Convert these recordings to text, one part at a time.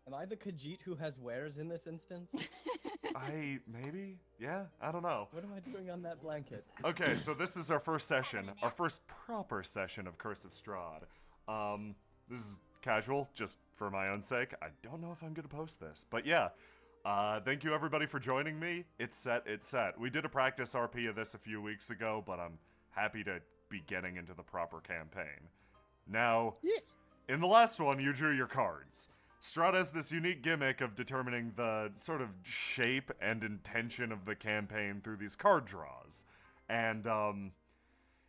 Am I the Khajiit who has wares in this instance? Maybe? Yeah? I don't know. What am I doing on that blanket? Okay, so this is our first session, our first proper session of Curse of Strahd. This is casual, just for my own sake. I don't know if I'm gonna post this, but yeah. Thank you everybody for joining me. It's set. We did a practice RP of this a few weeks ago, but I'm happy to be getting into the proper campaign. Now, in the last one, you drew your cards. Strahd has this unique gimmick of determining the sort of shape and intention of the campaign through these card draws. And,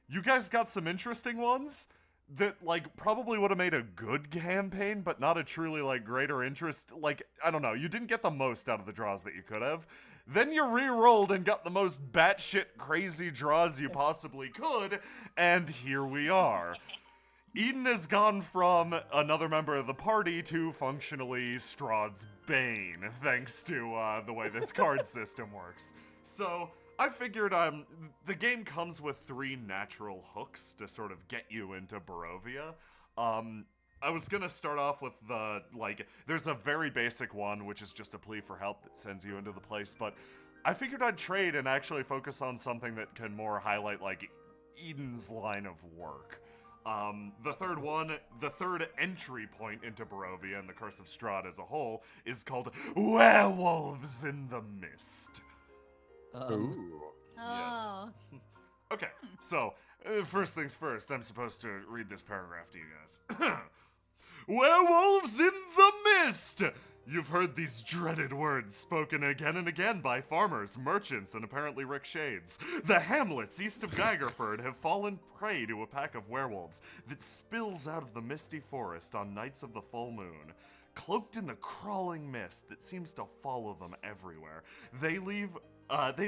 you guys got some interesting ones that, like, probably would have made a good campaign, but not a truly, like, greater interest. Like, I don't know, you didn't get the most out of the draws that you could have. Then you re-rolled and got the most batshit crazy draws you possibly could, and here we are. Eden has gone from another member of the party to functionally Strahd's bane, thanks to the way this card system works. So, I figured the game comes with 3 natural hooks to sort of get you into Barovia. I was gonna start off with there's a very basic one, which is just a plea for help that sends you into the place, but I figured I'd trade and actually focus on something that can more highlight, like, Eden's line of work. The third entry point into Barovia and the Curse of Strahd as a whole is called Werewolves in the Mist. Ooh. Oh. Yes. Okay, so, first things first, I'm supposed to read this paragraph to you guys. Werewolves in the Mist! You've heard these dreaded words spoken again and again by farmers, merchants, and apparently Rick Shades. The hamlets east of Daggerford have fallen prey to a pack of werewolves that spills out of the misty forest on nights of the full moon. Cloaked in the crawling mist that seems to follow them everywhere, they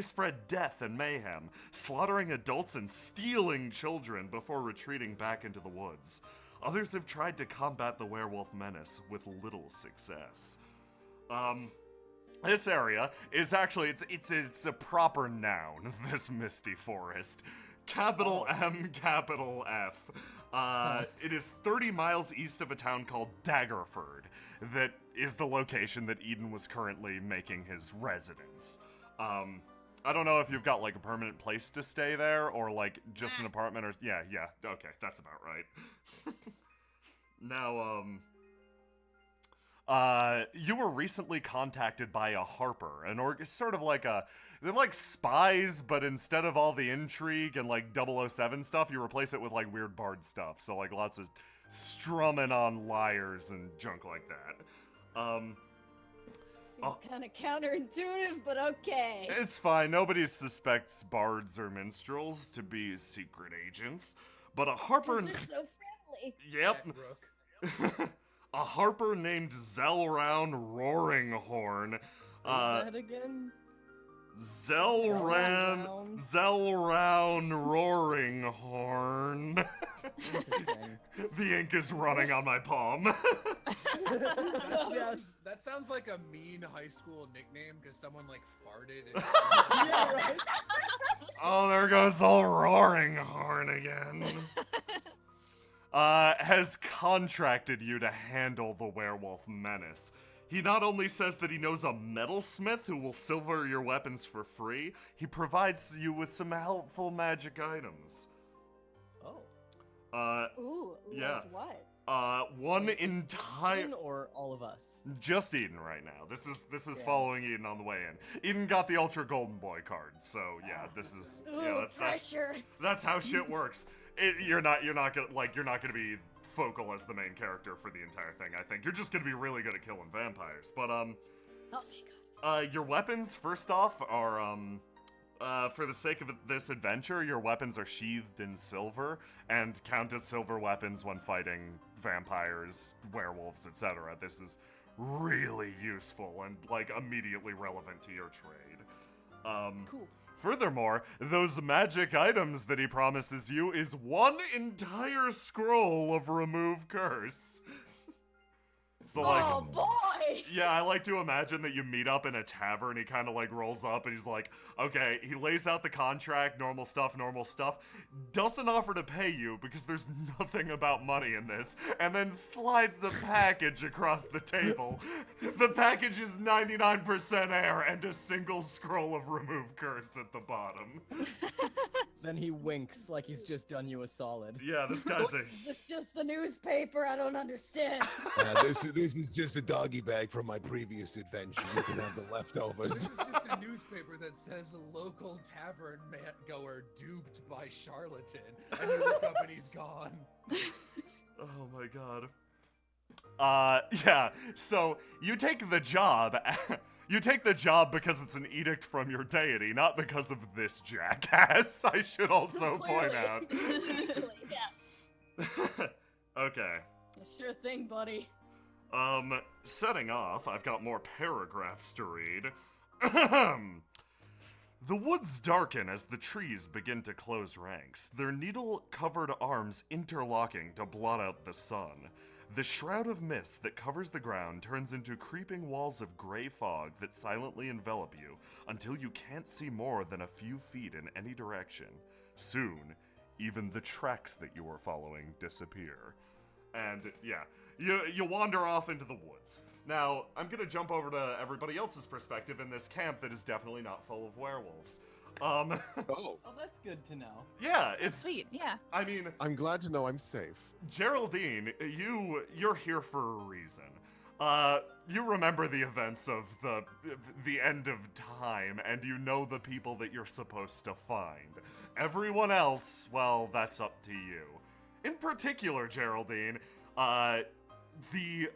spread death and mayhem, slaughtering adults and stealing children before retreating back into the woods. Others have tried to combat the werewolf menace with little success. This area is actually, it's a proper noun, this misty forest. Capital M, capital F. It is 30 miles east of a town called Daggerford, that is the location that Eden was currently making his residence. I don't know if you've got, like, a permanent place to stay there, or, like, just an apartment, or, yeah, okay, that's about right. Now, you were recently contacted by a Harper, sort of like they're like spies, but instead of all the intrigue and, like, 007 stuff, you replace it with, like, weird bard stuff, so, like, lots of strumming on lyres and junk like that. Seems kind of counterintuitive, but okay. It's fine. Nobody suspects bards or minstrels to be secret agents. But a Harper... This is so friendly. Yep. A Harper named Zelround Roaringhorn. Say that again? Zelround Roaringhorn. Interesting. The ink is running on my palm. That sounds like a mean high school nickname because someone like farted. And Yeah, right? Oh, there goes old Roaringhorn again. Has contracted you to handle the werewolf menace. He not only says that he knows a metalsmith who will silver your weapons for free, he provides you with some helpful magic items. Oh. Ooh, yeah. like what? One entire... Eden or all of us? Just Eden right now. This is Yeah. following Eden on the way in. Eden got the Ultra Golden Boy card, so yeah, this is... Ooh, yeah, pressure. that's how shit works. You're not gonna be focal as the main character for the entire thing, I think. You're just gonna be really good at killing vampires. But, Oh, thank God. your weapons, first off, are, for the sake of this adventure, your weapons are sheathed in silver, and count as silver weapons when fighting vampires, werewolves, etc. This is really useful and, like, immediately relevant to your trade. Cool. Furthermore, those magic items that he promises you is one entire scroll of Remove Curse. So like, Oh boy! yeah, I like to imagine that you meet up in a tavern. He kind of like rolls up and he's like, okay, he lays out the contract, normal stuff, doesn't offer to pay you because there's nothing about money in this, and then slides a package across the table. The package is 99% air and a single scroll of remove curse at the bottom. Then he winks like he's just done you a solid. Yeah, this guy's a... Is this just the newspaper? I don't understand. This is just a doggy bag from my previous adventure. You can have the This leftovers. is just a newspaper that says a local tavern goer duped by charlatan, and you look up and he's gone. Oh my god. Yeah, so you take the job. You take the job because it's an edict from your deity, not because of this jackass, I should also point out. Clearly, yeah. Okay. Sure thing, buddy. Setting off, I've got more paragraphs to read. The woods darken as the trees begin to close ranks, their needle-covered arms interlocking to blot out the sun. The shroud of mist that covers the ground turns into creeping walls of gray fog that silently envelop you until you can't see more than a few feet in any direction. Soon, even the tracks that you were following disappear. And yeah, you wander off into the woods. Now, I'm gonna jump over to everybody else's perspective in this camp that is definitely not full of werewolves. Oh, Oh, that's good to know. Yeah, it's... Sweet, yeah. I mean, I'm glad to know I'm safe. Geraldine, you're here for a reason. You remember the events of the end of time, and you know the people that you're supposed to find. Everyone else, well, that's up to you. In particular, Geraldine, the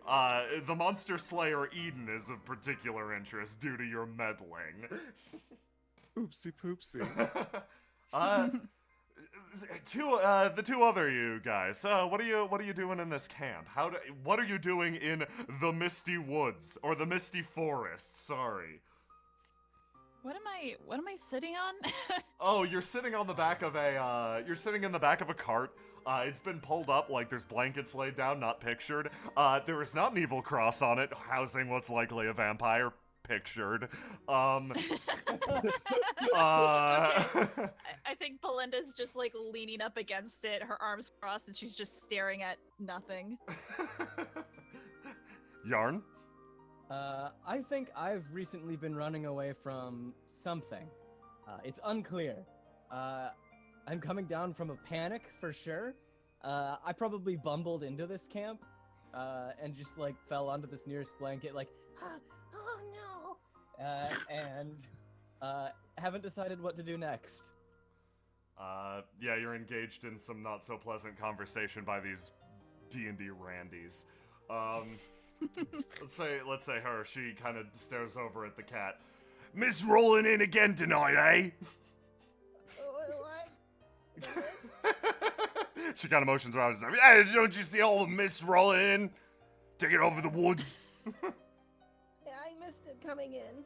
Monster Slayer Eden is of particular interest due to your meddling. Oopsie poopsie. The two other you guys, what are you doing in this camp? What are you doing in the Misty Woods or the Misty Forest? Sorry. What am I sitting on? Oh, you're sitting on the back of you're sitting in the back of a cart. It's been pulled up like there's blankets laid down, not pictured. There is not an evil cross on it, housing what's likely a vampire. Pictured. I think Belinda's just like leaning up against it, her arms crossed, and she's just staring at nothing. Yarn? I think I've recently been running away from something. It's unclear. I'm coming down from a panic for sure. I probably bumbled into this camp, and just like fell onto this nearest blanket, like, oh no. And haven't decided what to do next. Yeah, you're engaged in some not so pleasant conversation by these D&D randies. Let's say her. She kind of stares over at the cat. Miss rolling in again tonight, eh? What? She kind of motions around and says, "Yeah, don't you see all the mist rolling in? Taking over the woods." Yeah, I missed it coming in.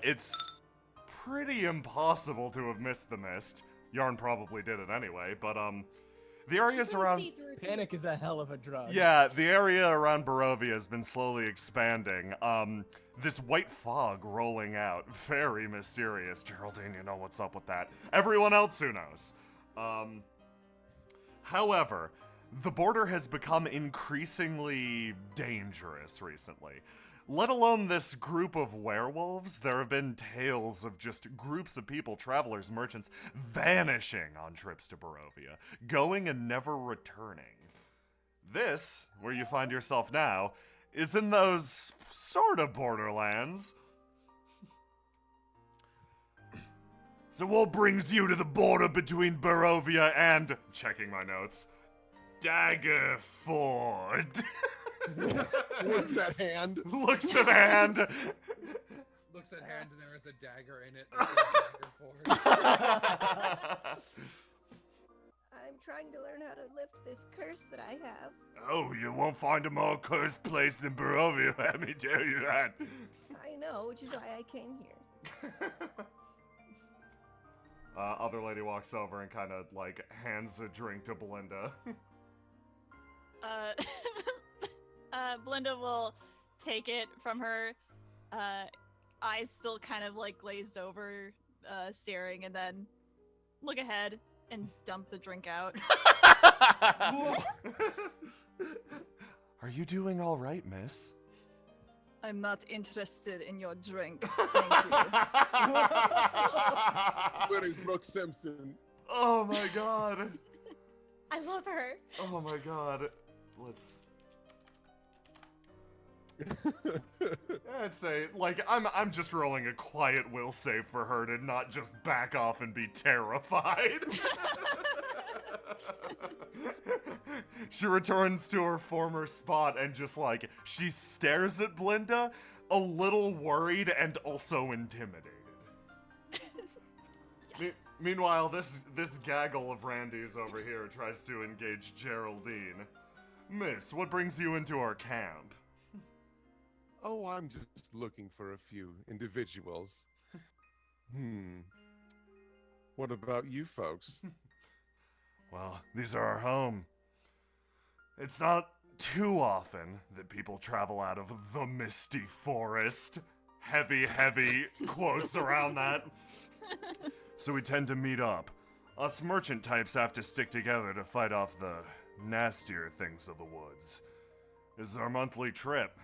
It's pretty impossible to have missed the mist. Yarn probably did it anyway, but the areas around... Panic is a hell of a drug. Yeah, the area around Barovia has been slowly expanding. This white fog rolling out. Very mysterious. Geraldine, you know what's up with that. Everyone else who knows. However, the border has become increasingly dangerous recently. Let alone this group of werewolves, there have been tales of just groups of people, travelers, merchants, vanishing on trips to Barovia, going and never returning. This, where you find yourself now, is in those sort of borderlands. So what brings you to the border between Barovia and, checking my notes, Daggerford? Looks at hand. Looks at hand. Looks at hand and there is a dagger in it. That says Daggerford. I'm trying to learn how to lift this curse that I have. Oh, you won't find a more cursed place than Barovia, let me tell you that. I know, which is why I came here. Other lady walks over and kind of, like, hands a drink to Belinda. Belinda will take it from her, eyes still kind of like glazed over, staring, and then look ahead and dump the drink out. Are you doing all right, miss? I'm not interested in your drink. Thank you. Where is Brooke Simpson? Oh my god. I love her. Oh my god. Let's. I'd say, like, I'm just rolling a quiet will save for her to not just back off and be terrified. She returns to her former spot and just, like, she stares at Belinda, a little worried and also intimidated. Meanwhile, this gaggle of Randys over here tries to engage Geraldine. Miss, what brings you into our camp? Oh, I'm just looking for a few individuals. What about you folks? Well, these are our home. It's not too often that people travel out of the misty forest. Heavy quotes around that. So we tend to meet up. Us merchant types have to stick together to fight off the nastier things of the woods. This is our monthly trip.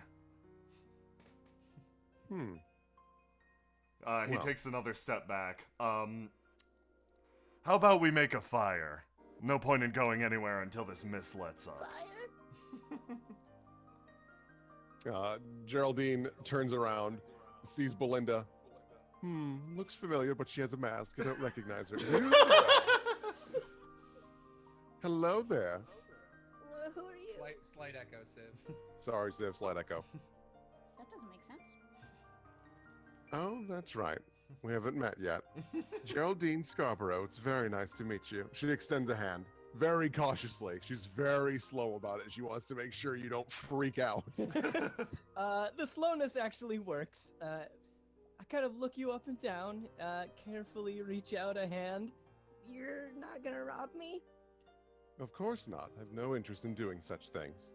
He takes another step back. How about we make a fire? No point in going anywhere until this mist lets up. Geraldine turns around, sees Belinda. Looks familiar, but she has a mask. I don't recognize her. Hello there. Who are you? Slight echo, Civ. Sorry, Ziv, slight echo. That doesn't make sense. Oh, that's right. We haven't met yet. Geraldine Scarborough, it's very nice to meet you. She extends a hand, very cautiously. She's very slow about it. She wants to make sure you don't freak out. The slowness actually works. I kind of look you up and down, carefully reach out a hand. You're not gonna rob me? Of course not. I have no interest in doing such things.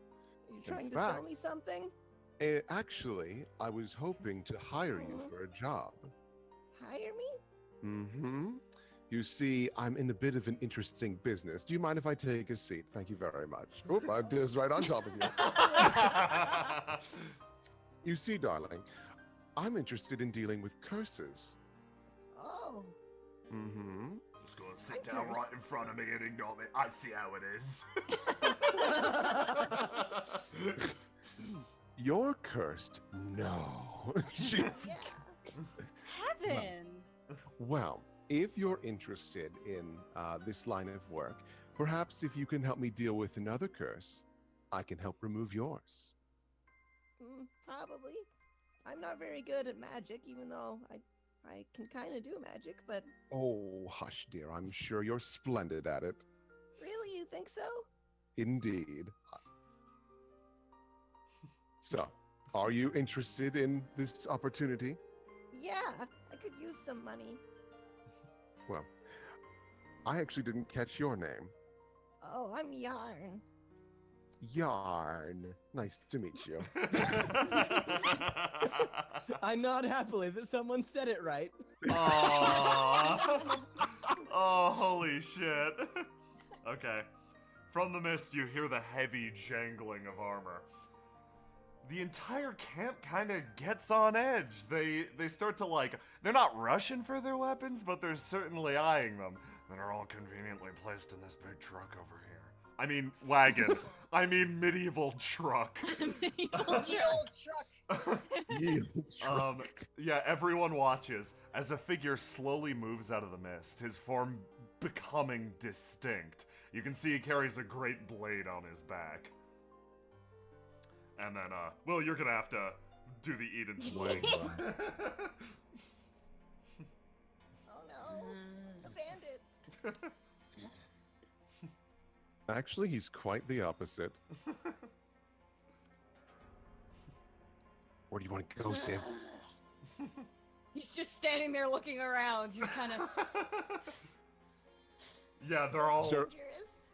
Are you trying to fact- sell me something? Actually, I was hoping to hire you for a job. Hire me? Mm-hmm. You see, I'm in a bit of an interesting business. Do you mind if I take a seat? Thank you very much. Oop, I just right on top of you. You see, darling, I'm interested in dealing with curses. Oh. Mm-hmm. Just gonna sit down right in front of me and ignore me. I see how it is. You're cursed? No. Yeah. Heavens! Well, if you're interested in this line of work, perhaps if you can help me deal with another curse, I can help remove yours. Probably. I'm not very good at magic, even though I can kind of do magic, but Oh, hush, dear. I'm sure you're splendid at it. really, you think so? Indeed. So, are you interested in this opportunity? Yeah, I could use some money. Well, I actually didn't catch your name. Oh, I'm Yarn. Yarn. Nice to meet you. I nod happily that someone said it right. Aww. Oh, holy shit. Okay. From the mist, you hear the heavy jangling of armor. The entire camp kind of gets on edge. They start to, like, they're not rushing for their weapons, but they're certainly eyeing them. And they're all conveniently placed in this big truck over here. I mean, wagon. I mean, medieval truck. Old truck. Yield truck. Yeah, everyone watches as a figure slowly moves out of the mist, his form becoming distinct. You can see he carries a great blade on his back. And then, well, you're gonna have to do the eat and swing. Oh no, a bandit. Actually, he's quite the opposite. Where do you want to go, Sim? He's just standing there looking around. He's kind of. Yeah, they're all... Sir- Dangerous.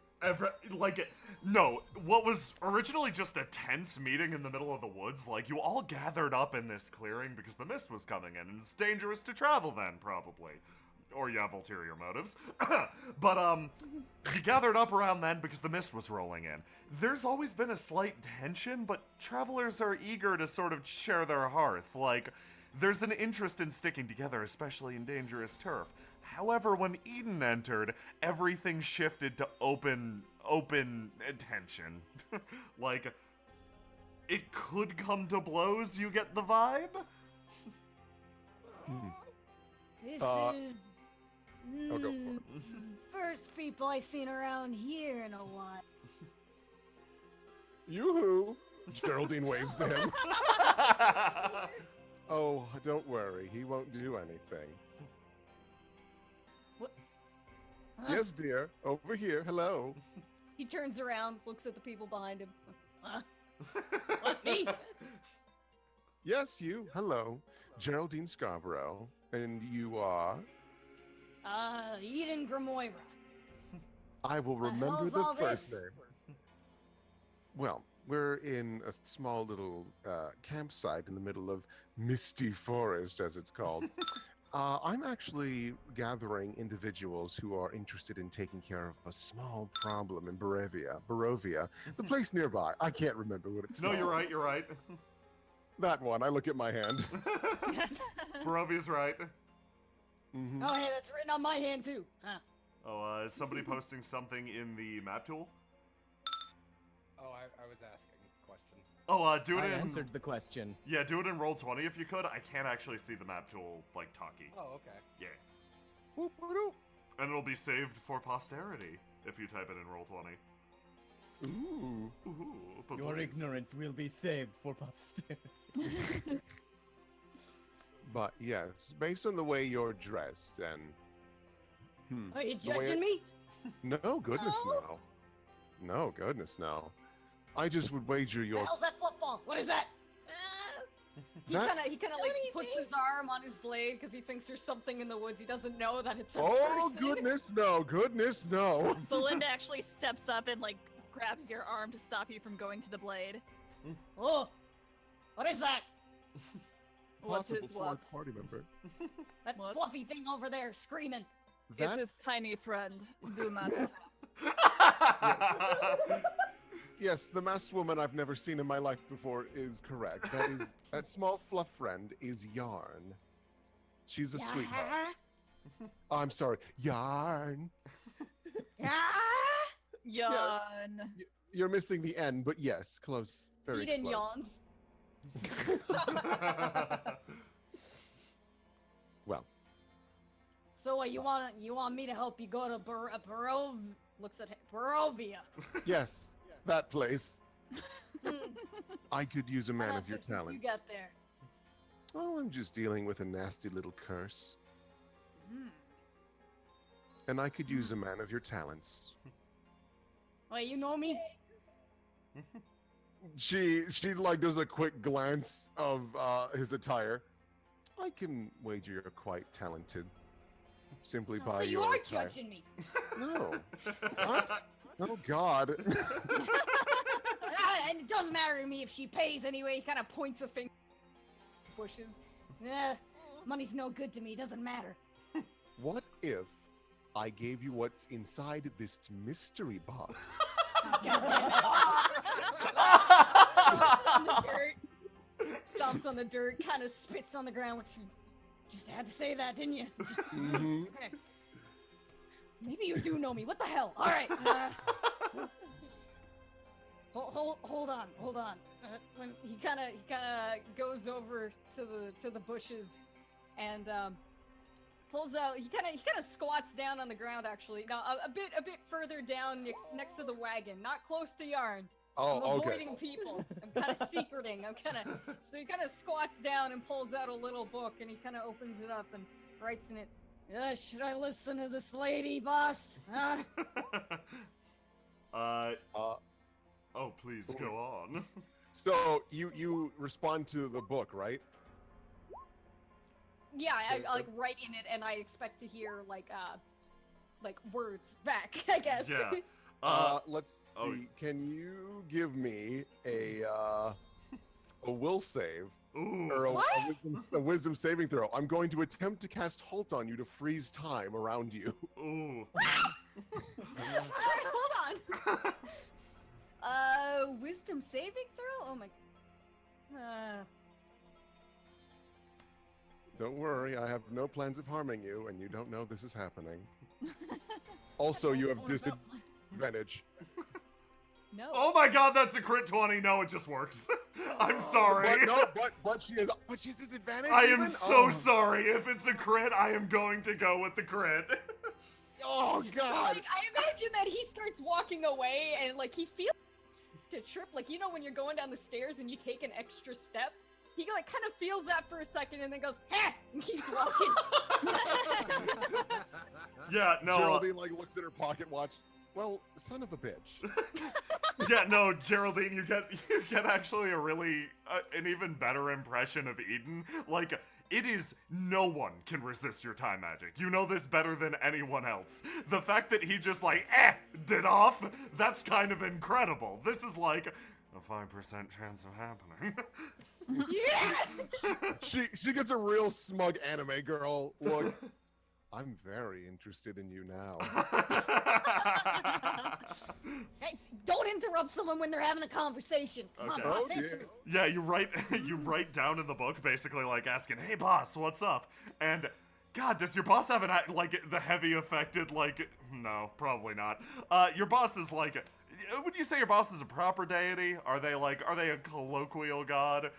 No, what was originally just a tense meeting in the middle of the woods, like, you all gathered up in this clearing because the mist was coming in, and it's dangerous to travel then, probably. Or you have ulterior motives. But, you gathered up around then because the mist was rolling in. There's always been a slight tension, but travelers are eager to sort of share their hearth. Like, there's an interest in sticking together, especially in dangerous turf. However, when Eden entered, everything shifted to open tension. Like, it could come to blows, you get the vibe? This Uh, is I'll go for it. first people I seen around here in a while. Yoo-hoo! Geraldine waves to him. Oh, don't worry. He won't do anything. What? Yes, dear. Over here. Hello. He turns around, looks at the people behind him. Huh? What, me? Yes, you. Hello. Geraldine Scarborough. And you are? Eden Grimoira. I will The remember hell's the all first this? name. Well, we're in a small little campsite in the middle of Misty Forest, as it's called. I'm actually gathering individuals who are interested in taking care of a small problem in Barovia, the place nearby. I can't remember what it's No, called. you're right. That one. I look at my hand. Barovia's right. Hmm. Oh, hey, that's written on my hand too. Huh. Oh, is somebody posting something in the map tool? Oh, I was asking questions. Oh, do it I in... answered the question. Yeah, do it in Roll20 if you could. I can't actually see the map tool, like, talkie. Oh, okay. Yeah. Whoop, whoop. And it'll be saved for posterity if you type it in Roll20. Ooh. Ooh, but Your please. ignorance will be saved for posterity. But yes, based on the way you're dressed and... Are you the way judging me? No, goodness No? no. No, goodness no. I just would wager The your... hell's that fluff ball? What is that? He That- kind of like puts his arm on his blade because he thinks there's something in the woods. He doesn't know that it's a Oh, person. goodness no, goodness no. Belinda actually steps up and like grabs your arm to stop you from going to the blade. Oh, what is that? What Possible is what? fourth party member. That What? fluffy thing over there screaming. That... It's his tiny friend. Do not attack. Yes, the masked woman I've never seen in my life before is correct. That small fluff friend is Yarn. She's a sweetheart. I'm sorry, Yarn. Yeah. Yawn. You're missing the N, but yes, close. Very Eden close. yawns. Well, So what you want me to help you go to Barovia? yes, that place. Hmm. I could use a man What of your business talents. You got there. Oh, I'm just dealing with a nasty little curse. Hmm. And I could use a man of your talents. Wait, you know me? She like does a quick glance of his attire. I can wager you're quite talented. Simply Oh, by so you your are attire. judging me. No. What? Oh God. And it doesn't matter to me if she pays anyway. He kind of points a finger. Bushes. Money's no good to me. Doesn't matter. What if I gave you what's inside this mystery box? God damn it. Stomps on the dirt. Stomps on the dirt. Kind of spits on the ground. Which you just had to say that, didn't you? Just, Mhm. Okay. Maybe you do know me. What the hell? All right. Hold on. When he kind of goes over to the bushes and pulls out. He kind of squats down on the ground. Actually, now a bit further down next to the wagon, not close to Yarn. I'm Oh, okay. avoiding people. I'm kind of secreting. So he kind of squats down and pulls out a little book and he kind of opens it up and writes in it. Should I listen to this lady, boss? Oh, please go on. So you respond to the book, right? Yeah, I like write in it, and I expect to hear like words back. I guess. Yeah. Let's oh. see. Can you give me a will save Ooh. or a wisdom saving throw? I'm going to attempt to cast Halt on you to freeze time around you. Ooh. Hold on. Wisdom saving throw? Oh my. Don't worry, I have no plans of harming you, and you don't know this is happening. Also, you have disadvantage. No. Oh my god, that's a crit 20. No, it just works. I'm sorry. But she's disadvantaged. I am even? so sorry. If it's a crit, I am going to go with the crit. Oh So, god. like, I imagine that he starts walking away and, like, he feels to trip. Like, you know when you're going down the stairs and you take an extra step? He, like, kind of feels that for a second and then goes, "Heh!" and keeps walking. Yeah, no. Geraldine, like, looks at her pocket watch. Well, son of a bitch. Yeah, no, Geraldine, you get actually a really, an even better impression of Eden. Like, it is, no one can resist your time magic. You know this better than anyone else. The fact that he just like, did off, that's kind of incredible. This is like a 5% chance of happening. Yeah! She gets a real smug anime girl look. I'm very interested in you now. Hey, don't interrupt someone when they're having a conversation. Come Okay. on, boss, Oh, answer dear. me. Yeah, you write down in the book basically like asking, "Hey boss, what's up?" And God, does your boss have like the heavy affected like? No, probably not. Your boss is like, would you say your boss is a proper deity? Are they a colloquial god?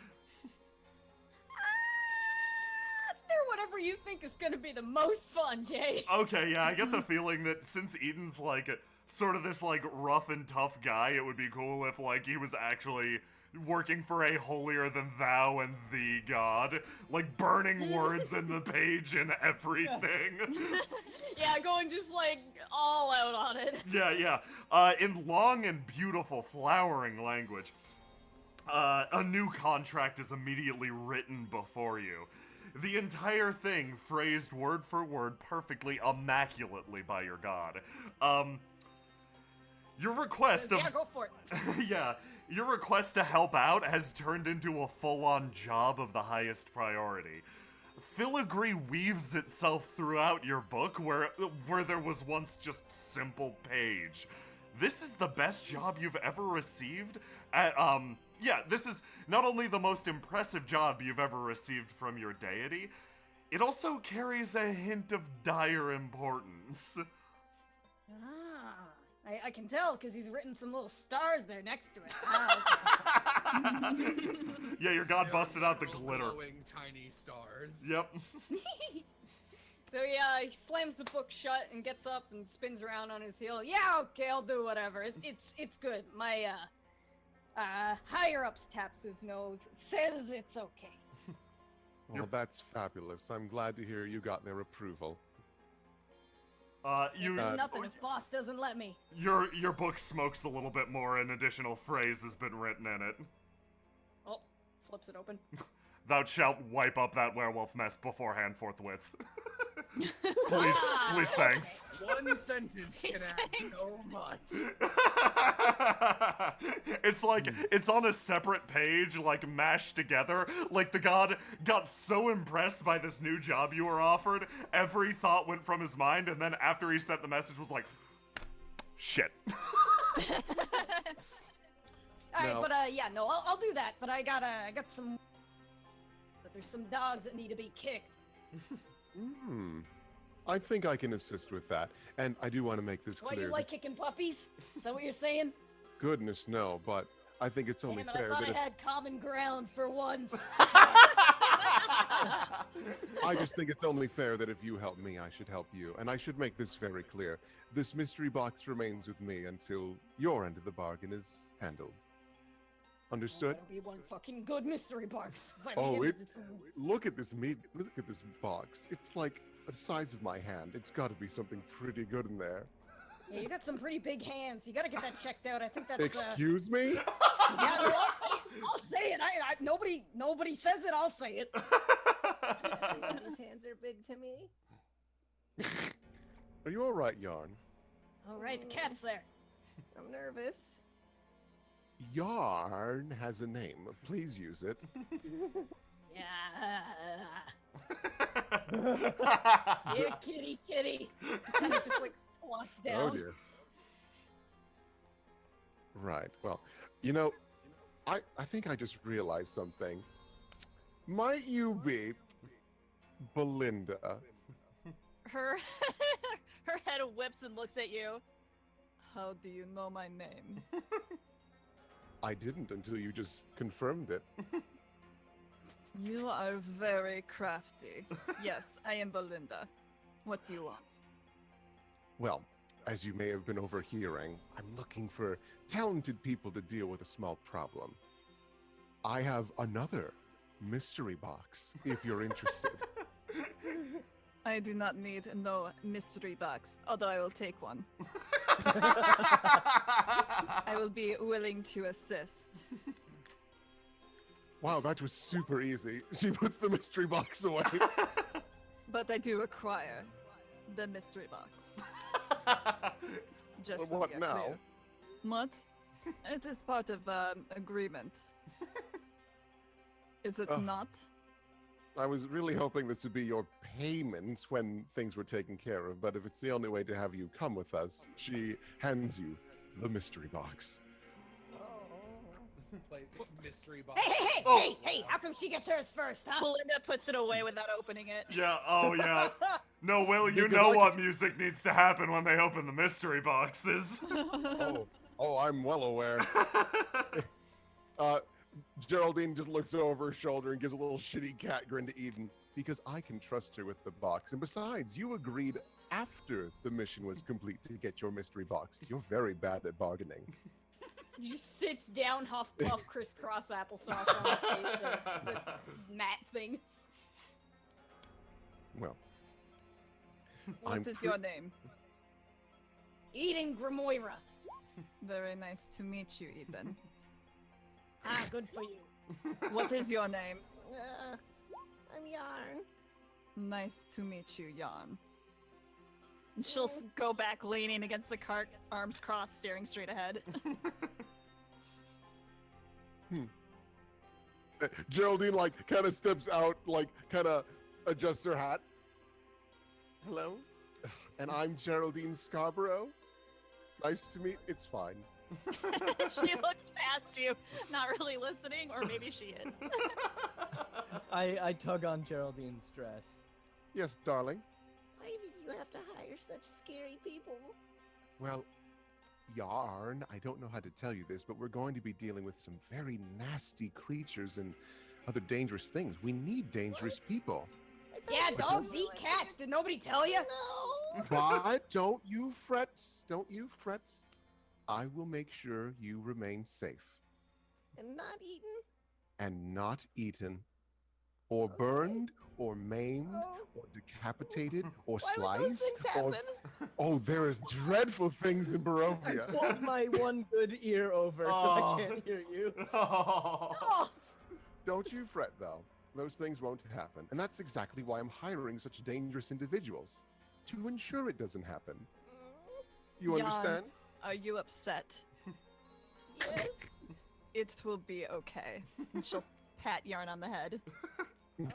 They're whatever you think is gonna be the most fun, Jay. Okay, yeah, I get the feeling that since Eden's like sort of this like rough and tough guy, it would be cool if like he was actually working for a holier than thou and thee god, like burning words in the page and everything. Yeah, going just like all out on it. Yeah. In long and beautiful flowering language, a new contract is immediately written before you. The entire thing phrased word for word perfectly, immaculately by your god. Your request of... Yeah, go for it. Yeah, your request to help out has turned into a full-on job of the highest priority. Filigree weaves itself throughout your book where there was once just simple page. This is the best job you've ever received at, this is not only the most impressive job you've ever received from your deity, it also carries a hint of dire importance. I can tell because he's written some little stars there next to it. Ah, okay. Yeah, your god They're busted out the little glitter. glowing tiny stars. Yep. So yeah, he slams the book shut and gets up and spins around on his heel. Yeah, okay, I'll do whatever. It's good. My higher ups taps his nose, says it's okay. Well, that's fabulous. I'm glad to hear you got their approval. You Nothing if boss doesn't let me. your book smokes a little bit more. An additional phrase has been written in it. Oh, flips it open. Thou shalt wipe up that werewolf mess beforehand forthwith. Please, thanks. One sentence can add so much. It's like, it's on a separate page, like mashed together. Like the god got so impressed by this new job you were offered, every thought went from his mind, and then after he sent the message was like, shit. Alright, No. but yeah, no, I'll do that, but I got some... But there's some dogs that need to be kicked. I think I can assist with that. And I do want to make this What, clear. you like kicking puppies? Is that what you're saying? Goodness, no, but I think it's only Damn it, I fair thought that I if... had common ground for once. I just think it's only fair that if you help me, I should help you. And I should make this very clear. This mystery box remains with me until your end of the bargain is handled. Understood? That'll be one fucking good mystery box. By the Oh, end it... of this one. Look at this look at this box. It's like the size of my hand. It's got to be something pretty good in there. Yeah, you got some pretty big hands. You gotta get that checked out. I think that's Excuse me? Yeah, no, I'll say it. Nobody says it. I'll say it. His hands are big to me. Are you all right, Yarn? All right, the cat's there. I'm nervous. Yarn has a name. Please use it. Yeah. Here, kitty, kitty. Kind of just like squats down. Oh dear. Right. Well, you know, I think I just realized something. Might you be Belinda? Her her head whips and looks at you. How do you know my name? I didn't until you just confirmed it. You are very crafty. Yes, I am Belinda. What do you want? Well, as you may have been overhearing, I'm looking for talented people to deal with a small problem. I have another mystery box, if you're interested. I do not need no mystery box, although I will take one. I will be willing to assist. Wow, that was super easy. She puts the mystery box away. But I do require the mystery box. Just so What we are now? clear. What? It is part of agreement. Is it Oh. not? I was really hoping this would be your payment when things were taken care of, but if it's the only way to have you come with us, she hands you the mystery box. Play mystery box. Hey, hey, hey, Oh. hey, hey! How come she gets hers first, huh? Belinda puts it away without opening it. Yeah, oh yeah. No, Will, you Because know I- what music needs to happen when they open the mystery boxes. Oh, I'm well aware. Geraldine just looks over her shoulder and gives a little shitty cat grin to Eden, because I can trust her with the box. And besides, you agreed after the mission was complete to get your mystery box. You're very bad at bargaining. Just sits down, huff puff, crisscross applesauce on the table, the mat thing. Well, What I'm is pre- your name? Eden Grimoira. Very nice to meet you, Eden. Ah, good for you. What is your name? I'm Yarn. Nice to meet you, Jan. And she'll go back leaning against the cart, arms crossed, staring straight ahead. Geraldine, like, kind of steps out, like, kind of adjusts her hat. Hello? And I'm Geraldine Scarborough. Nice to meet. It's fine. She looks past you, not really listening, or maybe she is. I tug on Geraldine's dress. Yes, darling. Why did you have to hire such scary people? Well, Yarn, I don't know how to tell you this, but we're going to be dealing with some very nasty creatures and other dangerous things. We need dangerous people. I thought Yeah, you dogs were eat like- cats. Did nobody tell you? No. But don't you fret. Don't you fret. I will make sure you remain safe And not eaten? and not eaten or Okay. burned or maimed Oh. or decapitated or Why would those sliced things or happen? oh, there is dreadful things in I Barovia. pulled my one good ear over so Oh. I can't hear you. Oh, Don't you fret, though. Those things won't happen. And that's exactly why I'm hiring such dangerous individuals. To ensure it doesn't happen. You Jan. understand? Are you upset? Yes. It will be okay. And she'll pat Yarn on the head. Oh,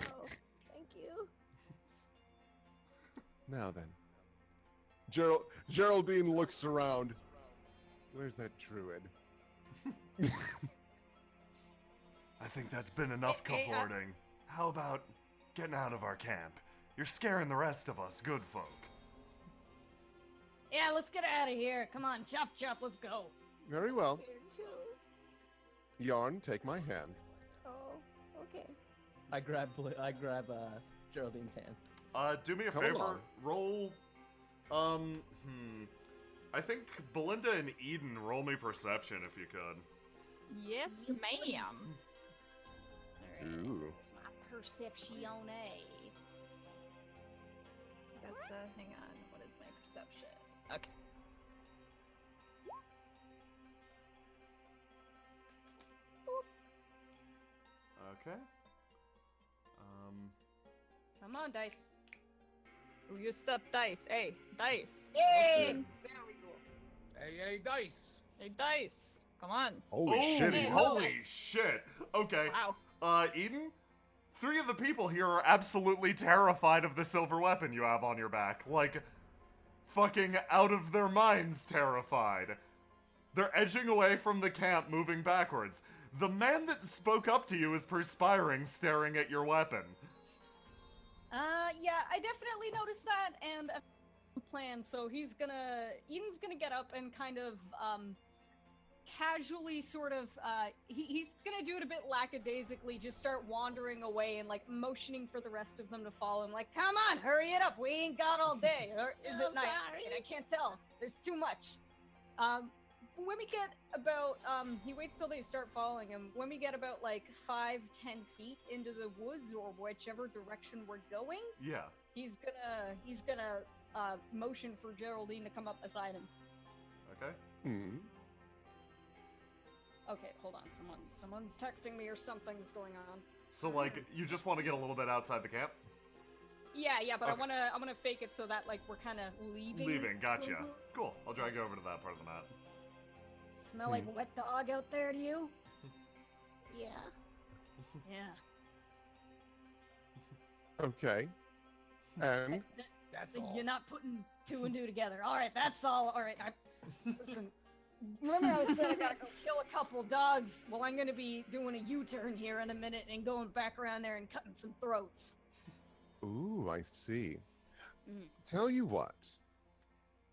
thank you. Now then. Geraldine looks around. Where's that druid? I think that's been enough Hey, hey, cavorting. How about getting out of our camp? You're scaring the rest of us good folk. yeah, let's get out of here. Come on, chop chop, let's go. Very well. Scared too. Yarn, take my hand. Oh, okay. I grab Geraldine's hand. Do me a Come favor. along. Roll. I think Belinda and Eden roll me perception if you could. Yes, ma'am. Alright, Ooh. here's my perception. That's hang on. What is my perception? Okay. Okay. Come on, dice. Ooh, you stuffed dice. Hey, dice. Yay! There we Hey, dice. Hey, dice. Come on. Holy Oh, shit! Hey, Eden. hold holy shit. Okay. Wow. Eden, 3 of the people here are absolutely terrified of the silver weapon you have on your back. Like, fucking out of their minds terrified. They're edging away from the camp, moving backwards. The man that spoke up to you is perspiring, staring at your weapon. Yeah, I definitely noticed that, and a plan. So Eden's gonna get up and kind of, casually sort of, he's gonna do it a bit lackadaisically, just start wandering away and, like, motioning for the rest of them to follow him, like, come on, hurry it up, we ain't got all day, or is Oh, it night? sorry. I can't tell, there's too much. When we get about, he waits till they start following him. When we get about, like, 5-10 feet into the woods, or whichever direction we're going, Yeah. he's gonna, motion for Geraldine to come up beside him. Okay. Hmm. Okay, hold on, someone's texting me or something's going on. So, like, you just want to get a little bit outside the camp? Yeah, but Okay. I wanna fake it so that, like, we're kind of leaving. Leaving, gotcha. Cool. I'll drag you over to that part of the map. Smell like wet dog out there to you? Yeah. Yeah. Okay. And That's all. You're not putting 2 and 2 together. All right, that's all. All right, listen. Remember I said I gotta go kill a couple dogs? Well, I'm gonna be doing a U-turn here in a minute and going back around there and cutting some throats. ooh, I see. Mm. Tell you what.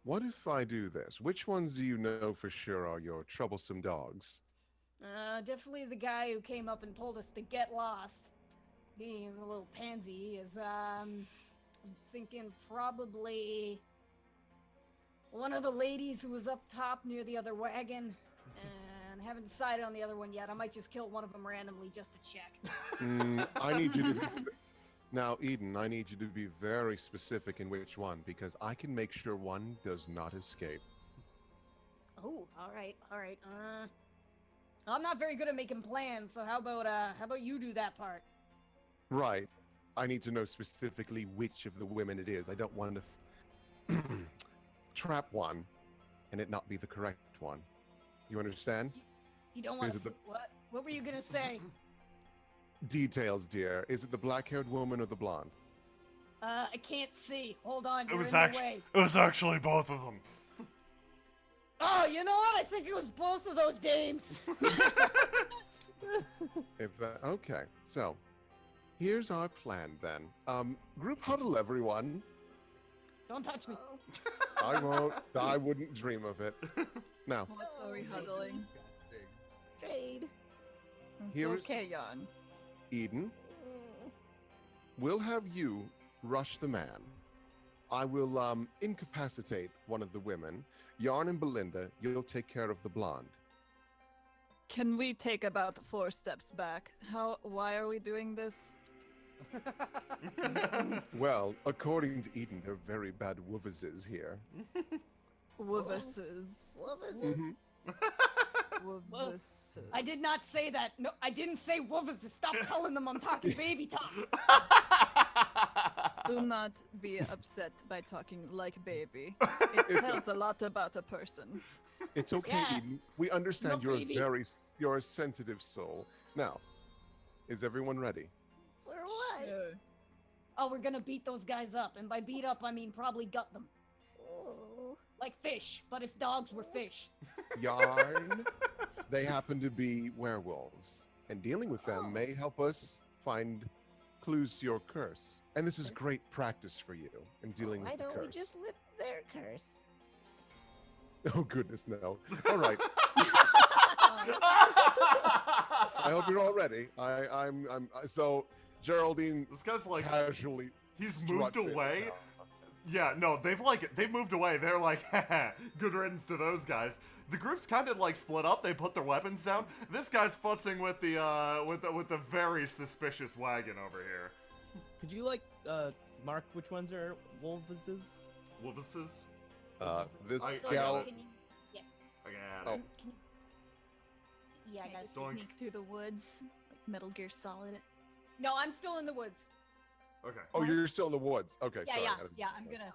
What if I do this? Which ones do you know for sure are your troublesome dogs? Definitely the guy who came up and told us to get lost. He's a little pansy. He is, I'm thinking probably one of the ladies who was up top near the other wagon. And haven't decided on the other one yet. I might just kill one of them randomly just to check. I need you to be... Now, Eden, I need you to be very specific in which one, because I can make sure one does not escape. Oh, all right. I'm not very good at making plans, so how about you do that part? Right. I need to know specifically which of the women it is. I don't want to trap one and it not be the correct one. You understand? You don't want Is to. it What? What were you gonna say? Details, dear. Is it the black-haired woman or the blonde? I can't see. Hold on, It you're was in the way. actually both of them. Oh, you know what? I think it was both of those dames. Okay, so here's our plan then. Group huddle, everyone. Don't touch me. I won't. I wouldn't dream of it. Now, What are we huddling? Disgusting. Trade. It's Here is- okay, Jan. Eden, Mm. we'll have you rush the man. I will incapacitate one of the women. Yarn and Belinda, you'll take care of the blonde. Can we take about 4 steps back? Why are we doing this? Well, according to Eden, they're very bad woofeses here. Woofusses. What was Mhm. Woofusses. I did not say that. No, I didn't say woofers. Stop telling them I'm talking baby talk. Do not be upset by talking like baby. It It's- tells a lot about a person. It's okay, Yeah. Eden. We understand No, you're baby. you're a sensitive soul. Now, is everyone ready? For what? Oh, we're gonna beat those guys up, and by beat up I mean probably gut them, Oh. like fish. But if dogs were fish. Yarn, they happen to be werewolves, and dealing with them Oh. may help us find clues to your curse. And this is great practice for you in dealing Why with the don't curse. we just lift their curse? Oh goodness, no! All right, I hope you're all ready. So Geraldine This guy's like, casually he's moved struts in. away. Yeah, no, they've moved away. They're like, haha, good riddance to those guys. The group's kind of like split up. They put their weapons down. This guy's futzing with the very suspicious wagon over here. Could you like mark which ones are wolveses? Wolveses? This I gal. got it. Yeah. I got Oh. it. Can you... Yeah, Can I guys. just Doink. sneak through the woods like Metal Gear Solid? No, I'm still in the woods. Okay. Oh, you're still in the woods. Okay, Yeah, sorry. yeah. I'm gonna.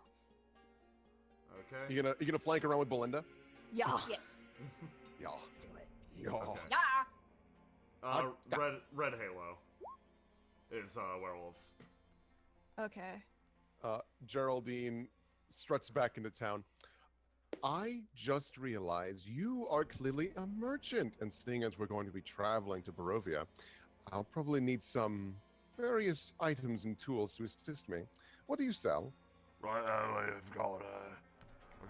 Okay. You gonna flank around with Belinda? Yeah. Yes. Yeah. Let's do it. Yeah. Okay. Yeah. Red Halo is werewolves. Okay. Geraldine struts back into town. I just realized you are clearly a merchant, and seeing as we're going to be traveling to Barovia, I'll probably need some various items and tools to assist me. What do you sell? Right, I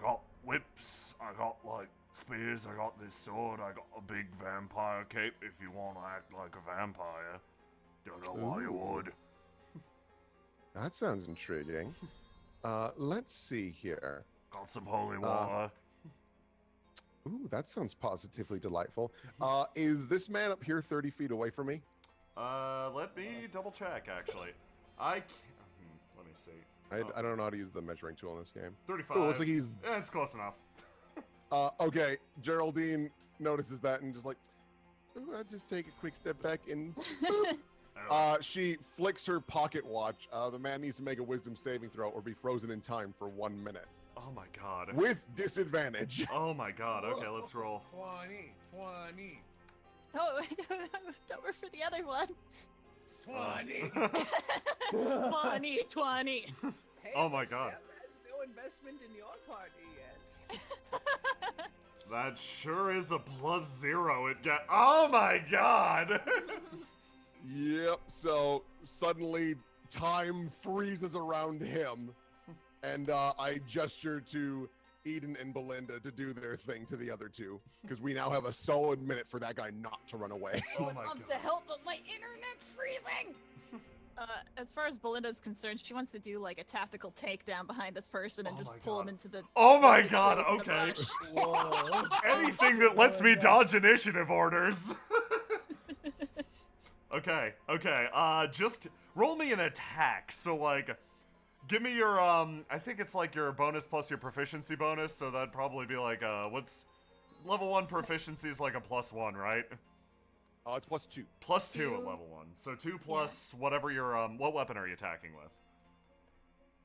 got whips, I got like spears, I got this sword, I got a big vampire cape if you want to act like a vampire. Don't know why you Ooh. would. That sounds intriguing. Let's see here. Got some holy water. Ooh, that sounds positively delightful. Is this man up here 30 feet away from me? Let me double check actually. I can't, let me see. I don't know how to use the measuring tool in this game. 35. Ooh, looks like he's... Yeah, it's close enough. Okay, Geraldine notices that and just like, ooh, I'll just take a quick step back and... she flicks her pocket watch. The man needs to make a wisdom saving throw or be frozen in time for 1 minute. Oh my god. With disadvantage. Oh my god, okay, let's roll. 20. Don't work for the other one. 20. Funny 20. Hey, Oh my Miss God. Stella has no investment in your party yet. That sure is a +0 it get. Oh my god! Yep, so suddenly time freezes around him, and I gesture to Eden and Belinda to do their thing to the other two, because we now have a solid minute for that guy not to run away. Oh Would my love god. to help, but my internet's freezing. As far as Belinda's concerned, she wants to do like a tactical takedown behind this person and Oh just my pull God. him into the. Oh my the god, trees in the okay. brush. Whoa. Anything that lets me dodge initiative orders. Okay, just roll me an attack. So like, give me your, I think it's like your bonus plus your proficiency bonus, so that'd probably be like, what's, level 1 proficiency is like a +1, right? It's +2. +2 at Two. level 1. So 2 plus whatever your, what weapon are you attacking with?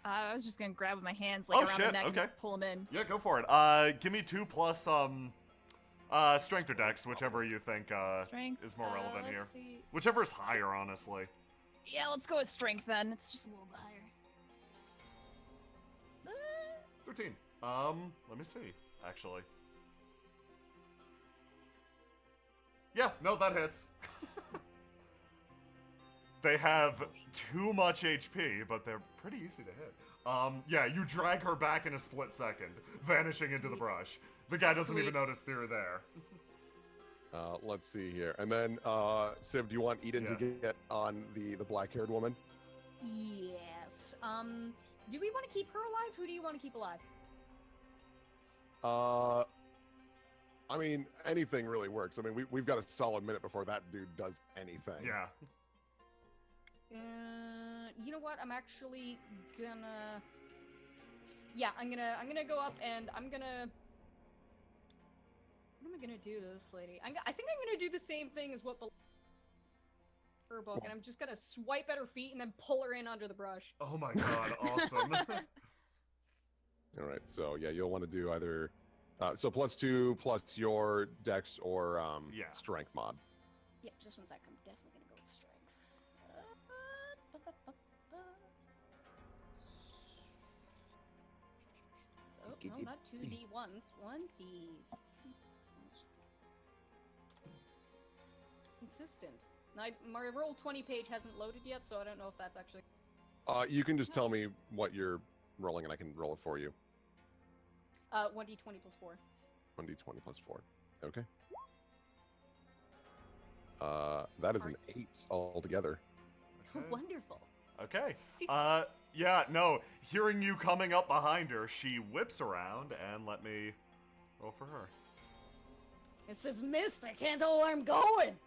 I was just gonna grab with my hands like Oh, around shit, the neck okay. and pull him in. Yeah, go for it. Give me 2 plus, strength or dex, whichever you think, Strength is more relevant here. let's see. Whichever is higher, honestly. Yeah, let's go with strength then. It's just a little bit higher. 13. Let me see, actually. Yeah, no, that hits. They have too much HP, but they're pretty easy to hit. Yeah, you drag her back in a split second, vanishing into the brush. The guy doesn't even Sweet. notice you're there. Let's see here. And then, Civ, do you want Eden to get on the black-haired woman? Yes. Do we want to keep her alive? Who do you want to keep alive? I mean, anything really works. I mean, we've got a solid minute before that dude does anything. Yeah. You know what? I'm actually gonna. Yeah, I'm gonna go up and I'm gonna. What am I gonna do to this lady? I think I'm gonna do the same thing as what her book, and I'm just gonna swipe at her feet and then pull her in under the brush. Oh my god, awesome. All right, so yeah, you'll want to do either. So +2 plus your dex or Yeah. strength mod. Yeah, just one sec. I'm definitely gonna go with strength. Oh, no, not 2d1s. 1d. Consistent. My roll 20 page hasn't loaded yet, so I don't know if that's actually. You can just tell me what you're rolling, and I can roll it for you. 1d20 plus 4. 1d20 plus 4. Okay. That is an 8 altogether. Okay. Wonderful. Okay. Yeah, no. Hearing you coming up behind her, she whips around and let me roll for her. It says, "Miss, I can't tell where I'm going."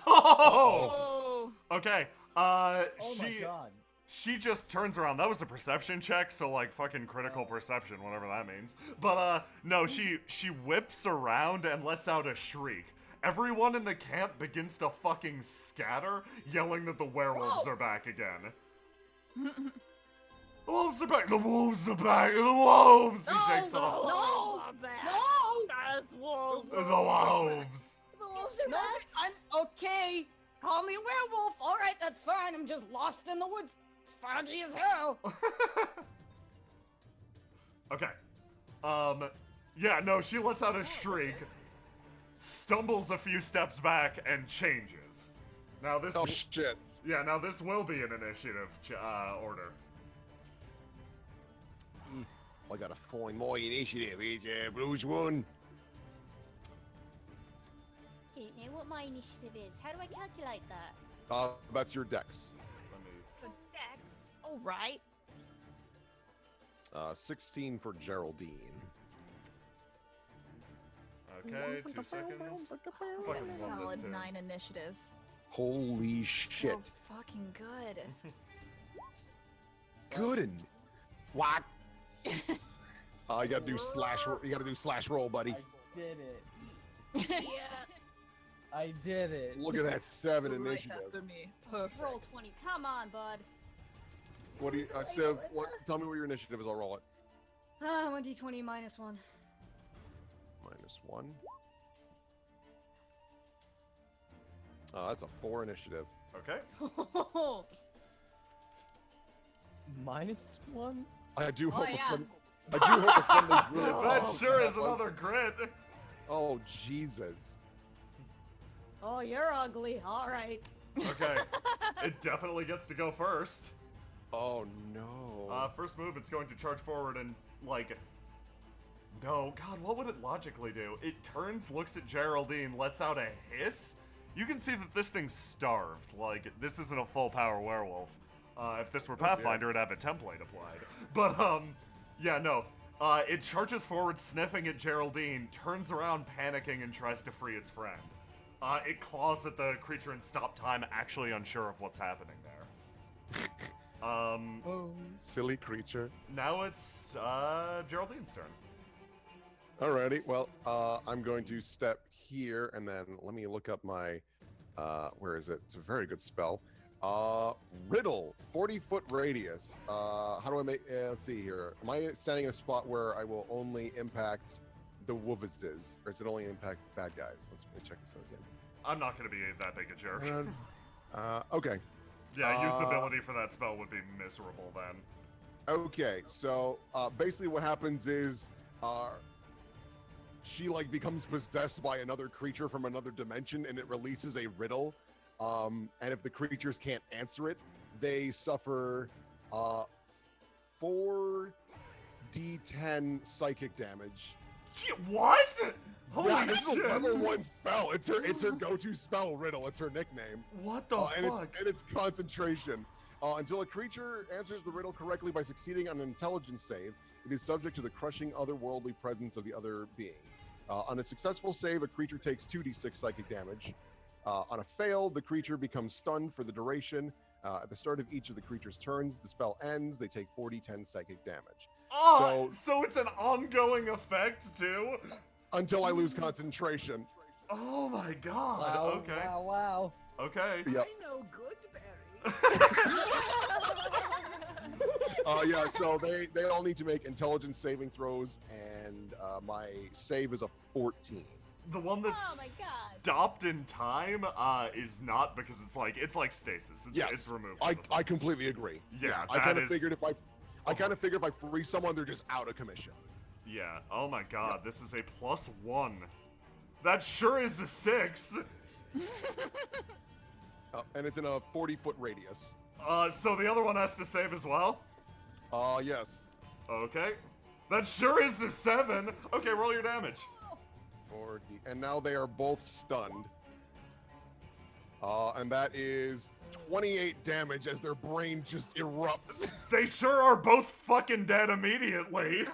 Oh! Okay. Oh my god. She just turns around. That was a perception check, so like fucking critical perception, whatever that means. But no, she whips around and lets out a shriek. Everyone in the camp begins to fucking scatter, yelling that the werewolves are back again. The wolves are back! The wolves are back! The wolves! He takes off. No! No! ass wolves. The wolves. The wolves are No, back. I'm okay. Call me werewolf. All right, that's fine. I'm just lost in the woods. It's foggy as hell. Okay. Yeah, no, she lets out a shriek, stumbles a few steps back, and changes. Now this. Oh shit. Yeah, now this will be an initiative order. I gotta find my initiative. It's Bruce 1. Don't know what my initiative is. How do I calculate that? That's your dex. Let me. So Dex. All right. 16 for Geraldine. Okay, 2 seconds. Fucking love this Solid too. 9 initiative. Holy shit. So fucking good. Good and what? You gotta do slash. You gotta do slash roll, buddy. I did it. Yeah. I did it. Look at that 7 Right initiative. after me. Perfect. Roll 20. Come on, bud. What do you, Civ? What? Tell me what your initiative is. I'll roll it. 1d20 minus 1. -1. That's a 4 initiative. Okay. -1? I do hope. yeah. I do hope a friendly druid. That Oh, sure is that was- another crit. Oh Jesus. Oh, you're ugly. All right. Okay. It definitely gets to go first. Oh no. First move, it's going to charge forward and, like... No, God, what would it logically do? It turns, looks at Geraldine, lets out a hiss? You can see that this thing's starved. Like, this isn't a full power werewolf. If this were Pathfinder, it'd have a template applied. But, yeah, no. It charges forward, sniffing at Geraldine, turns around, panicking, and tries to free its friend. It claws at the creature in stop time, actually unsure of what's happening there. Oh, silly creature. Now it's, Geraldine's turn. Alrighty, well, I'm going to step here, and then let me look up my, where is it? It's a very good spell. Riddle, 40-foot radius. How do I make, let's see here. Am I standing in a spot where I will only impact the Wovisdes, or does it only impact bad guys? Let me check this out again. I'm not gonna be that big a jerk. Okay. Yeah, usability for that spell would be miserable then. Okay, so basically what happens is she like becomes possessed by another creature from another dimension, and it releases a riddle. And if the creatures can't answer it, they suffer 4d10 psychic damage. Gee, what? Holy Yeah, it's shit! a level 1 spell. It's her go-to spell, riddle. It's her nickname. What the And fuck? it's concentration. Until a creature answers the riddle correctly by succeeding on an intelligence save, it is subject to the crushing otherworldly presence of the other being. On a successful save, a creature takes 2d6 psychic damage. On a fail, the creature becomes stunned for the duration. At the start of each of the creature's turns, the spell ends. They take 4d10 psychic damage. Oh, so it's an ongoing effect too? Until I lose concentration. Oh my god. Wow, Okay. wow. Okay. Yep. I know Goodberry. Yeah, so they all need to make intelligence saving throws, and my save is a 14. The one that's Oh my God. stopped in time is not, because it's like stasis. It's, Yes, it's removed. I from the fight. completely agree. Yeah, I that kind of is- figured if I free someone, they're just out of commission. Yeah. Oh my god, this is a +1. That sure is a 6. And it's in a 40-foot radius. So the other one has to save as well? Yes. Okay. That sure is a 7. Okay, roll your damage. 40. And now they are both stunned. And that is 28 damage as their brain just erupts. They sure are both fucking dead immediately.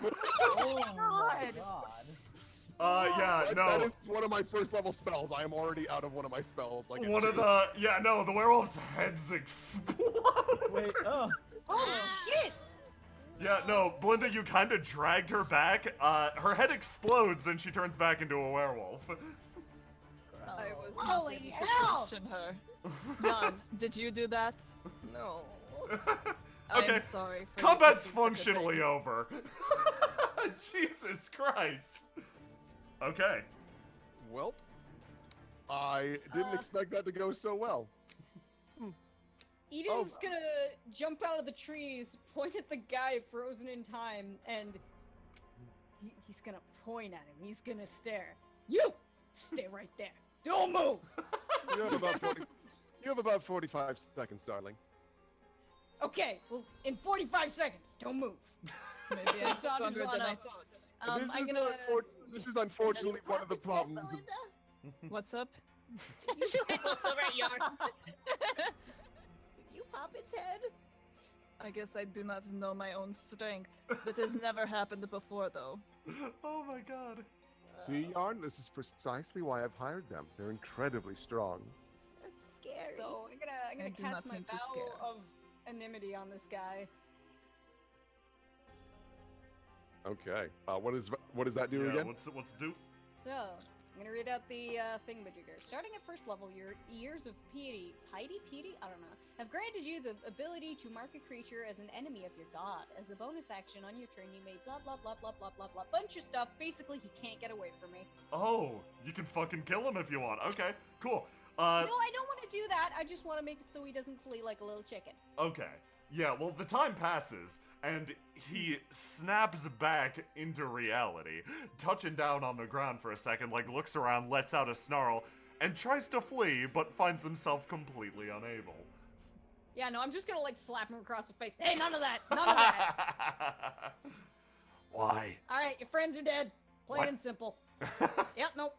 Oh my God. god. Yeah, no. That is one of my first level spells. I am already out of one of my spells. Like One of the, yeah, no, the werewolf's heads explode. Wait, oh. Holy shit! Yeah, no, Belinda, you kind of dragged her back. Her head explodes and she turns back into a werewolf. I was Holy going to hell! question her. Jan, did you do that? No. Okay, I'm sorry. For Combat's you thinking such a functionally thing. over. Jesus Christ. Okay. Well, I didn't expect that to go so well. Eden's gonna jump out of the trees, point at the guy frozen in time, and he's gonna point at him. He's gonna stare. You stay right there. Don't move. You have about 45 seconds, darling. Okay, well, in 45 seconds, don't move. Maybe So I'm Sandra's stronger on than I a- thought. I'm gonna. This is unfortunately one of the problems. What's up? She looks over at Yarn. You pop its head. I guess I do not know my own strength. That has never happened before, though. Oh my god. See, Yarn, this is precisely why I've hired them. They're incredibly strong. That's scary. So I'm I gonna do cast not my mean to vow scare. of anonymity on this guy. Okay. What does that do Yeah, again? what's it do? So I'm gonna read out the thingamajigger. Starting at first level, your ears of piety, I don't know, have granted you the ability to mark a creature as an enemy of your god. As a bonus action on your turn, you may blah blah blah blah blah blah blah bunch of stuff. Basically, he can't get away from me. Oh, you can fucking kill him if you want. Okay, cool. No, I don't want to do that. I just want to make it so he doesn't flee like a little chicken. Okay. Yeah, well, the time passes, and he snaps back into reality, touching down on the ground for a second, like looks around, lets out a snarl, and tries to flee, but finds himself completely unable. Yeah, no, I'm just gonna like slap him across the face. Hey, none of that, none of that. Why? All right, your friends are dead. Plain What? and simple. Yep, nope.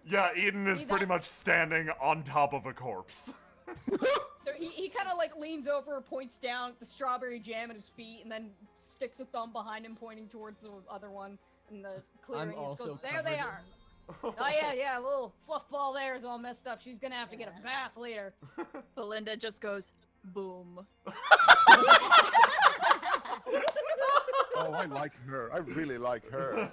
Yeah, Eden is See pretty that? much standing on top of a corpse. So he kind of like leans over, points down at the strawberry jam at his feet, and then sticks a thumb behind him, pointing towards the other one in the clearing. He just also goes, there they covered are. Oh yeah, a little fluff ball there is all messed up. She's gonna have to get a bath later. Belinda just goes, boom. Oh, I like her. I really like her.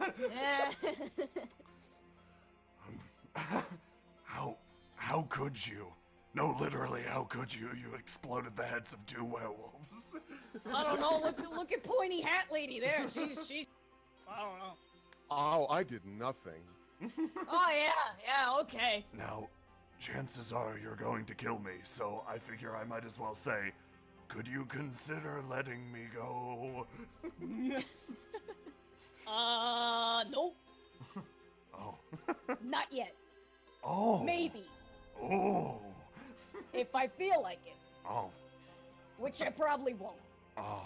How could you? No, literally, how could you? You exploded the heads of 2 werewolves. I don't know. Look at pointy hat lady there. She's. I don't know. Oh, I did nothing. Oh yeah, okay. Now, chances are you're going to kill me, so I figure I might as well say, could you consider letting me go? Nope. Oh. Not yet. Oh. Maybe. Oh. If I feel like it. Oh. Which I probably won't. Oh.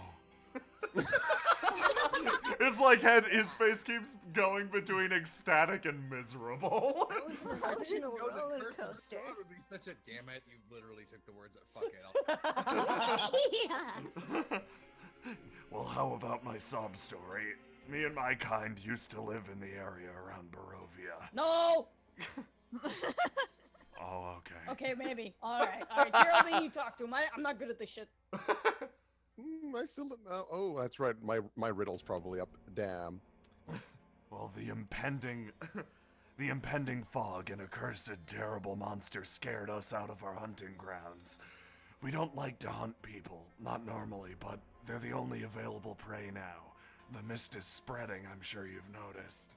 His face keeps going between ecstatic and miserable. It was an emotional You know that roller Curse of coaster. Strahd would be such a damn it. You literally took the words that fuck it out. Yeah. Well, how about my sob story? Me and my kind used to live in the area around Barovia. No. Oh, okay. Okay, maybe. All right. Geraldine, you talk to him. I'm not good at this shit. I still don't know. Oh, that's right. My riddle's probably up. Damn. Well, the impending fog and accursed terrible monster scared us out of our hunting grounds. We don't like to hunt people, not normally, but they're the only available prey now. The mist is spreading, I'm sure you've noticed.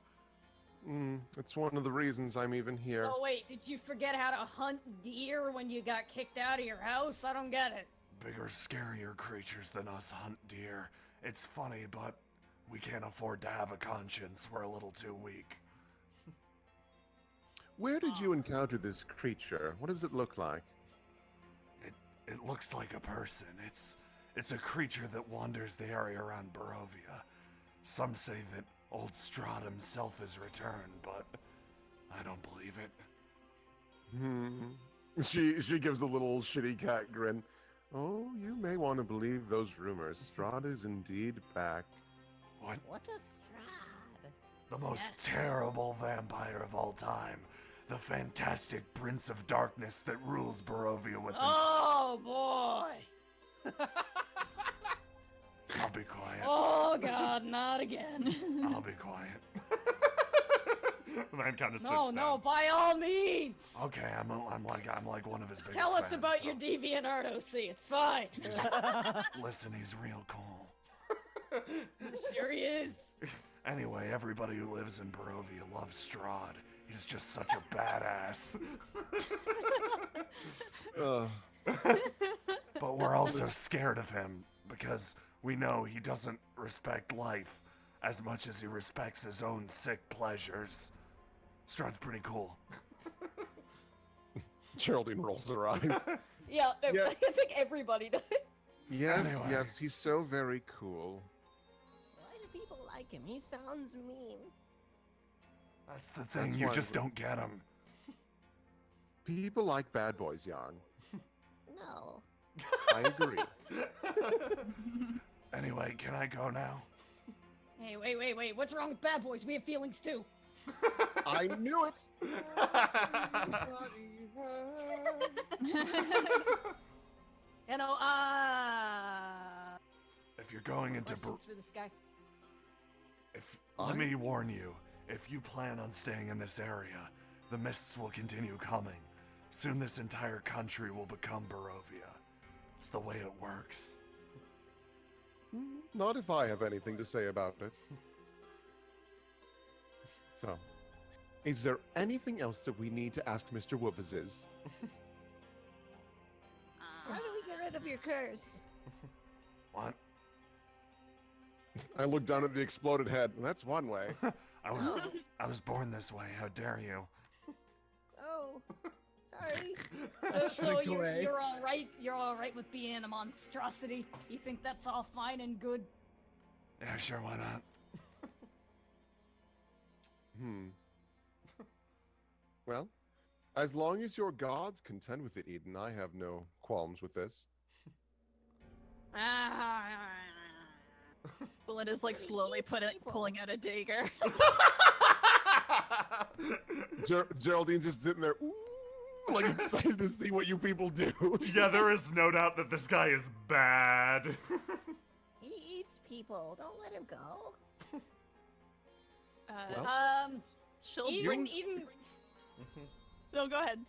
It's one of the reasons I'm even here. So wait, did you forget how to hunt deer when you got kicked out of your house? I don't get it. Bigger, scarier creatures than us hunt deer. It's funny, but we can't afford to have a conscience. We're a little too weak. Where did you encounter this creature? What does it look like? It looks like a person. It's a creature that wanders the area around Barovia. Some say that old Strahd himself has returned, but I don't believe it. She gives a little shitty cat grin. Oh, you may want to believe those rumors. Strahd is indeed back. What? What's a Strahd? The most terrible vampire of all time. The fantastic Prince of Darkness that rules Barovia with Oh boy. I'll be quiet. Oh god, not again. I'll be quiet. The man kind of sits No, down. no, by all means. Okay, I'm like one of his biggest Tell us fans, about so- your deviant art, OC. It's fine. Listen, he's real cool. I'm sure he is. Anyway, everybody who lives in Barovia loves Strahd. He's just such a badass. But we're also scared of him because we know he doesn't respect life as much as he respects his own sick pleasures. Strahd's pretty cool. Geraldine rolls her eyes. Yeah, Yeah. I think everybody does. Yes, Anyway. yes, he's so very cool. Why do people like him? He sounds mean. That's the thing, That's you why just we- don't get him. People like bad boys, Yarn. No. I agree. Anyway, can I go now? Hey, wait. What's wrong with bad boys? We have feelings too. I knew it! You know, If you're going into questions for this guy. Let me warn you, if you plan on staying in this area, the mists will continue coming. Soon this entire country will become Barovia. It's the way it works. Not if I have anything to say about it. So, is there anything else that we need to ask Mr. Woofizes? How do we get rid of your curse? What? I look down at the exploded head. That's one way. I was born this way, how dare you? Oh, sorry. So Shrink you're away. you're all right. You're all right with being a monstrosity. You think that's all fine and good? Yeah, sure, why not? Well, as long as your gods contend with it, Eden, I have no qualms with this. Belinda's like slowly pulling out a dagger. Geraldine's just sitting there, ooh, like excited to see what you people do. Yeah, there is no doubt that this guy is bad. He eats people. Don't let him go. She'll Eden, bring. No, go ahead.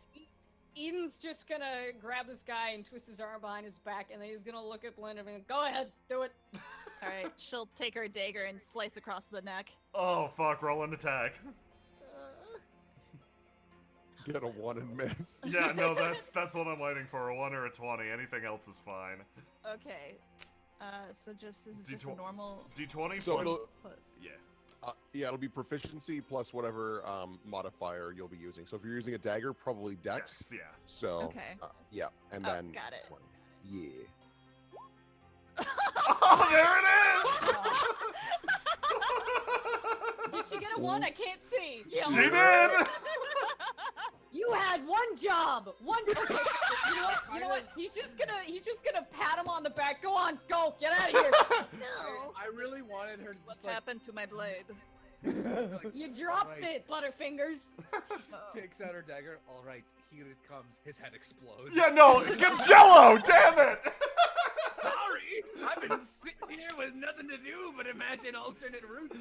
Eden's just gonna grab this guy and twist his arm behind his back, and then he's gonna look at Belinda and be like, "Go ahead, do it." All right, she'll take her dagger and slice across the neck. Oh, fuck, roll an attack. Get a 1 and miss. Yeah, no, that's what I'm waiting for, a 1 or a 20. Anything else is fine. Okay. So this is just a D12 normal. D20 So plus... it'll- Yeah. Yeah, it'll be proficiency plus whatever modifier you'll be using. So if you're using a dagger, probably dex. Dex, yeah. So, Okay. yeah, and Oh, then... got it. 20. Yeah. Oh, there it is! Did she get a 1? I can't see. She did! You had one job. One. Okay. You know what? He's just gonna pat him on the back. Go on, go, get out of here. No. I really wanted her to What just like, happened to my blade? like You dropped right. it, Butterfingers. She just takes out her dagger. All right, here it comes. His head explodes. Yeah, no, get Jello, damn it! Sorry, I've been sitting here with nothing to do but imagine alternate routes.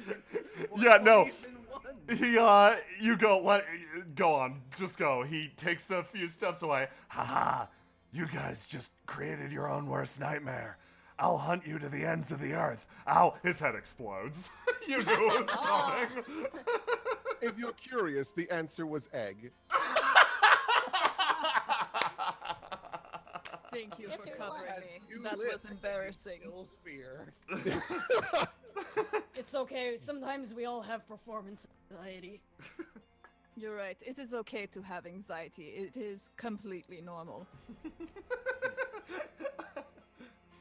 Yeah, no. 20s and ones. He, you go on, just go. He takes a few steps away. Haha, you guys just created your own worst nightmare. I'll hunt you to the ends of the earth. Ow, his head explodes. You knew it was coming. If you're curious, the answer was egg. Thank you Yes, for it covering Has me. two That lips was embarrassing. Kills fear. It's okay. Sometimes we all have performance anxiety. You're right. It is okay to have anxiety. It is completely normal.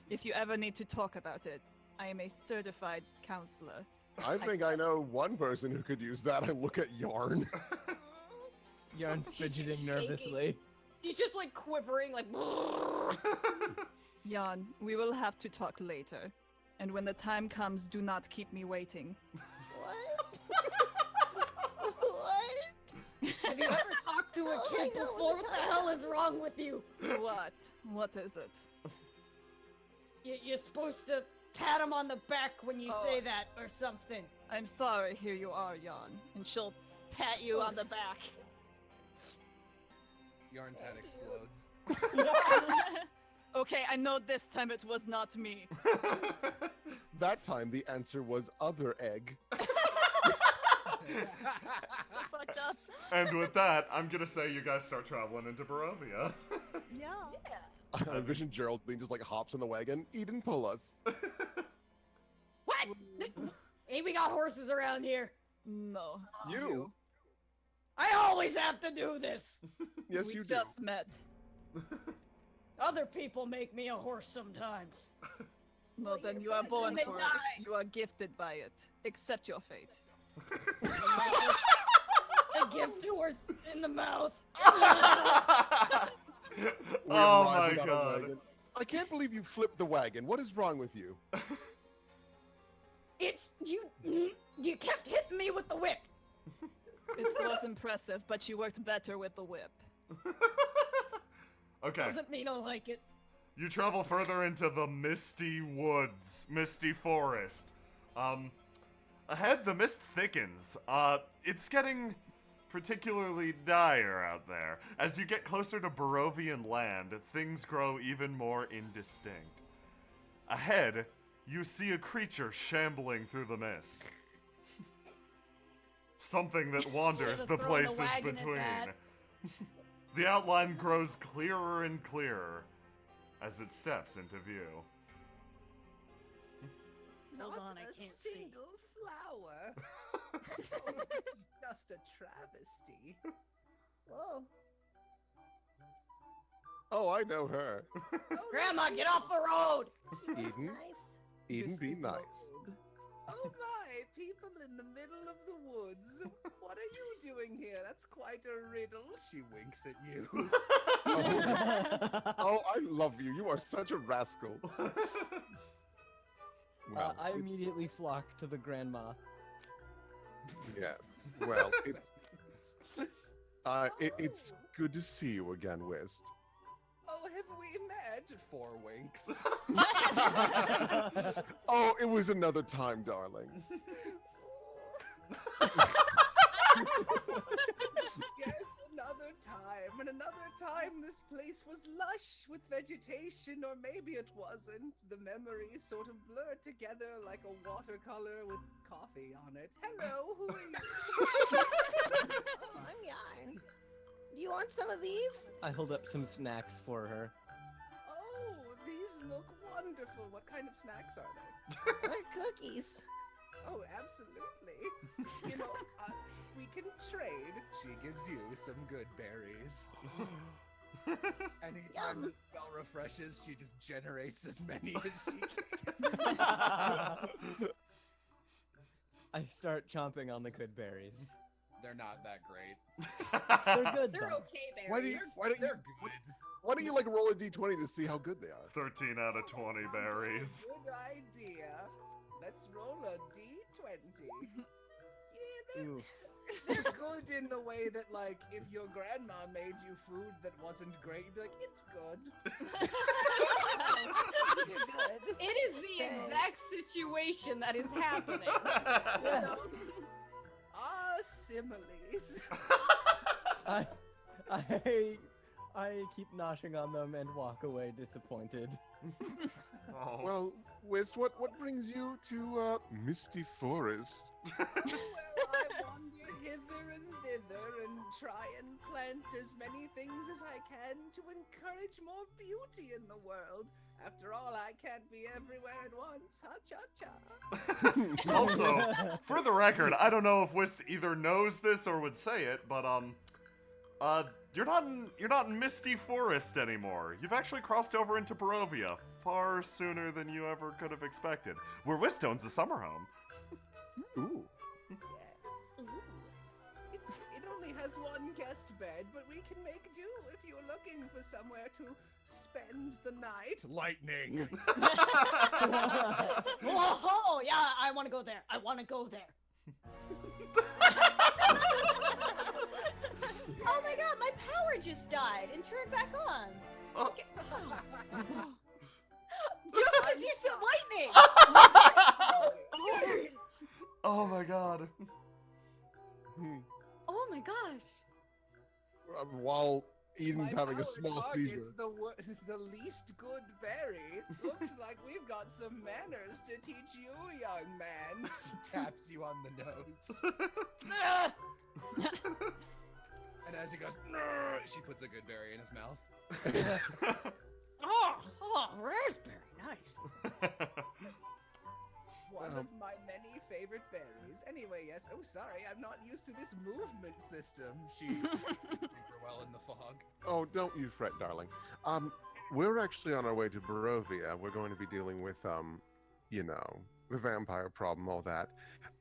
If you ever need to talk about it, I am a certified counselor. I think I know one person who could use that. I look at Yarn. Yarn's fidgeting Shaking. nervously. He's just like quivering, like. Jan, we will have to talk later. And when the time comes, do not keep me waiting. What? What? Have you ever talked to a Oh, kid I know before? what What the the hell is wrong with you? What? What is it? You're supposed to pat him on the back when you Oh. say that or something. I'm sorry, here you are, Jan. And she'll pat you on the back. Yarn's head explodes. Okay, I know this time it was not me. That time the answer was other egg. So fucked up. And with that, I'm gonna say you guys start traveling into Barovia. Yeah. I envision Geraldine just like hops on the wagon. Eden, pull us. What? Hey, we got horses around here. No. You? I always have to do this. Yes, we you do. just met. Other people make me a horse sometimes. Well, then you're you are bad born when they for it. die. You are gifted by it. Accept your fate. A gift horse in the mouth. We Oh arrive my without a god. wagon. I can't believe you flipped the wagon. What is wrong with you? It's you. You kept hitting me with the whip. It was impressive, but you worked better with the whip. Okay, Doesn't mean I like it. you travel further into the misty woods, misty forest. Ahead the mist thickens. It's getting particularly dire out there. As you get closer to Barovian land, things grow even more indistinct. Ahead, you see a creature shambling through the mist. Something that wanders Should've the thrown the places wagon at between. that. The outline grows clearer and clearer as it steps into view. Hold on, I Not a can't see. single flower. Oh, it's just a travesty. Whoa. Oh, I know her. Grandma, get off the road. She looks Eden? nice. Eden, This be is nice. rogue. Oh my, people in the middle of the woods. What are you doing here? That's quite a riddle. She winks at you. Oh, I love you. You are such a rascal. Well, I it's- immediately flock to the grandma. yes. Well, it's good to see you again, Whist. Oh, have we met? 4 winks. Oh, it was another time, darling. Yes, another time. And another time this place was lush with vegetation, or maybe it wasn't. The memories sort of blurred together like a watercolor with coffee on it. Hello, who are you? Oh, I'm Yarn. Do you want some of these? I hold up some snacks for her. Oh, these look wonderful. What kind of snacks are they? They're cookies. Oh, absolutely. You know, we can trade. She gives you some good berries. Anytime the spell refreshes, she just generates as many as she can. I start chomping on the good berries. They're not that great. They're good They're though. okay berries. Why don't you like roll a d20 to see how good they are? 13 out of 20 Sounds like a berries. Good idea. Let's roll a d20. Yeah, Ooh. they're good in the way that, like, if your grandma made you food that wasn't great, you'd be like, it's good. These are good. It is the Thanks. exact situation that is happening. Yeah. Similes. I keep noshing on them and walk away disappointed. Oh. Well, Whist, what brings you to Misty Forest? Well, I wander hither and thither and try and plant as many things as I can to encourage more beauty in the world. After all, I can't be everywhere at once. Ha-cha-cha. Also, for the record, I don't know if Whist either knows this or would say it, but you're not in Misty Forest anymore. You've actually crossed over into Barovia far sooner than you ever could have expected. Where Whist owns a summer home. Ooh. Yes. It only has one guest bed, but we can make do if you're looking for somewhere to spend the night. Lightning. Whoa, yeah, I want to go there. I want to go there. Oh my god, my power just died and turned back on. Oh. Just as you said lightning! Weird. Oh my god. Hmm. Oh my gosh. While Eden's My having a power small target's seizure. the least good berry. Looks like we've got some manners to teach you, young man. She taps you on the nose. And as he goes, "Nah," she puts a good berry in his mouth. Oh, raspberry, nice. One of my many favorite berries. Anyway, yes. Oh, sorry, I'm not used to this movement system. She super well in the fog. Oh, don't you fret, darling. We're actually on our way to Barovia. We're going to be dealing with, you know, the vampire problem, all that.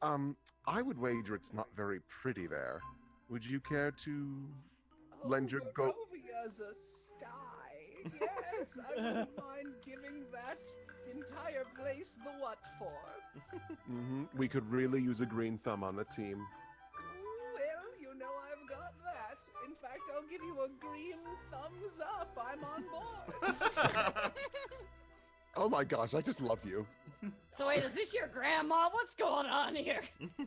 I would wager it's not very pretty there. Would you care to lend your go? Barovia's a sty. Yes, I wouldn't mind giving that entire place the what for. We could really use a green thumb on the team. Well, you know I've got that. In fact, I'll give you a green thumbs up. I'm on board. Oh my gosh, I just love you. So wait, is this your grandma? What's going on here?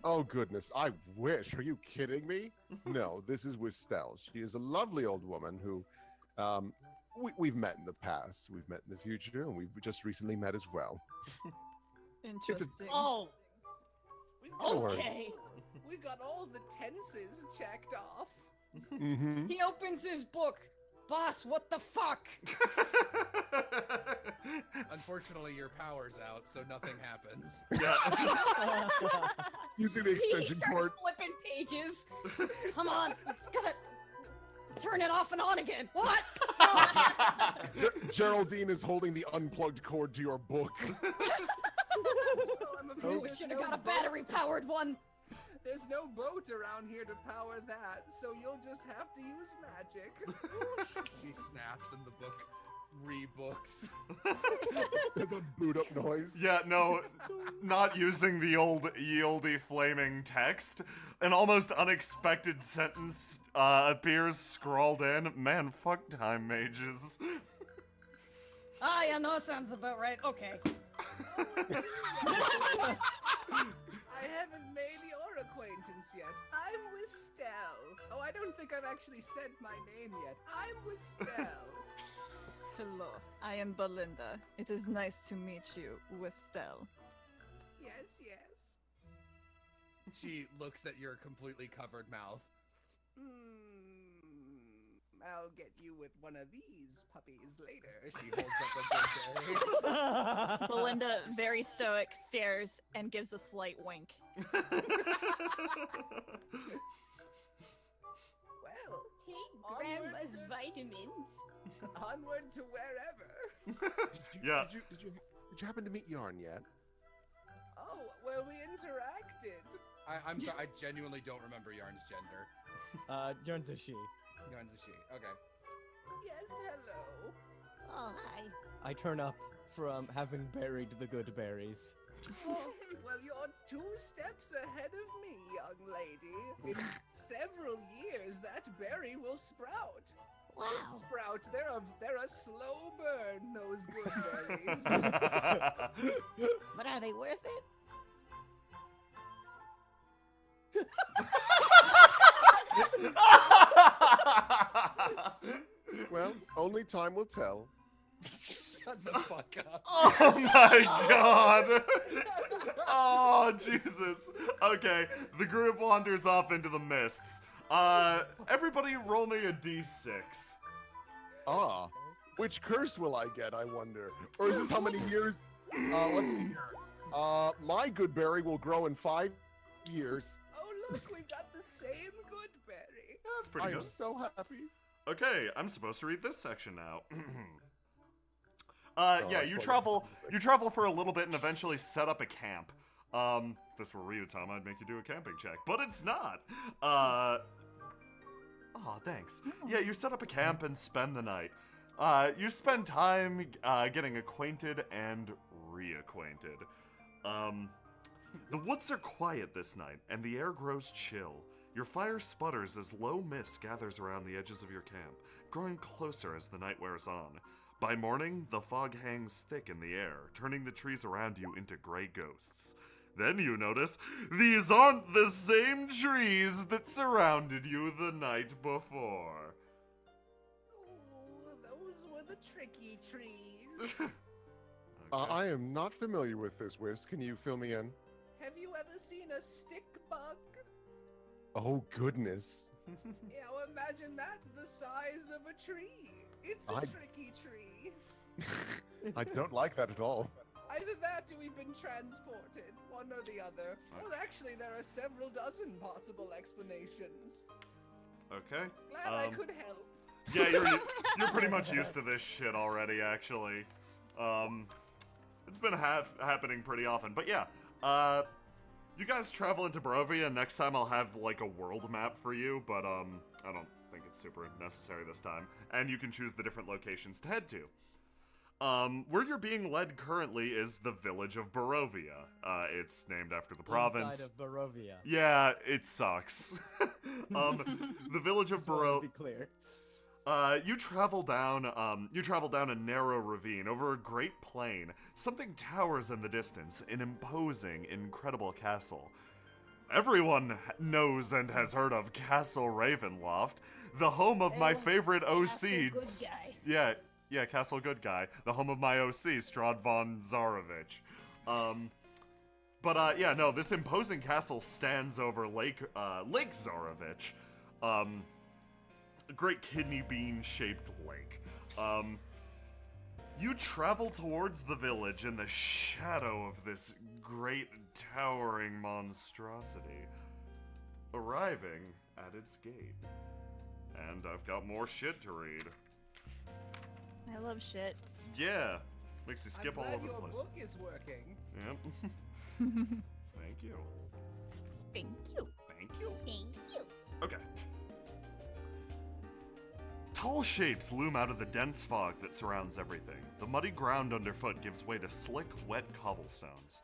Oh goodness, I wish. Are you kidding me? No, this is Wistel. She is a lovely old woman who, we've met in the past, we've met in the future, and we've just recently met as well. Interesting. Oh, Don't worry. okay. We've got all the tenses checked off. Mm-hmm. He opens his book. Boss, what the fuck? Unfortunately, your power's out, so nothing happens. Yeah. Using the He extension starts cord. flipping pages. Come on, it's gonna turn it off and on again. What? Geraldine is holding the unplugged cord to your book. I'm afraid We there's should have no got a boat. battery-powered one. There's no boat around here to power that, so you'll just have to use magic. She snaps and the book rebooks. There's a boot up noise. Yeah, no, not using the old yieldy flaming text. An almost unexpected sentence appears scrawled in. Man, fuck time mages. Ah, yeah, no, sounds about right. Okay. I haven't made your acquaintance yet. I'm Wistel. Oh, I don't think I've actually said my name yet. I'm Wistel. Hello, I am Belinda. It is nice to meet you, Wistel. Yes, yes. She looks at your completely covered mouth. I'll get you with one of these puppies later. She holds up a good berry. Belinda, very stoic, stares and gives a slight wink. Well, Take Onward grandma's to- vitamins. onward to wherever. Yeah. Did you happen to meet Yarn yet? Oh, well, we interacted. I'm sorry, I genuinely don't remember Yarn's gender. Yarn's a she. Yarn's a she. Okay. Yes, hello. Oh, hi. I turn up from having buried the good berries. Oh, well, you're 2 steps ahead of me, young lady. In several years, that berry will sprout. Wow. Just sprout. They're a slow burn, those good berries. But are they worth it? Well, only time will tell. Shut the fuck up. Oh my god! Oh, Jesus. Okay, the group wanders off into the mists. Everybody roll me a d6. Ah, which curse will I get, I wonder? Or is this how many years? Let's see here. My good berry will grow in 5 years. Oh, look, we've got the same good berry. Yeah, that's pretty I am good. so happy. Okay, I'm supposed to read this section now. Yeah, that's you wonderful. travel for a little bit and eventually set up a camp. If this were Ryu Tom, I'd make you do a camping check, but it's not. Oh, thanks. Yeah, you set up a camp and spend the night. You spend time getting acquainted and reacquainted. The woods are quiet this night, and the air grows chill. Your fire sputters as low mist gathers around the edges of your camp, growing closer as the night wears on. By morning, the fog hangs thick in the air, turning the trees around you into gray ghosts. Then you notice these aren't the same trees that surrounded you the night before. the tricky trees. Okay. I am not familiar with this, Whist. Can you fill me in? Have you ever seen a stick bug? Oh, goodness. Now imagine that the size of a tree. It's a I- tricky tree. I don't like that at all. Either that or we've been transported, one or the other. Well, actually, there are several dozen possible explanations. Okay. Glad I could help. Yeah, you're pretty much used to this shit already, actually. It's been happening pretty often, but yeah. You guys travel into Barovia, and next time I'll have like a world map for you, but I don't think it's super necessary this time. And you can choose the different locations to head to. Where you're being led currently is the village of Barovia. It's named after the province. Inside of Barovia. Yeah, it sucks. The village of Just wanted to Barovia. be clear. You travel down a narrow ravine over a great plain. Something towers in the distance, an imposing, incredible castle. Everyone knows and has heard of Castle Ravenloft, the home of my favorite OC. Yeah, Castle Good Guy, the home of my OC, Strahd von Zarovich. Yeah, no, this imposing castle stands over Lake Zarovich. A great kidney bean-shaped lake. You travel towards the village in the shadow of this great towering monstrosity, arriving at its gate. And I've got more shit to read. I love shit. Yeah, makes you skip all I'm glad over the your place. book is working. Yep. Thank you. Thank you. Thank you. Thank you. Okay. Tall shapes loom out of the dense fog that surrounds everything. The muddy ground underfoot gives way to slick, wet cobblestones.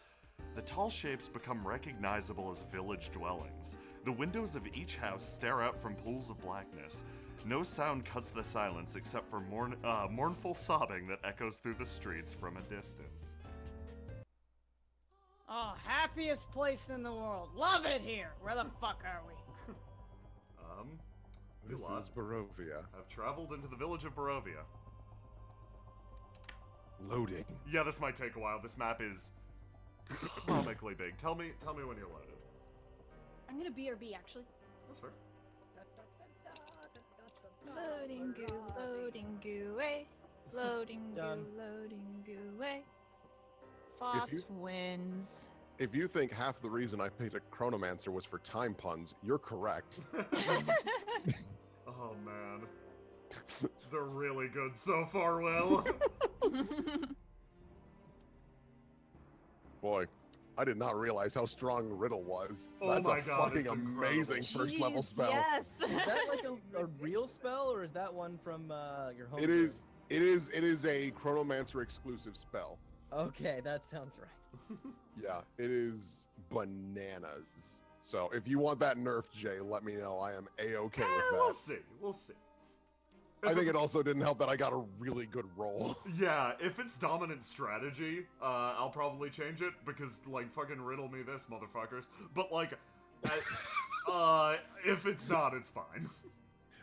The tall shapes become recognizable as village dwellings. The windows of each house stare out from pools of blackness. No sound cuts the silence except for mournful sobbing that echoes through the streets from a distance. Oh, happiest place in the world. Love it here. Where the fuck are we? This is Barovia. I've traveled into the village of Barovia. Loading. Yeah, this might take a while. This map is comically big. Tell me when you're loaded. I'm gonna BRB actually. That's fair. Loading goo, loading goo, way. Loading Done. goo, loading goo, way. Fast wins. If you think half the reason I picked a Chronomancer was for time puns, you're correct. Oh man. They're really good so far, Will. Boy, I did not realize how strong Riddle was. Oh That's my a God, fucking it's amazing incredible. first level Jeez, spell. Yes. Is that like a real spell, or is that one from your home? It is a Chronomancer exclusive spell. Okay, that sounds right. Yeah, it is bananas. So if you want that nerf, Jay, let me know. I am a-okay with We'll that. see. We'll see. I think it also didn't help that I got a really good roll. Yeah, if it's dominant strategy, I'll probably change it because, like, fucking riddle me this, motherfuckers. But, like, if it's not, it's fine.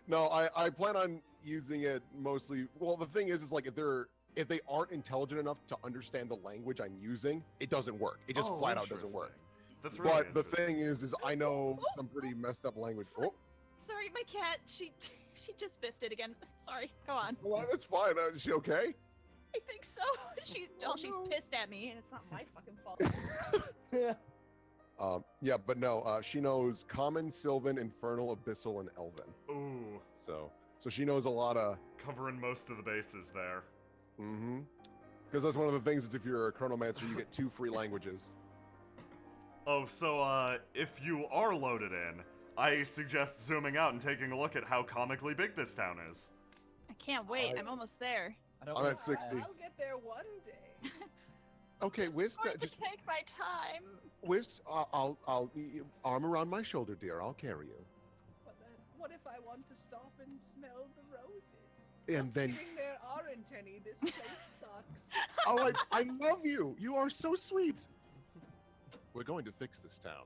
No, I plan on using it mostly. Well, the thing is like if they aren't intelligent enough to understand the language I'm using, it doesn't work. It just flat out doesn't work. That's really But the interesting. thing is I know some pretty messed up language. Oh, Sorry, my cat. She just biffed it again. Sorry. Go on. well, that's fine. Is she okay? I think so. She's she's no. pissed at me, and it's not my fucking fault. Yeah, but no. She knows Common, Sylvan, Infernal, Abyssal, and Elven. Ooh, So she knows a lot of. covering most of the bases there. Mm-hmm. Because that's one of the things is if you're a Chronomancer, you get 2 free languages. Oh, so, if you are loaded in, I suggest zooming out and taking a look at how comically big this town is. I can't wait. I'm almost there. I don't I'm know. at 60. I'll get there one day. Okay, Whist, Going to just take my time. Whist, I'll arm around my shoulder, dear. I'll carry you. But then, what if I want to stop and smell the roses? And Just then, kidding, there aren't any. This place sucks. oh, I love you. You are so sweet. We're going to fix this town.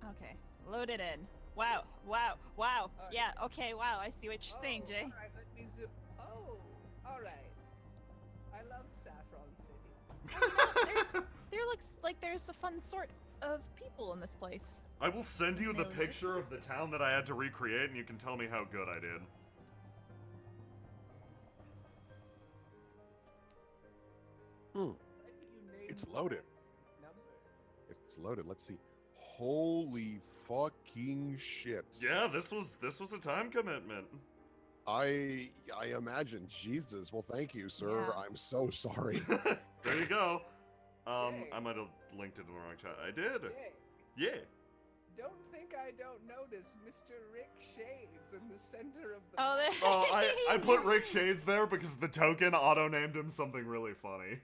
Okay, load it in. Wow, wow, wow. Alright. Yeah, okay, wow. I see what you're saying, Jay. All right, let me zoom. Oh, all right. I love Saffron City. There looks like there's a fun sort of people in this place. I will send you the Familiar picture of the town that I had to recreate, and you can tell me how good I did. Hmm. I like that you named It's loaded. Number. It's loaded. Let's see. Holy fucking shit. Yeah, this was a time commitment. I imagine. Jesus. Well, thank you, sir. Yeah. I'm so sorry. There you go. Jay. I might have linked it in the wrong chat. I did. Jay, Yeah. don't think I don't notice Mr. Rick Shades in the center of the. Oh, map. there. Oh, I put Rick Shades there because the token auto-named him something really funny.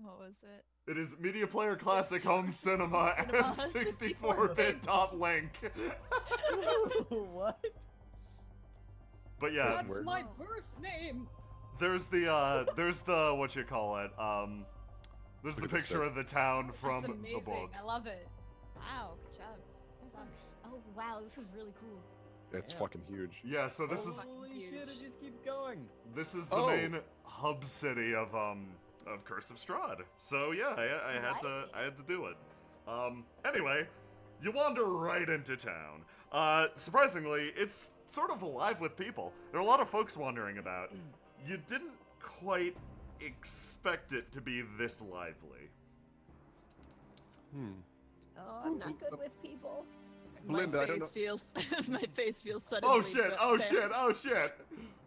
What was it? It is Media Player Classic Home Cinema and Cinema 64-bit.link. What? But yeah, That's Word. my birth name. there's the what you call it, there's the Look at this picture thing. of the town from That's amazing. the book. I love it. Wow, good job. Thanks. Oh wow, this is really cool. It's Yeah. fucking huge. Yeah, so this is Holy shit! It just keeps going. the Oh. main hub city of Curse of Strahd. So yeah, I had to do it. Anyway, you wander right into town. Surprisingly, it's sort of alive with people. There are a lot of folks wandering about. You didn't quite expect it to be this lively. Hmm. Oh, I'm not good with people. Belinda, I don't know. My face feels suddenly. Oh shit! Oh bad. shit! Oh shit!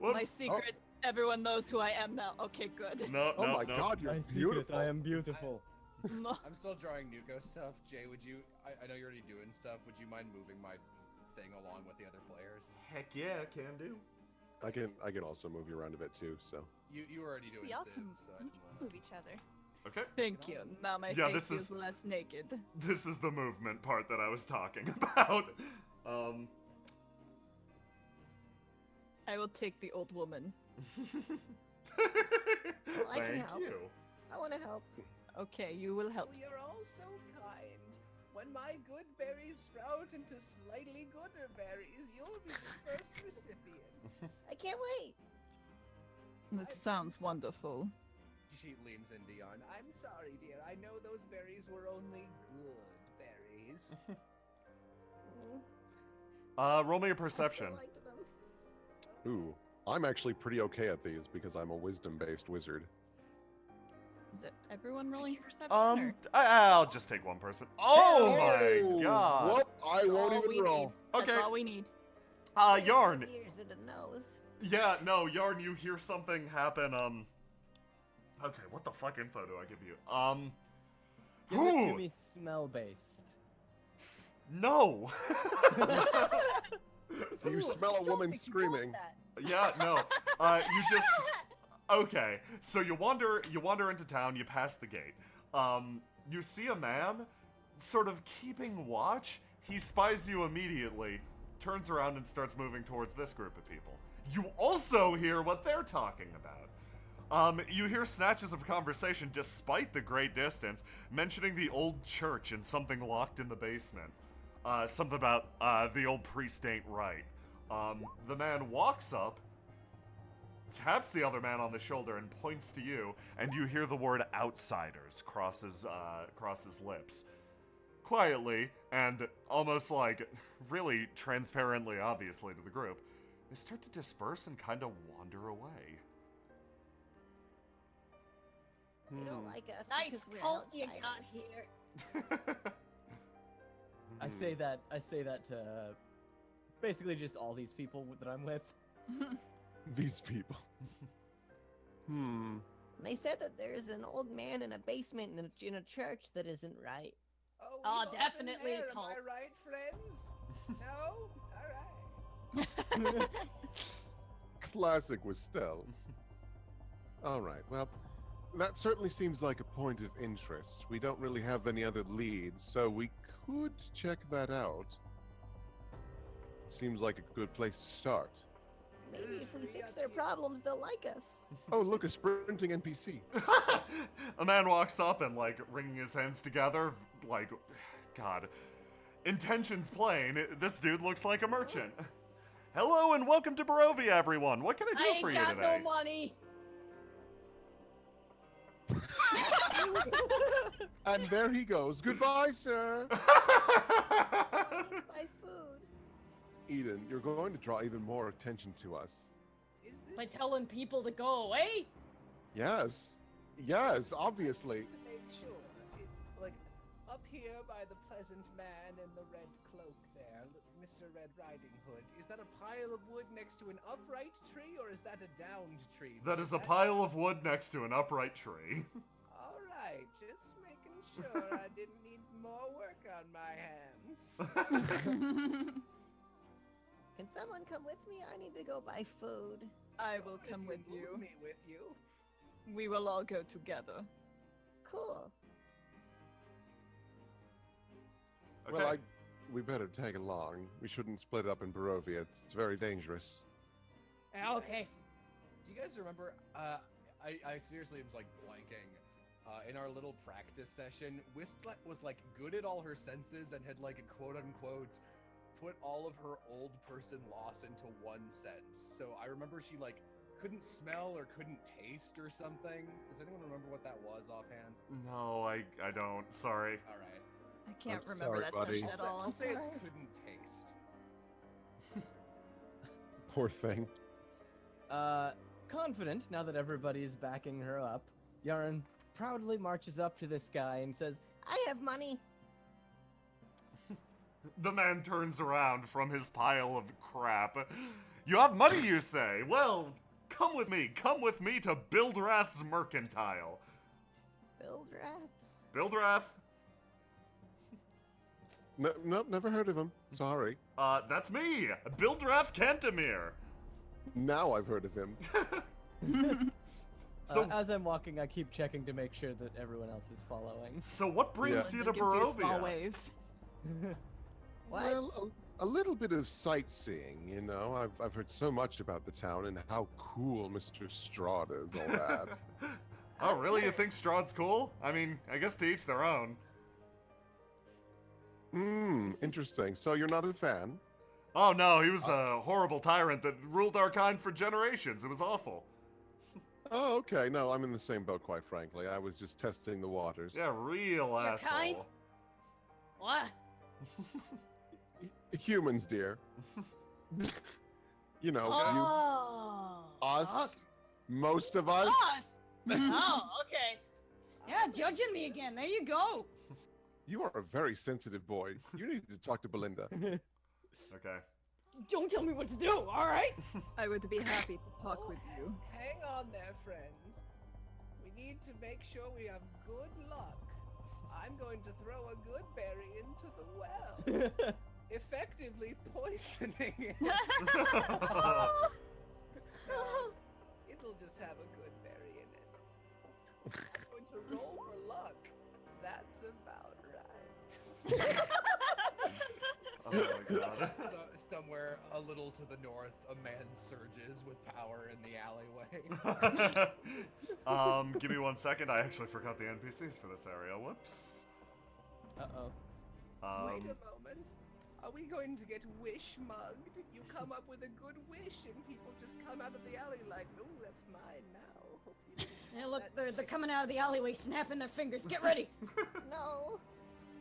Whoops. My secret. Everyone knows who I am now. Okay, good. No, Oh no, my no. god, you're My secret, beautiful. I am beautiful. I'm still drawing Nuko stuff. Jay, would you? I know you're already doing stuff. Would you mind moving my thing along with the other players? Heck yeah, can do. I can also move you around a bit too. So You were already doing Y'all Civ, can so I didn't wanna. move each other. Okay. Thank you. Now my Yeah, face this is- feels less naked. This is the movement part that I was talking about. I will take the old woman. I can Thank help. you. I want to help. Okay, you will help. Oh, you're all so kind. When my good berries sprout into slightly gooder berries, you'll be the first recipients. I can't wait. That sounds wonderful. She leans into Yarn. I'm sorry, dear. I know those berries were only good berries. Roll me a I still perception. liked them. ooh, I'm actually pretty okay at these because I'm a wisdom-based wizard. Is it everyone rolling perception? Or? I'll just take one person. Oh Oh, my god. Whoop, I That's won't all we even roll. need. That's Okay. all we need. Yarn. Ears and a nose. Yeah, no, Yarn, you hear something happen, okay, what the fuck info do I give you? Give it to who? me smell-based. No! You smell a woman screaming. Yeah, no. You just okay. So you wander into town. You pass the gate. You see a man, sort of keeping watch. He spies you immediately, turns around and starts moving towards this group of people. You also hear what they're talking about. You hear snatches of conversation despite the great distance, mentioning the old church and something locked in the basement. Something about the old priest ain't right. The man walks up, taps the other man on the shoulder, and points to you, and you hear the word outsiders cross his lips. Quietly, and almost like really transparently obviously to the group, they start to disperse and kind of wander away. They don't like us Nice because we're cult you got outsiders. here. I say that to basically just all these people that I'm with. These people. And they said that there's an old man in a basement in a church that isn't right. Oh, Oh, we've all been definitely a there, cult. Am I right, friends? No? All right. Classic with Stell. Alright, well, that certainly seems like a point of interest. We don't really have any other leads, so we could check that out. Seems like a good place to start. Maybe if we fix their problems, they'll like us. Oh, look, a sprinting NPC. A man walks up and, like, wringing his hands together, like, God. intentions plain, this dude looks like a merchant. Hello and welcome to Barovia, everyone. What can I do I for ain't you got today? no money. And there he goes. Goodbye, sir. Buy food. Eden, you're going to draw even more attention to us. Is By this telling people to go away. Yes. Yes, obviously. to make sure? Like up here by the pleasant man in the red cloak there, Mr. Red Riding Hood. Is that a pile of wood next to an upright tree, or is that a downed tree? That is a pile of wood next to an upright tree. All right, just making sure I didn't need more work on my hands. Can someone come with me? I need to go buy food. I will If come with move you. Me with you. We will all go together. Cool. Okay. Well, we better tag along. We shouldn't split up in Barovia. It's very dangerous. Yeah, okay. Do you guys remember? I seriously was like blanking. In our little practice session, Whistlet was like good at all her senses and had like a quote unquote put all of her old person loss into one sense. So I remember she like couldn't smell or couldn't taste or something. Does anyone remember what that was offhand? No, I don't. Sorry. All right. I can't I'm remember sorry, that buddy. session at all. I'll say Sorry. it's couldn't taste. Poor thing. Confident now that everybody's backing her up, Yarn proudly marches up to this guy and says, I have money. The man turns around from his pile of crap. You have money, you say? Well, come with me. Come with me to Bildrath's Mercantile. Build rats. Bildrath? No, never heard of him. Sorry. That's me, Bildrath Cantemir. Now I've heard of him. So, as I'm walking, I keep checking to make sure that everyone else is following. so what brings Yeah. you to Gives you a small Barovia? wave. What? Well, a little bit of sightseeing, you know. I've heard so much about the town and how cool Mr. Strahd is, all that. Oh, really? You think Strahd's cool? I mean, I guess to each their own. Interesting. So you're not a fan? Oh no, he was a horrible tyrant that ruled our kind for generations. It was awful. Oh, okay. No, I'm in the same boat, quite frankly. I was just testing the waters. Yeah, real asshole. kind? What? Humans, dear. You know, Oh. us, most of us. Us. Oh, okay. Yeah, judging me again. There you go. You are a very sensitive boy. You need to talk to Belinda. Okay. Don't tell me what to do. All right. I would be happy to talk with you. Hang on there, friends. We need to make sure we have good luck. I'm going to throw a good berry into the well, effectively poisoning it. It'll just have a good berry in it. I'm going to roll for luck. That's about right. Oh my god. So, somewhere a little to the north, a man surges with power in the alleyway. Give me 1 second. I actually forgot the NPCs for this area. Whoops. Uh-oh. Wait a moment. Are we going to get wish mugged? You come up with a good wish and people just come out of the alley like, oh, that's mine now. Hope you didn't Hey, have look, that they're coming out of the alleyway, snapping their fingers. Get ready. No.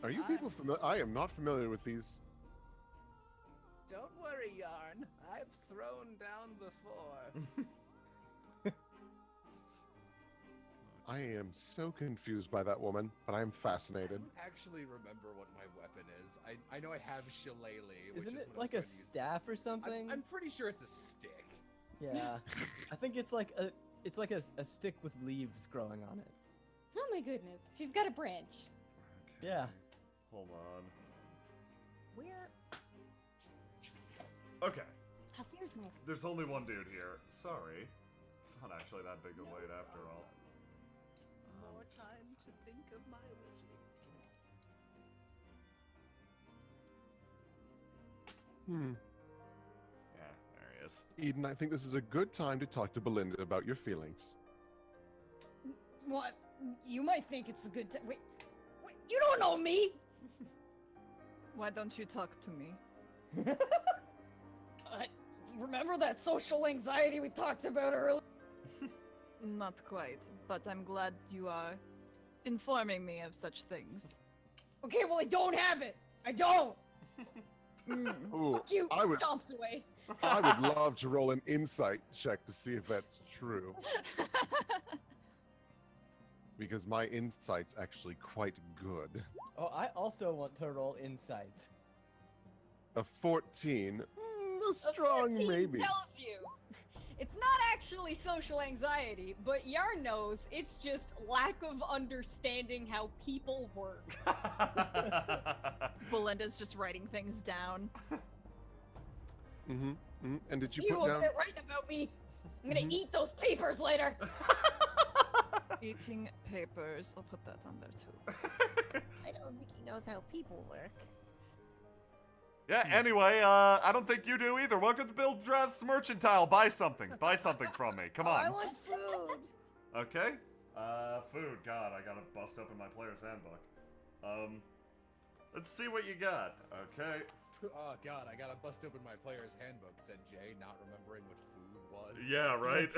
Are you people familiar? I am not familiar with these. Don't worry, Yarn. I've thrown down before. I am so confused by that woman, but I am I fascinated. don't actually remember what my weapon is. I know I have shillelagh, which Isn't is it what like I a was gonna use. staff or something? I'm pretty sure it's a stick. Yeah. I think it's like a stick with leaves growing on it. Oh my goodness, she's got a branch. Yeah. Hold on. Where? Okay. Oh, there's my. There's only one dude here. Sorry. It's not actually that big a wait after all. More time to think of my wishing. Yeah, there he is. Eden, I think this is a good time to talk to Belinda about your feelings. What? You might think it's a good time. Wait, you don't know me. Why don't you talk to me? Remember that social anxiety we talked about earlier? Not quite, but I'm glad you are informing me of such things. Okay, well I don't have it. I don't. Ooh, Fuck you. I would, Stomps away. I would love to roll an insight check to see if that's true, because my insight's actually quite good. Oh, I also want to roll insight. A 14, a strong 14 maybe. tells you it's not actually social anxiety, but Yarn knows it's just lack of understanding how people work. Belinda's just writing things down. And did you You put over down? there writing about me? I'm gonna eat those papers later. Eating papers. I'll put that on there too. I don't think he knows how people work. Yeah, anyway, I don't think you do either. Welcome to Bill Draft's Merchantile. Buy something. Buy something from me. Come Oh, on. I want food. Okay. Food. God, I gotta bust open my player's handbook. Let's see what you got. Okay. Oh god, I gotta bust open my player's handbook, said Jay, not remembering what food was. Yeah, right?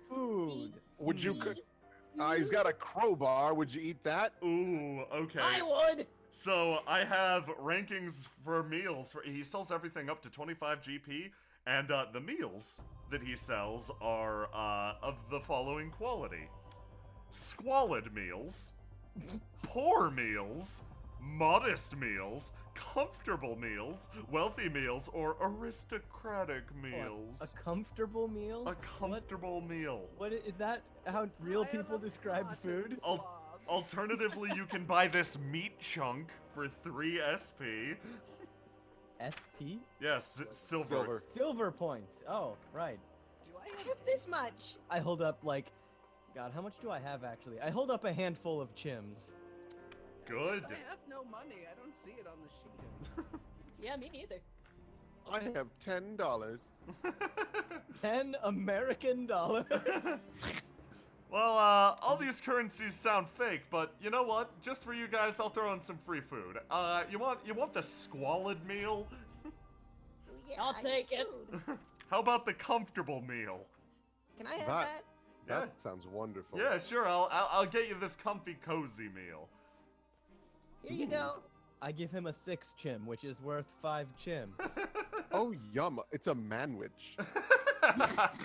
Food. Would you cook? He's got a crowbar. Would you eat that? Ooh, okay. I would. So, I have rankings for meals. He sells everything up to 25 GP, and the meals that he sells are of the following quality. Squalid meals, poor meals, modest meals, comfortable meals, wealthy meals, or aristocratic meals. A comfortable meal? A comfortable meal. What is that? How real I am people a describe cotton food? swab. Alternatively, you can buy this meat chunk for 3 SP. SP? Yes, silver. Silver points. Oh, right. Do I I have have this much. I hold up like, God, how much do I have actually? I hold up a handful of chims. Good. I have no money. I don't see it on the sheet. Yeah, me neither. I have $10. 10 American dollars. Well, all these currencies sound fake, but you know what? Just for you guys, I'll throw in some free food. You want the squalid meal? Yeah, I'll I take need it. food. How about the comfortable meal? Can I have That- that? Yeah. That sounds wonderful. Yeah, sure. I'll get you this comfy, cozy meal. Here you go. I give him a 6 chim, which is worth 5 chims. Oh, yum. It's a manwich.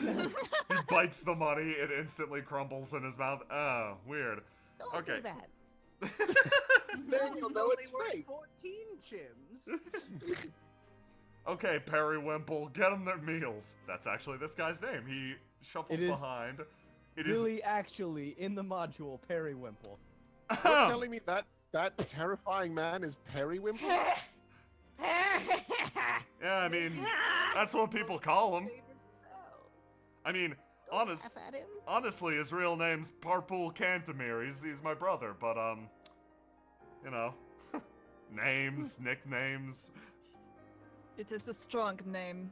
He bites the money, it instantly crumbles in his mouth. Oh, weird. Don't Okay. do that. Then you'll know Only it's worth fake. 14 chims. Okay, Periwimple, get him their meals. That's actually this guy's name. He shuffles It is behind. It is. Really, actually, in the module, Periwimple. You're telling me that terrifying man is Periwimple? Yeah, I mean, that's what people call him. Favorite spell. I mean, Don't laugh at him. honestly, his real name's Parpool Cantemir. He's my brother, but you know, names, nicknames. It is a strong name.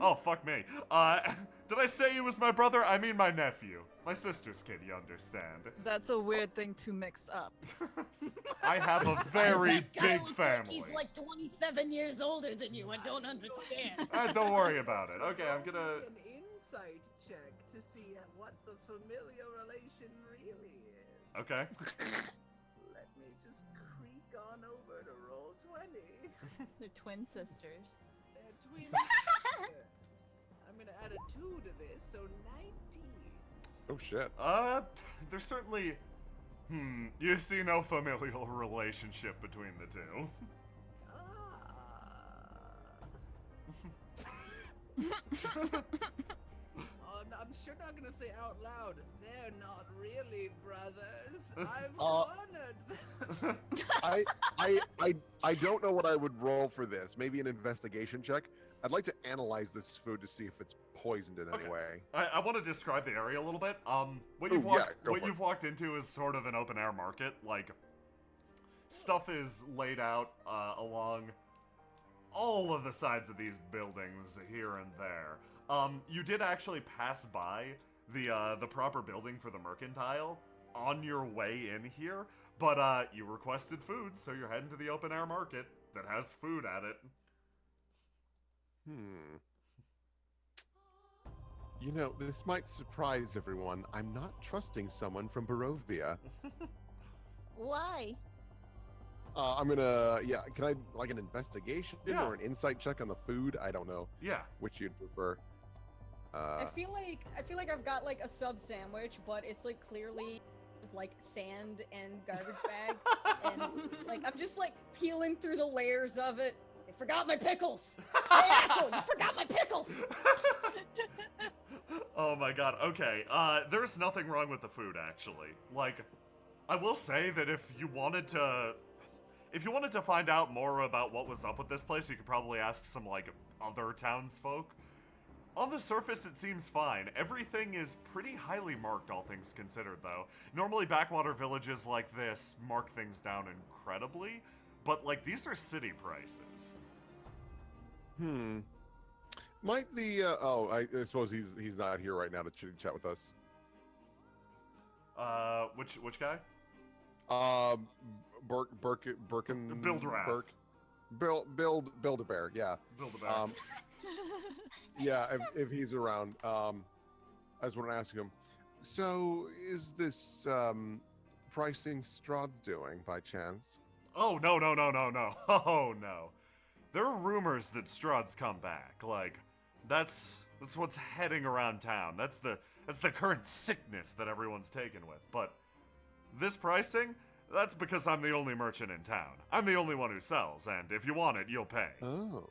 Oh, fuck me. Did I say he was my brother? I mean my nephew. My sister's kid, you understand. That's a weird thing to mix up. I have a very That guy big looks family. Like he's like 27 years older than you. I don't understand. Don't worry about it. Okay, I'm gonna. An insight check to see what the familiar relation really is. Okay. Let me just creak on over to roll 20. They're twin sisters. They're twin sisters. I'm gonna add a 2 to this, so 19. Oh, shit. There's certainly. You see no familial relationship between the two. Oh, no, I'm sure not gonna say out loud. They're not really brothers. I've Uh, cornered them. I don't know what I would roll for this. Maybe an investigation check. I'd like to analyze this food to see if it's poisoned in any Okay. way. I want to describe the area a little bit. What Ooh, you've yeah, walked, go what for it. you've walked into is sort of an open air market. Like, stuff is laid out along all of the sides of these buildings here and there. You did actually pass by the proper building for the mercantile on your way in here, But you requested food, so you're heading to the open air market that has food at it. You know, this might surprise everyone. I'm not trusting someone from Barovia. Why? I'm gonna, can I, like, an investigation Yeah. or an insight check on the food? I don't know Yeah. which you'd prefer. I feel like I've got like a sub sandwich, but it's like clearly with like sand and garbage bag, and like I'm just like peeling through the layers of it. I forgot my pickles. Hey asshole! You forgot my pickles. Oh my god. Okay. There's nothing wrong with the food, actually. Like, I will say that if you wanted to find out more about what was up with this place, you could probably ask some like other townsfolk. On the surface, it seems fine. Everything is pretty highly marked, all things considered, though. Normally, backwater villages like this mark things down incredibly, but, like, these are city prices. Might the, I suppose he's not here right now to chat with us. Which guy? Birkin... Build-Rath. Build-A-Bear, yeah. Build-A-Bear. Yeah, if he's around. I just want to ask him. So, is this pricing Strahd's doing by chance? Oh, no. Oh, no. There are rumors that Strahd's come back. Like, that's what's heading around town. That's the current sickness that everyone's taken with. But this pricing, that's because I'm the only merchant in town. I'm the only one who sells, and if you want it, you'll pay. Oh.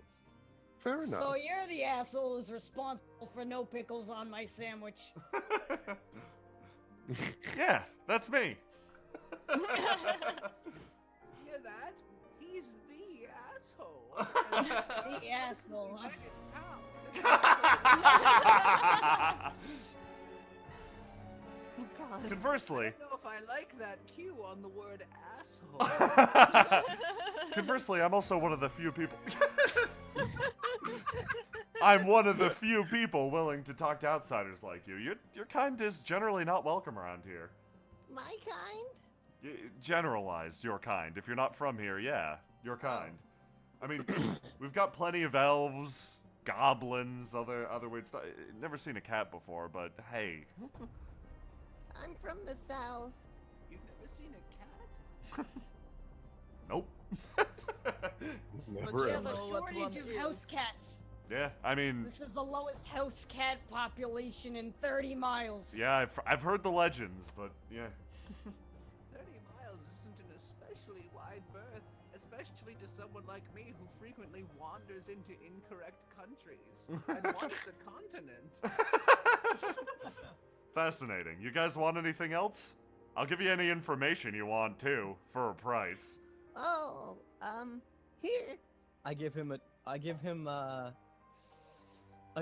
Fair enough. So you're the asshole who's responsible for no pickles on my sandwich. Yeah, that's me. Hear that? He's the asshole. The asshole, huh? Oh god. Conversely, I don't know if I like that cue on the word asshole. conversely, I'm also one of the few people. I'm one of the few people willing to talk to outsiders like you. Your kind is generally not welcome around here. My kind? Generalized, your kind. If you're not from here, yeah, your kind. I mean, we've got plenty of elves, goblins, other weird stuff. Never seen a cat before, but hey. I'm from the south. You've never seen a cat? Nope. Never But you have ever. a shortage of house cats. Yeah, I mean, This is the lowest house cat population in 30 miles. yeah, I've heard the legends, but yeah. 30 miles isn't an especially wide berth, especially to someone like me who frequently wanders into incorrect countries and wants a continent. Fascinating. You guys want anything else? I'll give you any information you want, too, for a price. Oh, here. I give him a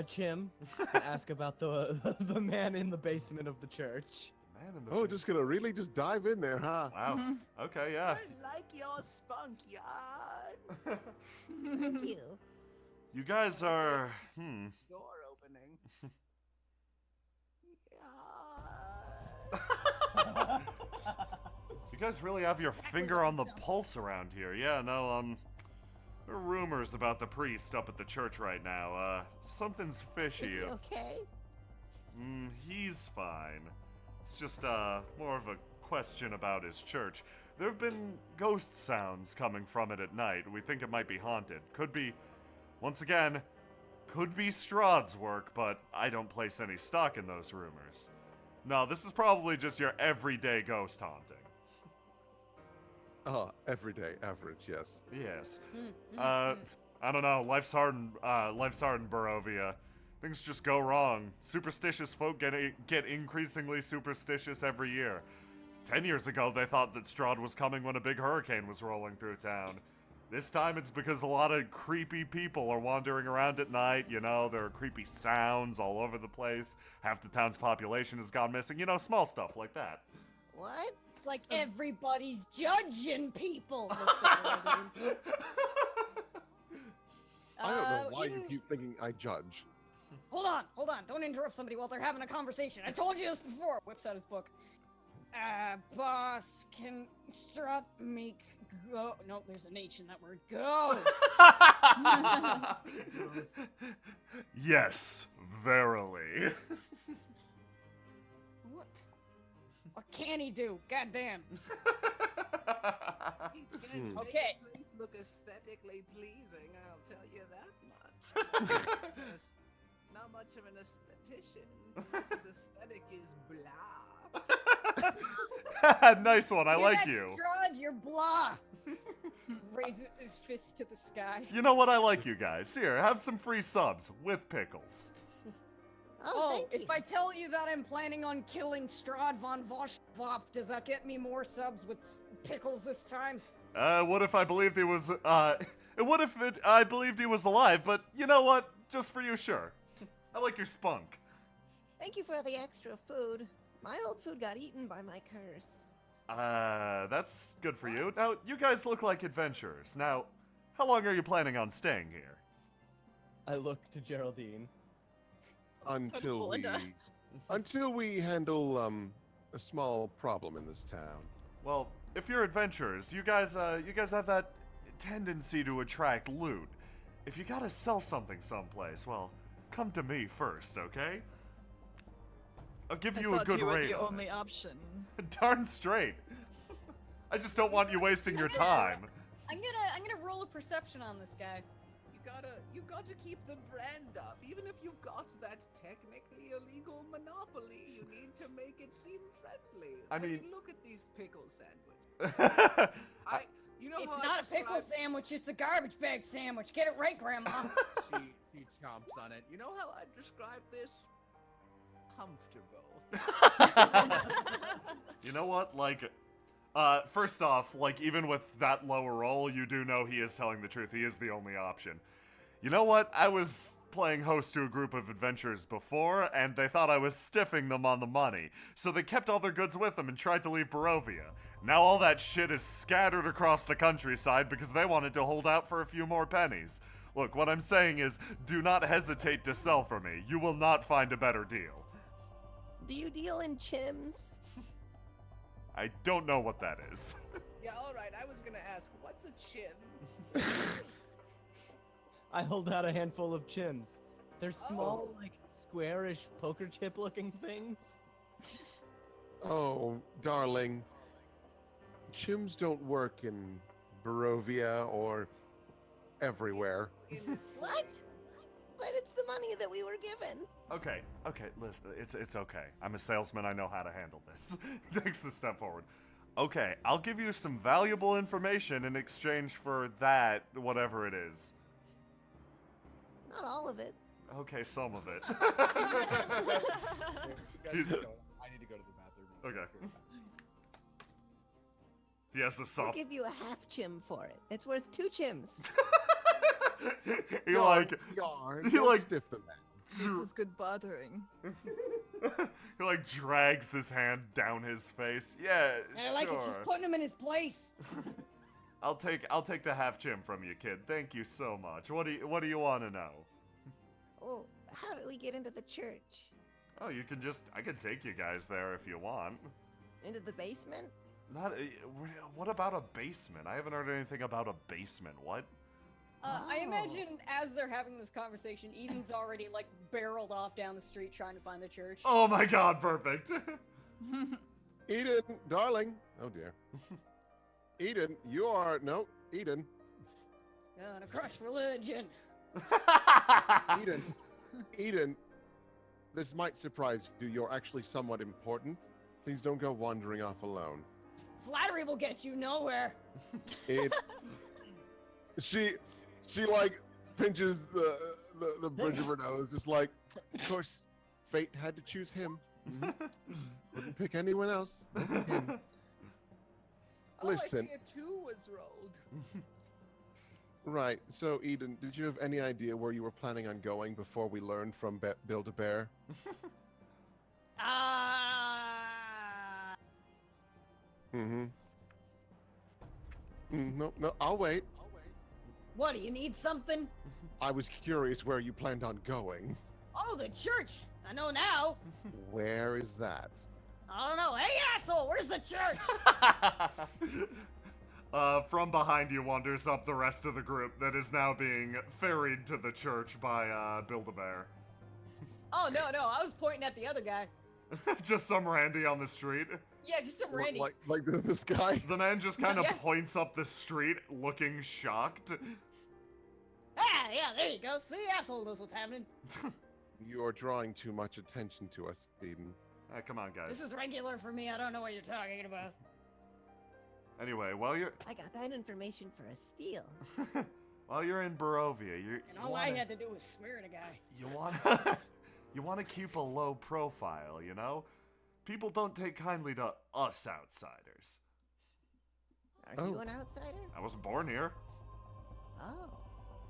chim and ask about the man in the basement of the church. Man in the Oh, just gonna really just dive in there, huh? Wow. Okay, yeah. I like your spunk yard. Thank you. You guys are, Door opening. You guys really have your finger on the pulse around here. Yeah, no, there are rumors about the priest up at the church right now. Something's Is fishy. he okay? He's fine. It's just, more of a question about his church. There have been ghost sounds coming from it at night. We think it might be haunted. Could be, once again, could be Strahd's work, but I don't place any stock in those rumors. No, this is probably just your everyday ghost haunting. Oh, everyday average, yes. Yes. I don't know. Life's hard in Barovia. Things just go wrong. Superstitious folk get increasingly superstitious every year. 10 years ago, they thought that Strahd was coming when a big hurricane was rolling through town. This time, it's because a lot of creepy people are wandering around at night. You know, there are creepy sounds all over the place. Half the town's population has gone missing. You know, small stuff like that. What? It's like everybody's judging people. I don't know why you keep thinking I judge. Hold on. Don't interrupt somebody while they're having a conversation. I told you this before. Whips out his book. Boss, can Strahd make go? No, there's an H in that word. Ghosts. Yes, verily. What can he do? Goddamn. He can make Okay. the place look aesthetically pleasing, I'll tell you that much. Just not much of an aesthetician. His aesthetic is blah. Nice one, I Hear like that, you. Strahd, you're blah. Raises his fist to the sky. You know what, I like you guys. Here, have some free subs with pickles. Oh, thank if you. I tell you that I'm planning on killing Strahd von Voshvoff, does that get me more subs with pickles this time? What if I believed he was, I believed he was alive, but you know what? Just for you, sure. I like your spunk. Thank you for the extra food. My old food got eaten by my curse. That's good for you. Now, you guys look like adventurers. Now, how long are you planning on staying here? I look to Geraldine. Until we, Belinda. until we handle a small problem in this town. Well, if you're adventurers, you guys have that tendency to attract loot. If you gotta sell something someplace, well, come to me first, okay? I'll give you a good you were rate. the on only it. option. Darn straight. I just don't want you wasting your time. I'm gonna roll a perception on this guy. You gotta keep the brand up. Even if you've got that technically illegal monopoly, you need to make it seem friendly. I mean- look at these pickle sandwiches. You know It's how not I a pickle describe- sandwich, it's a garbage bag sandwich. Get it right, Grandma. She chomps on it. You know how I describe this? Comfortable. You know what? Like, first off, like, even with that lower roll, you do know he is telling the truth. He is the only option. You know what? I was playing host to a group of adventurers before, and they thought I was stiffing them on the money. So they kept all their goods with them and tried to leave Barovia. Now all that shit is scattered across the countryside because they wanted to hold out for a few more pennies. Look, what I'm saying is, do not hesitate to sell for me. You will not find a better deal. Do you deal in chims? I don't know what that is. Yeah, alright, I was gonna ask, what's a chin? I hold out a handful of chims. They're small, Oh. like squarish poker chip looking things. Oh, darling. Chims don't work in Barovia or everywhere. In this What? place. But it's the money that we were given. Okay, listen, it's okay. I'm a salesman, I know how to handle this. Takes a step forward. Okay, I'll give you some valuable information in exchange for that, whatever it is. Not all of it. Okay, some of it. You guys go. I need to go to the bathroom. Okay. He has a I'll soft. give you a half chim for it. It's worth 2 chims. He like Yarn, he don't like- stiff the man. This is good bothering. he like drags his hand down his face. Yeah, And I like it, she's sure. putting him in his place. I'll take the half chim from you, kid. Thank you so much. What do you want to know? Oh, how do we get into the church? Oh, I can take you guys there if you want. Into the basement? Not. What about a basement? I haven't heard anything about a basement. What? I imagine as they're having this conversation, Eden's already like barreled off down the street trying to find the church. Oh my God! Perfect. Eden, darling. Oh dear. Eden, you are no Eden. Gonna crush religion. Eden. This might surprise you. You're actually somewhat important. Please don't go wandering off alone. Flattery will get you nowhere. It. She like pinches the bridge of her nose. Just like, of course, fate had to choose him. Mhm. Wouldn't pick anyone else. Him. Listen. Oh, I see a 2 was rolled. Right. So, Eden, did you have any idea where you were planning on going before we learned from Build-A-Bear? Mm-hmm. No, I'll wait. What, do you need something? I was curious where you planned on going. Oh, the church! I know now. Where is that? I don't know. Hey, asshole, where's the church? From behind you wanders up the rest of the group that is now being ferried to the church by Build-A-Bear. Oh, no, I was pointing at the other guy. Just some Randy on the street. Yeah, just some Randy. Like this guy? The man just kind of Yeah. points up the street looking shocked. Ah, yeah, there you go. See, asshole knows what's happening. You are drawing too much attention to us, Eden. Come on, guys. This is regular for me. I don't know what you're talking about. Anyway, while you're I got that information for a steal. while you're in Barovia, And all I had to do was smear at a guy. you want to keep a low profile, you know? People don't take kindly to us outsiders. Are you an outsider? I wasn't born here. Oh,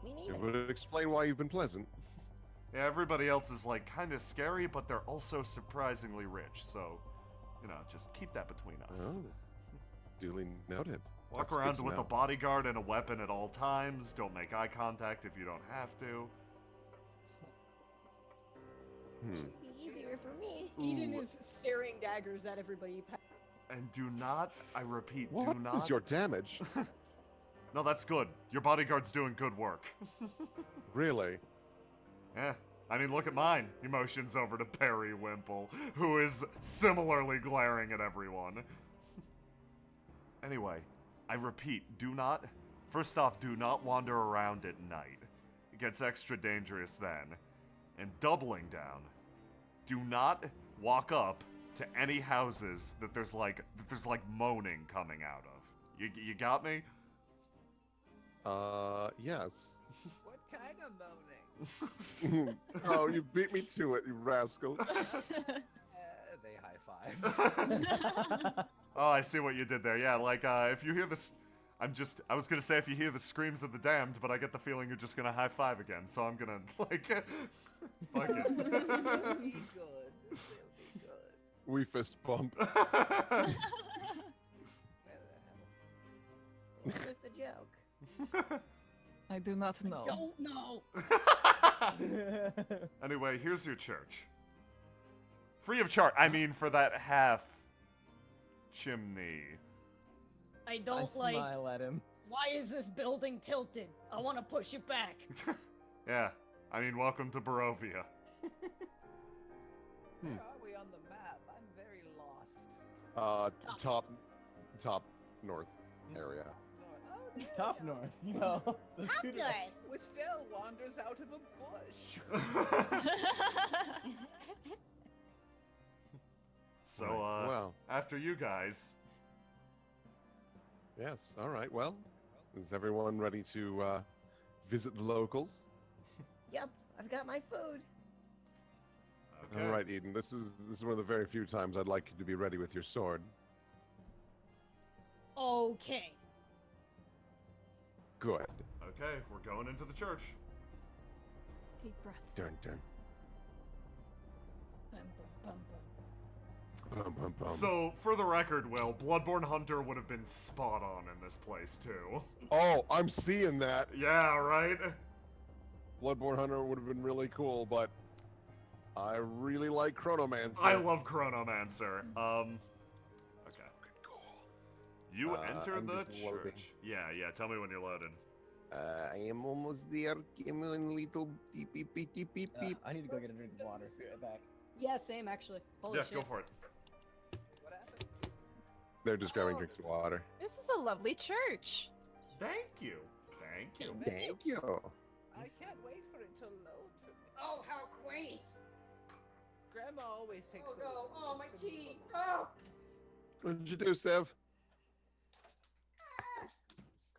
me It neither. would explain why you've been pleasant. Yeah, everybody else is like kind of scary, but they're also surprisingly rich. So, you know, just keep that between us. Oh, duly noted. Walk That's around good to with know. a bodyguard and a weapon at all times. Don't make eye contact if you don't have to. Be easier for me. Eden Ooh. is staring daggers at everybody. And do not, I repeat, What do not. is your damage? No, that's good. Your bodyguard's doing good work. Really? Eh. I mean, look at mine. He motions over to Perry Wimple, who is similarly glaring at everyone. Anyway, I repeat, do not... First off, do not wander around at night. It gets extra dangerous then. And doubling down, do not walk up to any houses that there's like moaning coming out of. You got me? Yes. What kind of moaning? Oh, you beat me to it, you rascal. They high five. Oh, I see what you did there. Yeah, like, if you hear this... I was gonna say if you hear the screams of the damned, but I get the feeling you're just gonna high five again, so I'm gonna, like, fuck it. Be good. They'll be good. We fist bump. What was the joke? I do not know. Don't know. Anyway, here's your church. Free of charge. I mean, for that half chimney. I I don't like. smile at him. Why is this building tilted? I want to push it back. Yeah, I mean, welcome to Barovia. Where are we on the map? I'm very lost. Top north area. Oh, there Top we are. north, you know. the Top two- north. Wistel wanders out of a bush. So, Right, well. after you guys. Yes, alright, well. Is everyone ready to visit the locals? Yep, I've got my food. Okay. Alright, Eden, this is one of the very few times I'd like you to be ready with your sword. Okay. Good. Okay, we're going into the church. Deep breaths. Dun dun. Bum, bum, bum, bum. Bum, bum, bum. So, for the record, Will, Bloodborne Hunter would have been spot on in this place, too. Oh, I'm seeing that. Yeah, right? Bloodborne Hunter would have been really cool, but I really like Chronomancer. I love Chronomancer. Okay. Fucking cool. You I'm enter the just loading. church. Yeah, tell me when you're loaded. I am almost there. Give me a little beep beep beep beep beep beep. I need to go get a drink of water. Be right back. Yeah, same actually. Holy Yeah, shit. go for it. What happened? They're just grabbing drinks of water. This is a lovely church. Thank you. Thank you. Thank you. I can't wait for it to load for me. Oh, how quaint. Grandma always takes Oh the no. Oh, my longest to tea. load. Oh. What did you do, Sev?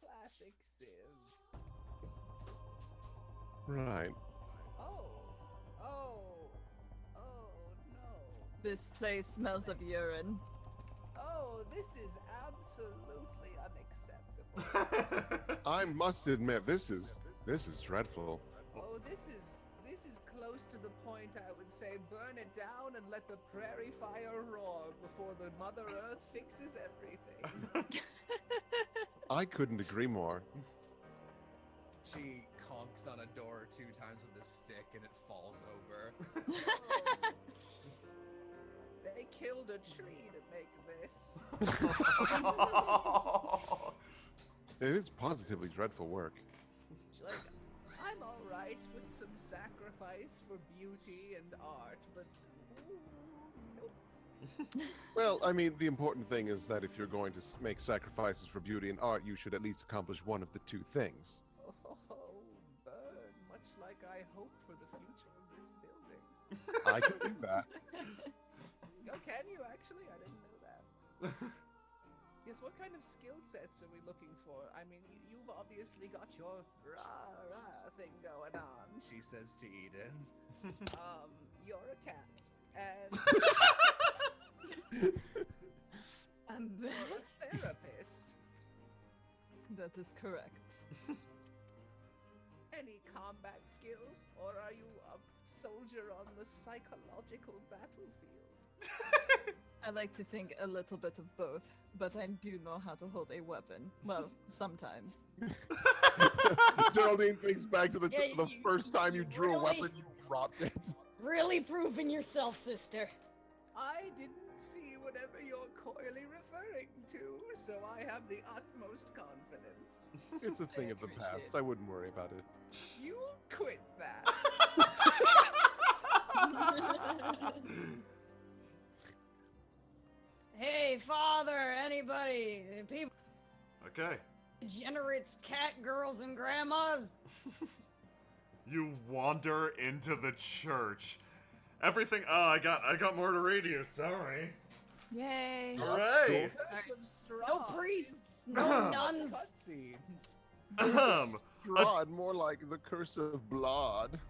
Classic Civ. Right. Oh. No. This place smells of urine. Oh, this is absolutely unacceptable. I must admit, this is dreadful. Oh, this is close to the point I would say burn it down and let the prairie fire roar before the Mother Earth fixes everything. I couldn't agree more. She conks on a door 2 times with a stick and it falls over. They killed a tree to make this. It is positively dreadful work. Like, I'm alright with some sacrifice for beauty and art, but nope. Well, I mean, the important thing is that if you're going to make sacrifices for beauty and art, you should at least accomplish one of the two things. Oh, burn, much like I hope for the future of this building. I can do that. Oh, can you actually? I didn't know that. Yes, what kind of skill sets are we looking for? I mean, you've obviously got your rah-rah thing going on, she says to Eden. You're a cat, and I'm you're a therapist. That is correct. Any combat skills, or are you a soldier on the psychological battlefield? I like to think a little bit of both, but I do know how to hold a weapon. Well, sometimes. Geraldine thinks back to the Yeah, first time you drew a really? weapon, you dropped it. Really proving yourself, sister. I didn't see whatever you're coyly referring to, so I have the utmost confidence. It's a thing of the appreciate past. I wouldn't worry about it. You'll quit that. Hey, father, anybody, people, Okay. degenerates, cat girls, and grandmas. You wander into the church. Everything. Oh, I got more to read you. Sorry. Yay. Hooray! Curse of Strahd. No priests, no nuns. Cutscenes. Strahd, more like the curse of blood.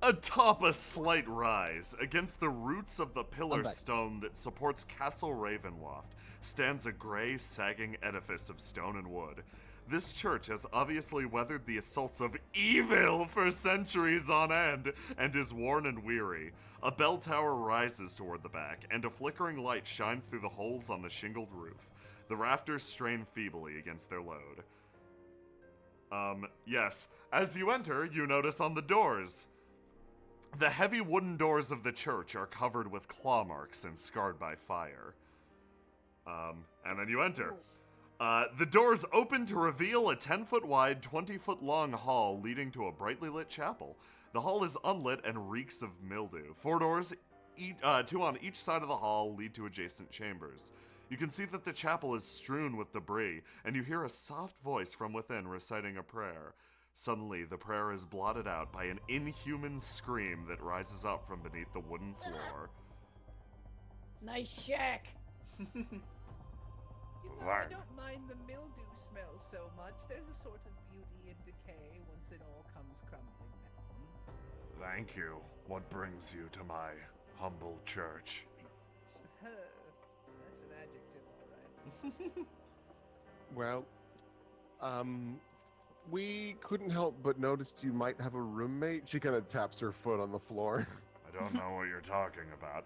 Atop a slight rise, against the roots of the pillar back. stone that supports Castle Ravenloft, stands a gray, sagging edifice of stone and wood. This church has obviously weathered the assaults of evil for centuries on end, and is worn and weary. A bell tower rises toward the back, and a flickering light shines through the holes on the shingled roof. The rafters strain feebly against their load. Yes. As you enter, you notice on the doors. The heavy wooden doors of the church are covered with claw marks and scarred by fire. And then you enter. The doors open to reveal a 10-foot wide, 20-foot long hall leading to a brightly lit chapel. The hall is unlit and reeks of mildew. 4 doors, two on each side of the hall, lead to adjacent chambers. You can see that the chapel is strewn with debris, and you hear a soft voice from within reciting a prayer. Suddenly, the prayer is blotted out by an inhuman scream that rises up from beneath the wooden floor. Nice shack. You know, I don't mind the mildew smell so much. There's a sort of beauty in decay once it all comes crumbling down. Thank you. What brings you to my humble church? That's an adjective, alright. Well, we couldn't help but notice you might have a roommate. She kind of taps her foot on the floor. I don't know what you're talking about.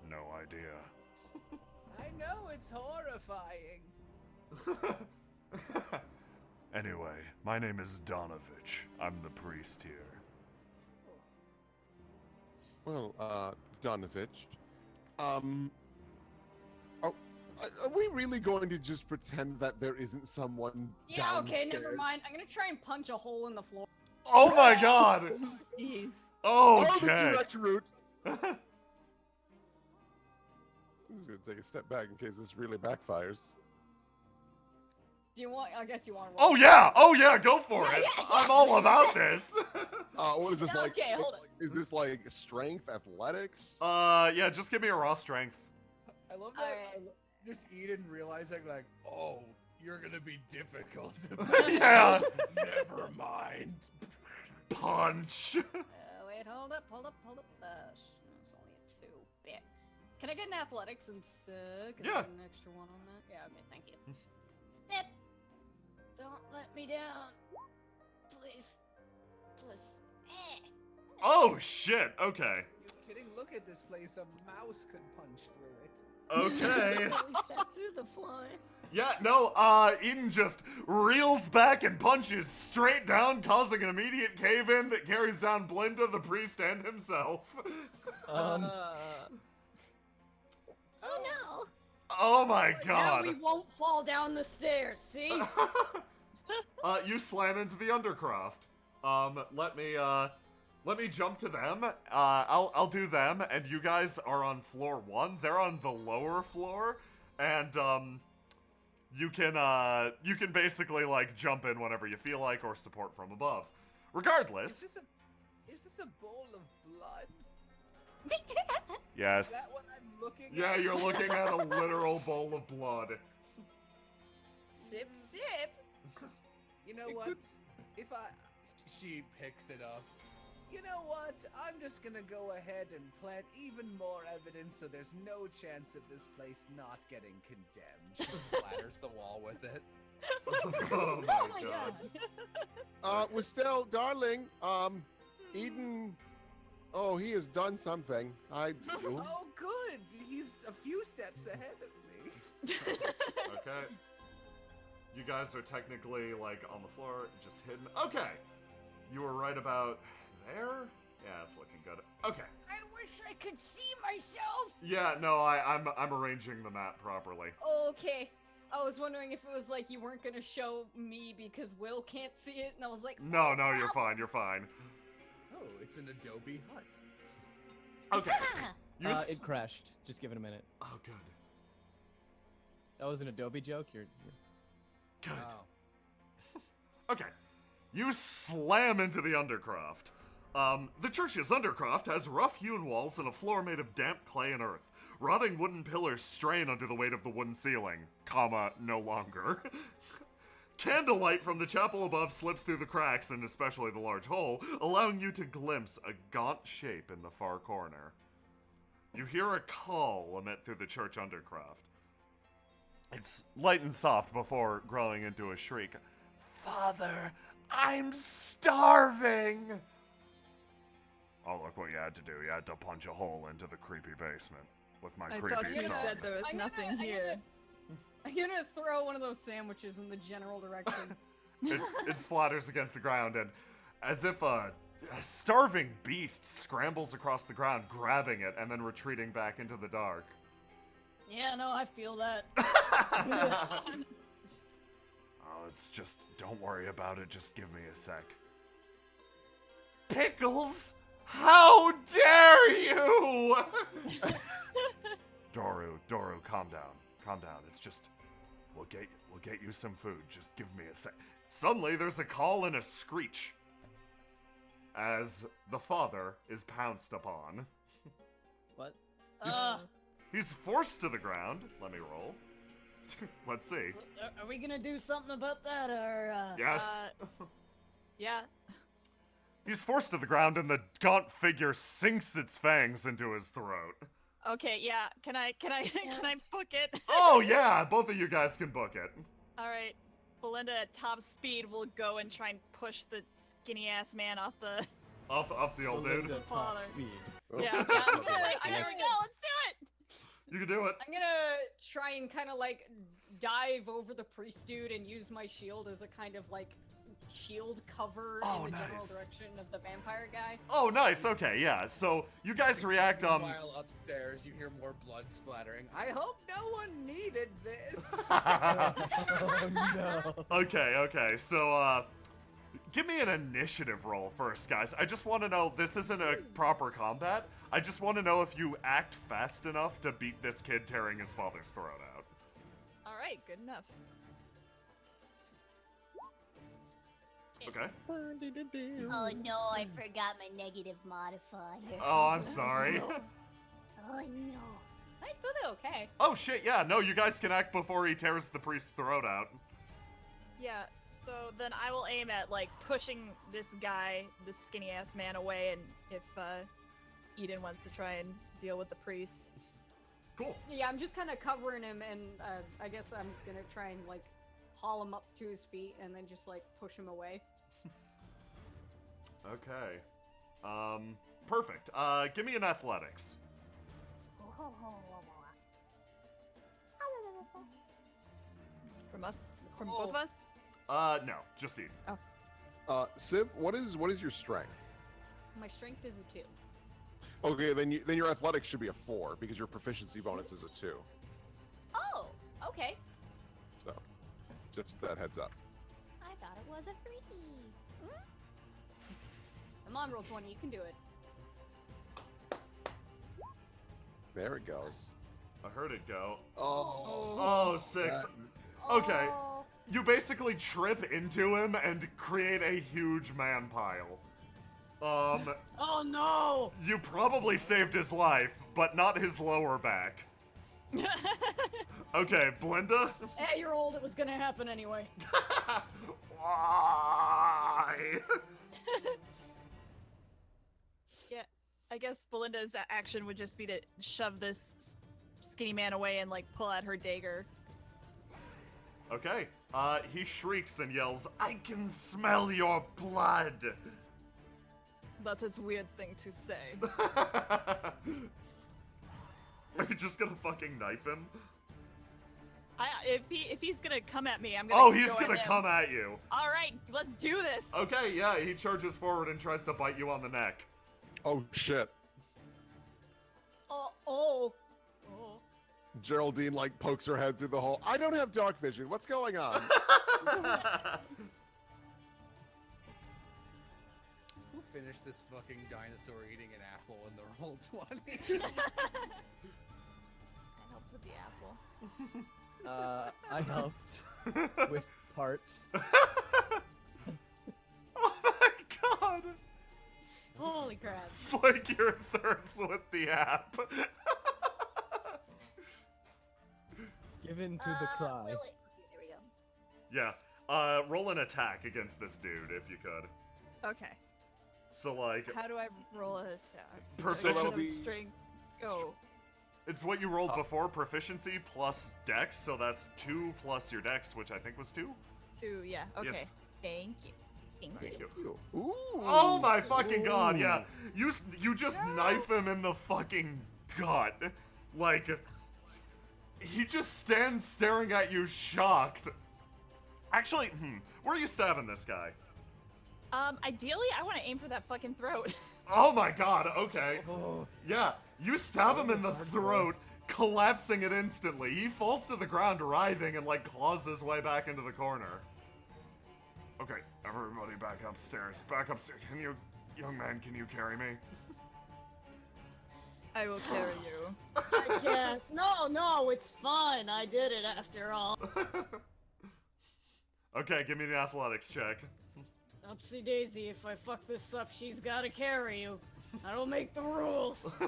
No idea. I know it's horrifying. Anyway, my name is Donovich. I'm the priest here. Well, Donovich, are we really going to just pretend that there isn't someone Yeah, okay, never downstairs? mind. I'm gonna try and punch a hole in the floor. Oh my god! Jeez. Oh, the Okay. direct route. I'm just gonna take a step back in case this really backfires. Do you want? I guess you want to. Oh yeah, go for it. I'm all about this. What is this like? Okay, hold on. Is this like strength, athletics? Yeah, just give me a raw strength. I love that. Alright. Just Eden realizing, like, oh, you're gonna be difficult. Yeah. Never mind. Punch. Wait, hold up. It's only a 2 bit. Can I get an athletics instead? 'Cause I Yeah. get an extra 1 on that. Yeah, okay, thank you. Bip. Don't let me down, please. Oh shit. Okay. You're kidding? Look at this place. A mouse could punch through it. Okay. We step through the floor. Yeah, no, Eden just reels back and punches straight down, causing an immediate cave-in that carries down Blinda, the priest, and himself. Oh no! Oh my Now god. we won't fall down the stairs, see? You slam into the undercroft. Let me jump to them. I'll do them, and you guys are on floor 1. They're on the lower floor, and, you can basically, like, jump in whenever you feel like, or support from above. Regardless. Is this a bowl of blood? Yes. Is that what I'm looking at? Yeah, you're looking at a literal bowl of blood. Sip, sip. You know what? She picks it up. You know what? I'm just gonna go ahead and plant even more evidence so there's no chance of this place not getting condemned. She splatters the wall with it. Oh my god. We're still, darling, Eden, oh, he has done something. Oh, good. He's a few steps ahead of me. Okay. You guys are technically, like, on the floor, just hidden. Okay. You were right about there? Yeah, it's looking good. Okay. I wish I could see myself. Yeah, no, I'm arranging the map properly. Okay. I was wondering if it was like you weren't gonna show me because Will can't see it, and I was like, No, you're fine, you're fine. Oh, it's an adobe hut. Okay. It crashed. Just give it a minute. Oh, good. That was an Adobe joke? You're... Good. Oh. Okay. You slam into the undercroft. The church's undercroft has rough-hewn walls and a floor made of damp clay and earth. Rotting wooden pillars strain under the weight of the wooden ceiling, no longer. Candlelight from the chapel above slips through the cracks and especially the large hole, allowing you to glimpse a gaunt shape in the far corner. You hear a call emit through the church undercroft. It's light and soft before growing into a shriek. Father, I'm starving! Oh, look what you had to do. You had to punch a hole into the creepy basement with my I creepy thought you son. said there was nothing here. I'm gonna throw one of those sandwiches in the general direction. It splatters against the ground, and as if a starving beast scrambles across the ground, grabbing it and then retreating back into the dark. Yeah, no, I feel that. Oh, it's just, don't worry about it, just give me a sec. Pickles? How dare you! Doru, calm down. It's just, we'll get you some food. Just give me a sec. Suddenly, there's a call and a screech as the father is pounced upon. What? He's forced to the ground. Let me roll. Let's see. Are we gonna do something about that, or, Yes. Yeah. He's forced to the ground, and the gaunt figure sinks its fangs into his throat. Okay, yeah. Can I book it? Oh yeah, both of you guys can book it. All right. Belinda at top speed will go and try and push the skinny ass man off the. Off the old dude. Belinda top Father. speed. Yeah. I'm gonna, There we go. Let's do it. You can do it. I'm gonna try and kind of like dive over the priest dude and use my shield as a kind of like shield cover in the general direction of the vampire guy. Oh, nice. Okay, yeah. So you guys react. While upstairs, you hear more blood splattering. I hope no one needed this. Oh no. Okay. So give me an initiative roll first, guys. I just want to know. This isn't a proper combat. I just want to know if you act fast enough to beat this kid tearing his father's throat out. All right. Good enough. Okay. Oh no, I forgot my negative modifier. Oh, I'm sorry. Oh no. I still did okay. Oh shit, yeah, no, you guys can act before he tears the priest's throat out. Yeah. So then I will aim at like pushing this guy, this skinny ass man, away, and if Eden wants to try and deal with the priest. Cool. Yeah, I'm just kind of covering him, and I guess I'm gonna try and like haul him up to his feet and then just like push him away. Okay. Perfect. Give me an athletics. From us? From both of us? No, just Eden. Civ, what is your strength? My strength is a 2. Okay, then your athletics should be a 4 because your proficiency bonus is a 2. Oh, okay. So, just that heads up. I thought it was a 3. Come on, roll 20. You can do it. There it goes. I heard it go. Oh. 6. That- Okay. Oh, You basically trip into him and create a huge man pile. Oh no! You probably saved his life, but not his lower back. Okay, Belinda? Hey, you're old. It was gonna happen anyway. Why? Yeah, I guess Belinda's action would just be to shove this skinny man away and like pull out her dagger. Okay, he shrieks and yells, "I can smell your blood!" That is a weird thing to say. Are you just gonna fucking knife him? If he's gonna come at me, I'm gonna. Oh, he's go gonna at him. come at you. All right, let's do this. Okay, yeah, he charges forward and tries to bite you on the neck. Oh shit. Oh. Geraldine like pokes her head through the hole. I don't have dark vision. What's going on? Who finished this fucking dinosaur eating an apple in the roll 20? I helped with the apple. I helped with parts. Oh my god! Holy crap. Slake your thirst with the app. Given to the cry. Will it? Okay, there we go. Yeah, roll an attack against this dude if you could. Okay. So like, How do I roll a attack? Proficiency- that'll be- Strength. Go. it's what you rolled before, proficiency plus dex, so that's 2 plus your dex, which I think was 2? 2. Yeah. Okay. Yes. Thank you. Thank you. Ooh. Oh my fucking god, yeah. You just knife him in the fucking gut. Like, he just stands staring at you shocked. Actually, where are you stabbing this guy? Ideally, I want to aim for that fucking throat. Oh my god, okay. Oh, Yeah, you stab him in the throat, collapsing it instantly. He falls to the ground writhing and like claws his way back into the corner. Okay, everybody back upstairs. Back upstairs. Young man, can you carry me? I will carry you. I guess. No, it's fun. I did it after all. Okay, give me an athletics check. Upsy daisy, if I fuck this up, she's gotta carry you. I don't make the rules.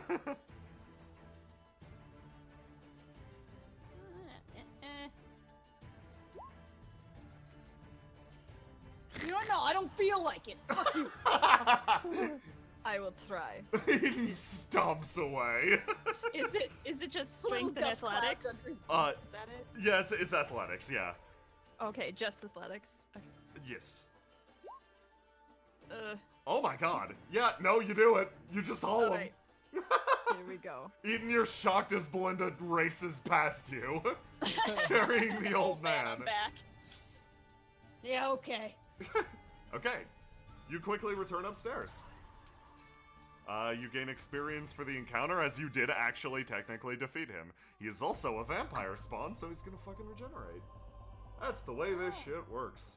You don't know, I don't feel like it. Fuck you. I will try. He stomps away. Is it just Little strength and dust clouds athletics? under his Is that it? Yeah, it's athletics, yeah. Okay, just athletics. Okay. Yes. Oh Oh my god. Yeah, no, you do it. You just haul him. Alright. Here we go. Eden, you're shocked as Belinda races past you, carrying the old man. I'm back. Yeah, okay. Okay. You quickly return upstairs. You gain experience for the encounter as you did actually technically defeat him. He is also a vampire spawn, so he's gonna fucking regenerate. That's the way this shit works.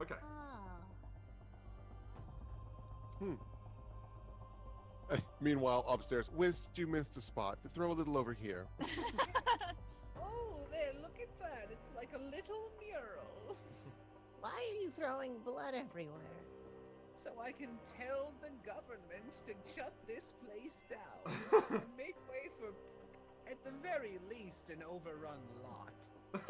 Okay. Meanwhile, upstairs, whiz, you missed a spot. Throw a little over here. Oh, there, look at that. It's like a little mural. Why are you throwing blood everywhere? So I can tell the government to shut this place down and make way for, at the very least, an overrun lot.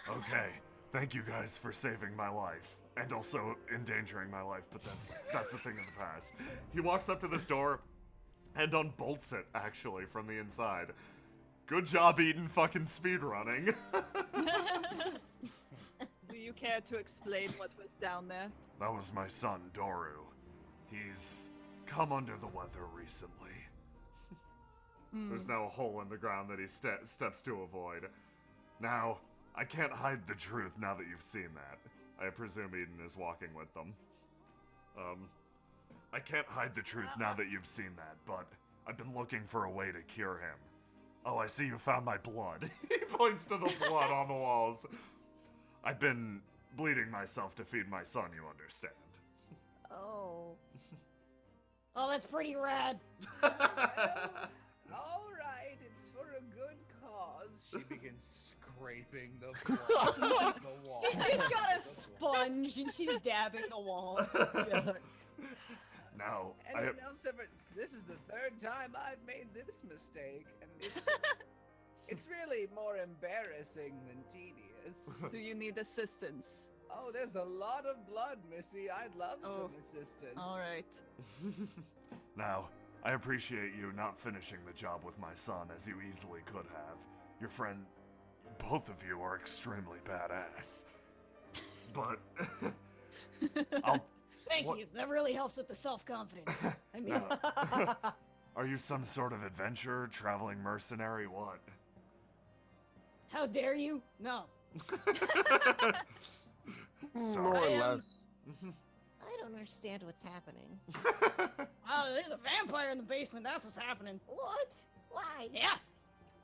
Okay. Thank you guys for saving my life. And also endangering my life, but that's a thing of the past. He walks up to this door and unbolts it, actually, from the inside. Good job, Eden, fucking speedrunning. Do you care to explain what was down there? That was my son, Doru. He's come under the weather recently. There's now a hole in the ground that he steps to avoid. Now, I can't hide the truth now that you've seen that. I presume Eden is walking with them. I can't hide the truth now that you've seen that, but I've been looking for a way to cure him. Oh, I see you found my blood. He points to the blood on the walls. I've been bleeding myself to feed my son, you understand. Oh. Oh, that's pretty rad. All right, it's for a good cause. She begins scraping the blood off the wall. She's got a sponge and she's dabbing the walls. Yeah. Now, Anyone else ever? This is the third time I've made this mistake, and it's really more embarrassing than tedious. Do you need assistance? Oh, there's a lot of blood, Missy. I'd love some assistance. All right. Now, I appreciate you not finishing the job with my son as you easily could have. Your friend, both of you are extremely badass. But, Thank you. That really helps with the self-confidence. I mean, are you some sort of adventurer, traveling mercenary, what? how dare you? No. More or less. I don't understand what's happening. Oh, there's a vampire in the basement. That's what's happening. What? Why? Yeah.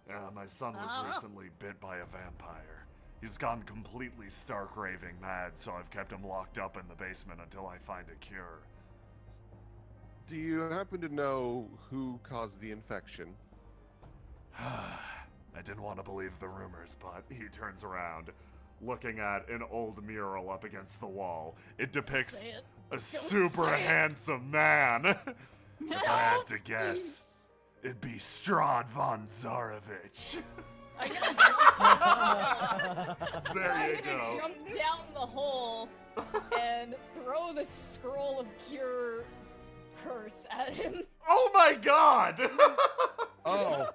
Yeah, my son was recently bit by a vampire. He's gone completely stark raving mad, so I've kept him locked up in the basement until I find a cure. Do you happen to know who caused the infection? I didn't want to believe the rumors, but he turns around, looking at an old mural up against the wall. It depicts Say it. a super handsome man. If I had to guess, it'd be Strahd von Zarovich. I'm There you gonna go. jump down the hole and throw the scroll of cure curse at him. Oh my god! Oh,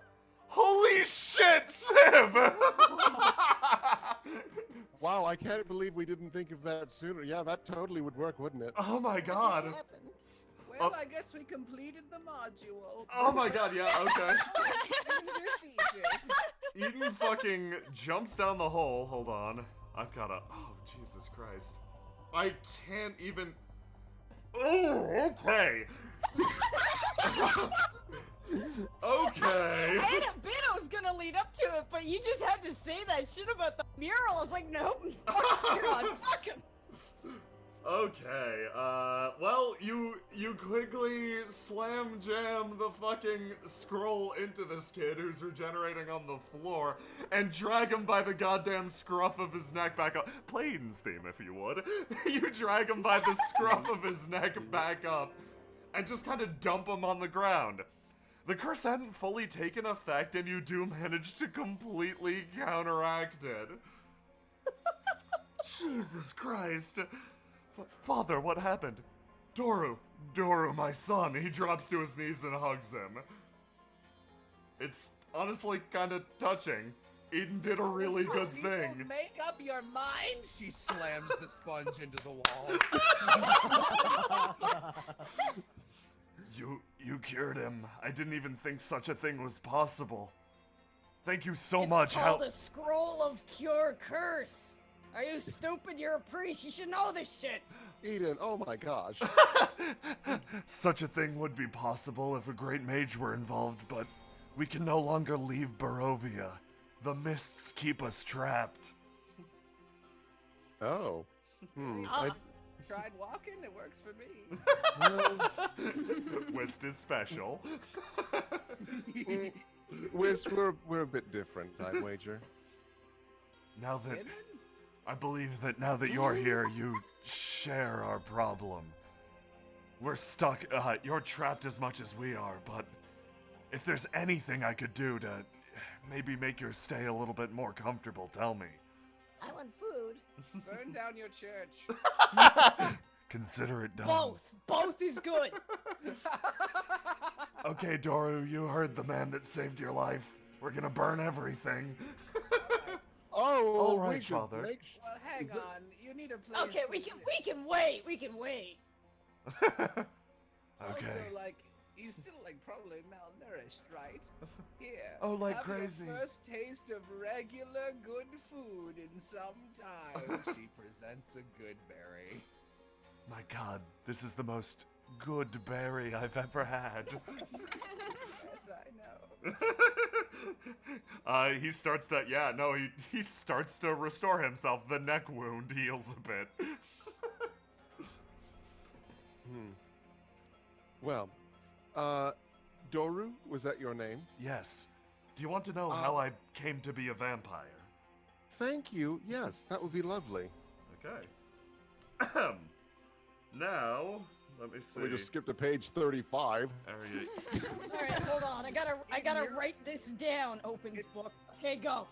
Holy shit, Sim! wow, I can't believe we didn't think of that sooner. Yeah, that totally would work, wouldn't it? Oh my What god. just happened? Well, I guess we completed the module. Oh my god, yeah, okay. Defeated. Eden fucking jumps down the hole. Hold on. I've gotta. Oh, Jesus Christ. I can't even. Oh, okay. Okay. I had a bit I was gonna lead up to it, but you just had to say that shit about the mural. I was like, nope, fuck Strahd, fuck him. Okay, well, you quickly slam jam the fucking scroll into this kid who's regenerating on the floor and drag him by the goddamn scruff of his neck back up. Play Eden's theme if you would. You drag him by the scruff of his neck back up and just kind of dump him on the ground. The curse hadn't fully taken effect and you do manage to completely counteract it. Jesus Christ. Father, what happened? Doru, my son. He drops to his knees and hugs him. It's honestly kind of touching. Eden did a really good You thing. will make up your mind. She slams the sponge into the wall. You cured him. I didn't even think such a thing was possible. Thank you so much. It's called a scroll of cure curse. Are you stupid? You're a priest. You should know this shit. Eden, oh my gosh. Such a thing would be possible if a great mage were involved, but we can no longer leave Barovia. The mists keep us trapped. Oh. Tried walking, it works for me. Whist is special. Whis, we're a bit different, I'd wager. Now that Women? I believe that now that you're here, you share our problem. We're stuck. You're trapped as much as we are, but if there's anything I could do to maybe make your stay a little bit more comfortable, tell me. I want food. Burn down your church. Consider it done. Both is good. Okay, Doru, you heard the man that saved your life. We're gonna burn everything. Oh, All right, we should Father. make Well, hang on. You need a place. Okay, we can wait. We can wait. Okay. Also, like, He's still like probably malnourished, right? Here. Oh, like have crazy. Your first taste of regular good food in some time. She presents a good berry. My god, this is the most good berry I've ever had. Yes, I know. He starts to, he starts to restore himself. The neck wound heals a bit. Well, Doru, was that your name? Yes. Do you want to know how I came to be a vampire? Thank you. Yes, that would be lovely. Okay. Now, let me see. We just skipped to page 35. All right, hold on. I gotta write this down. Opens book. Okay, go.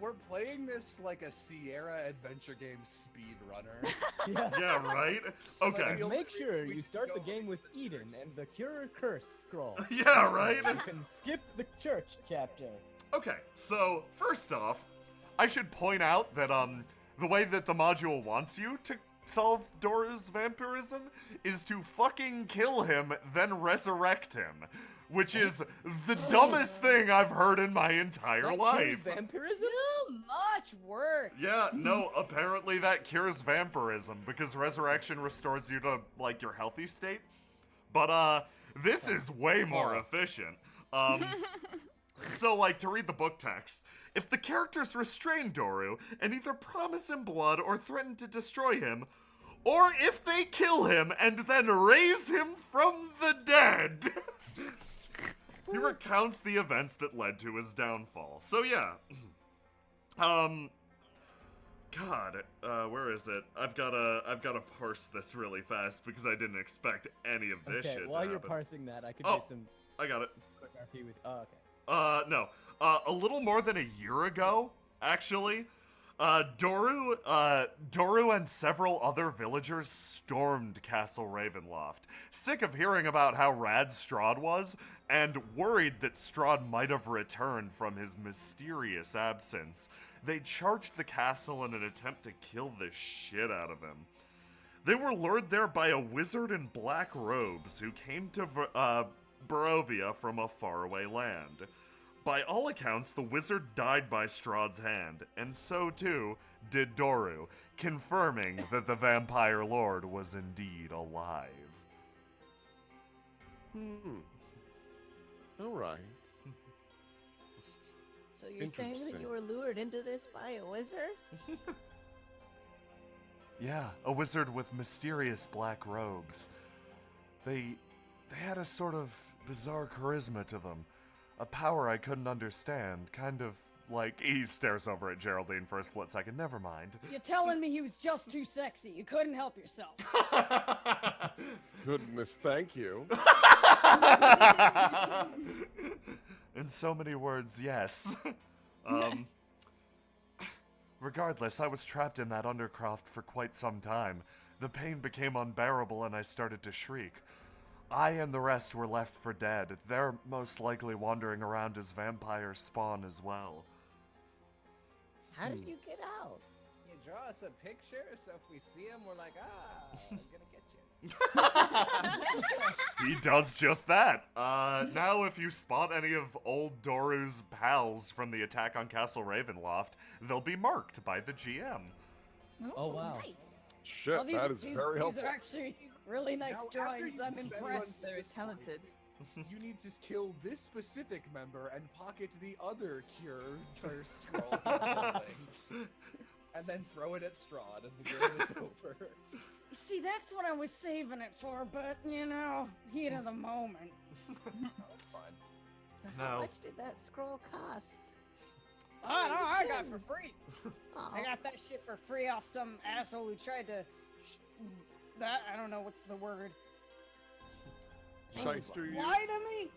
We're playing this like a Sierra adventure game speedrunner. Yeah, right? Okay. And make sure you start the game with Eden and the Cure Curse scroll. Yeah, right? You can skip the church chapter. Okay, so first off, I should point out that the way that the module wants you to solve Doru's vampirism is to fucking kill him, then resurrect him, which is the dumbest thing I've heard in my entire life. Vampirism? Too much work. Yeah, no, apparently that cures vampirism because resurrection restores you to like your healthy state. But this is way more efficient. So, like, to read the book text, if the characters restrain Doru and either promise him blood or threaten to destroy him, or if they kill him and then raise him from the dead, he recounts the events that led to his downfall. So, yeah. God, where is it? I've gotta parse this really fast because I didn't expect any of this shit to while you're happen. parsing that, I could do some I got it. quick RP with. Oh, okay. No. A little more than a year ago, actually, Doru and several other villagers stormed Castle Ravenloft, sick of hearing about how rad Strahd was, and worried that Strahd might have returned from his mysterious absence. They charged the castle in an attempt to kill the shit out of him. They were lured there by a wizard in black robes who came to Barovia from a faraway land. By all accounts, the wizard died by Strahd's hand, and so too did Doru, confirming that the vampire lord was indeed alive. All right. So you're saying that you were lured into this by a wizard? Yeah, a wizard with mysterious black robes. They had a sort of bizarre charisma to them. A power I couldn't understand, kind of like... He stares over at Geraldine for a split second. Never mind. You're telling me he was just too sexy. You couldn't help yourself. Goodness, thank you. In so many words, yes. Regardless, I was trapped in that undercroft for quite some time. The pain became unbearable and I started to shriek. I and the rest were left for dead. They're most likely wandering around as vampire spawn as well. How did you get out? You draw us a picture, so if we see him, we're like, I'm gonna get you. He does just that. Now if you spot any of old Doru's pals from the attack on Castle Ravenloft, they'll be marked by the GM. Oh, wow. Nice. Shit, Well, that is very These helpful. are actually really nice Now, after drawings. you I'm spend impressed. one Very talented. You need to kill this specific member and pocket the other curse scroll he's holding. And then throw it at Strahd and the game is over. See, that's what I was saving it for, but, you know, heat of the moment. That's fine. So how No. much did that scroll cost? Oh, no, I got it for free. Oh, I got that shit for free off some asshole who tried to... I don't know what's the word. Shyster you? Lie to me?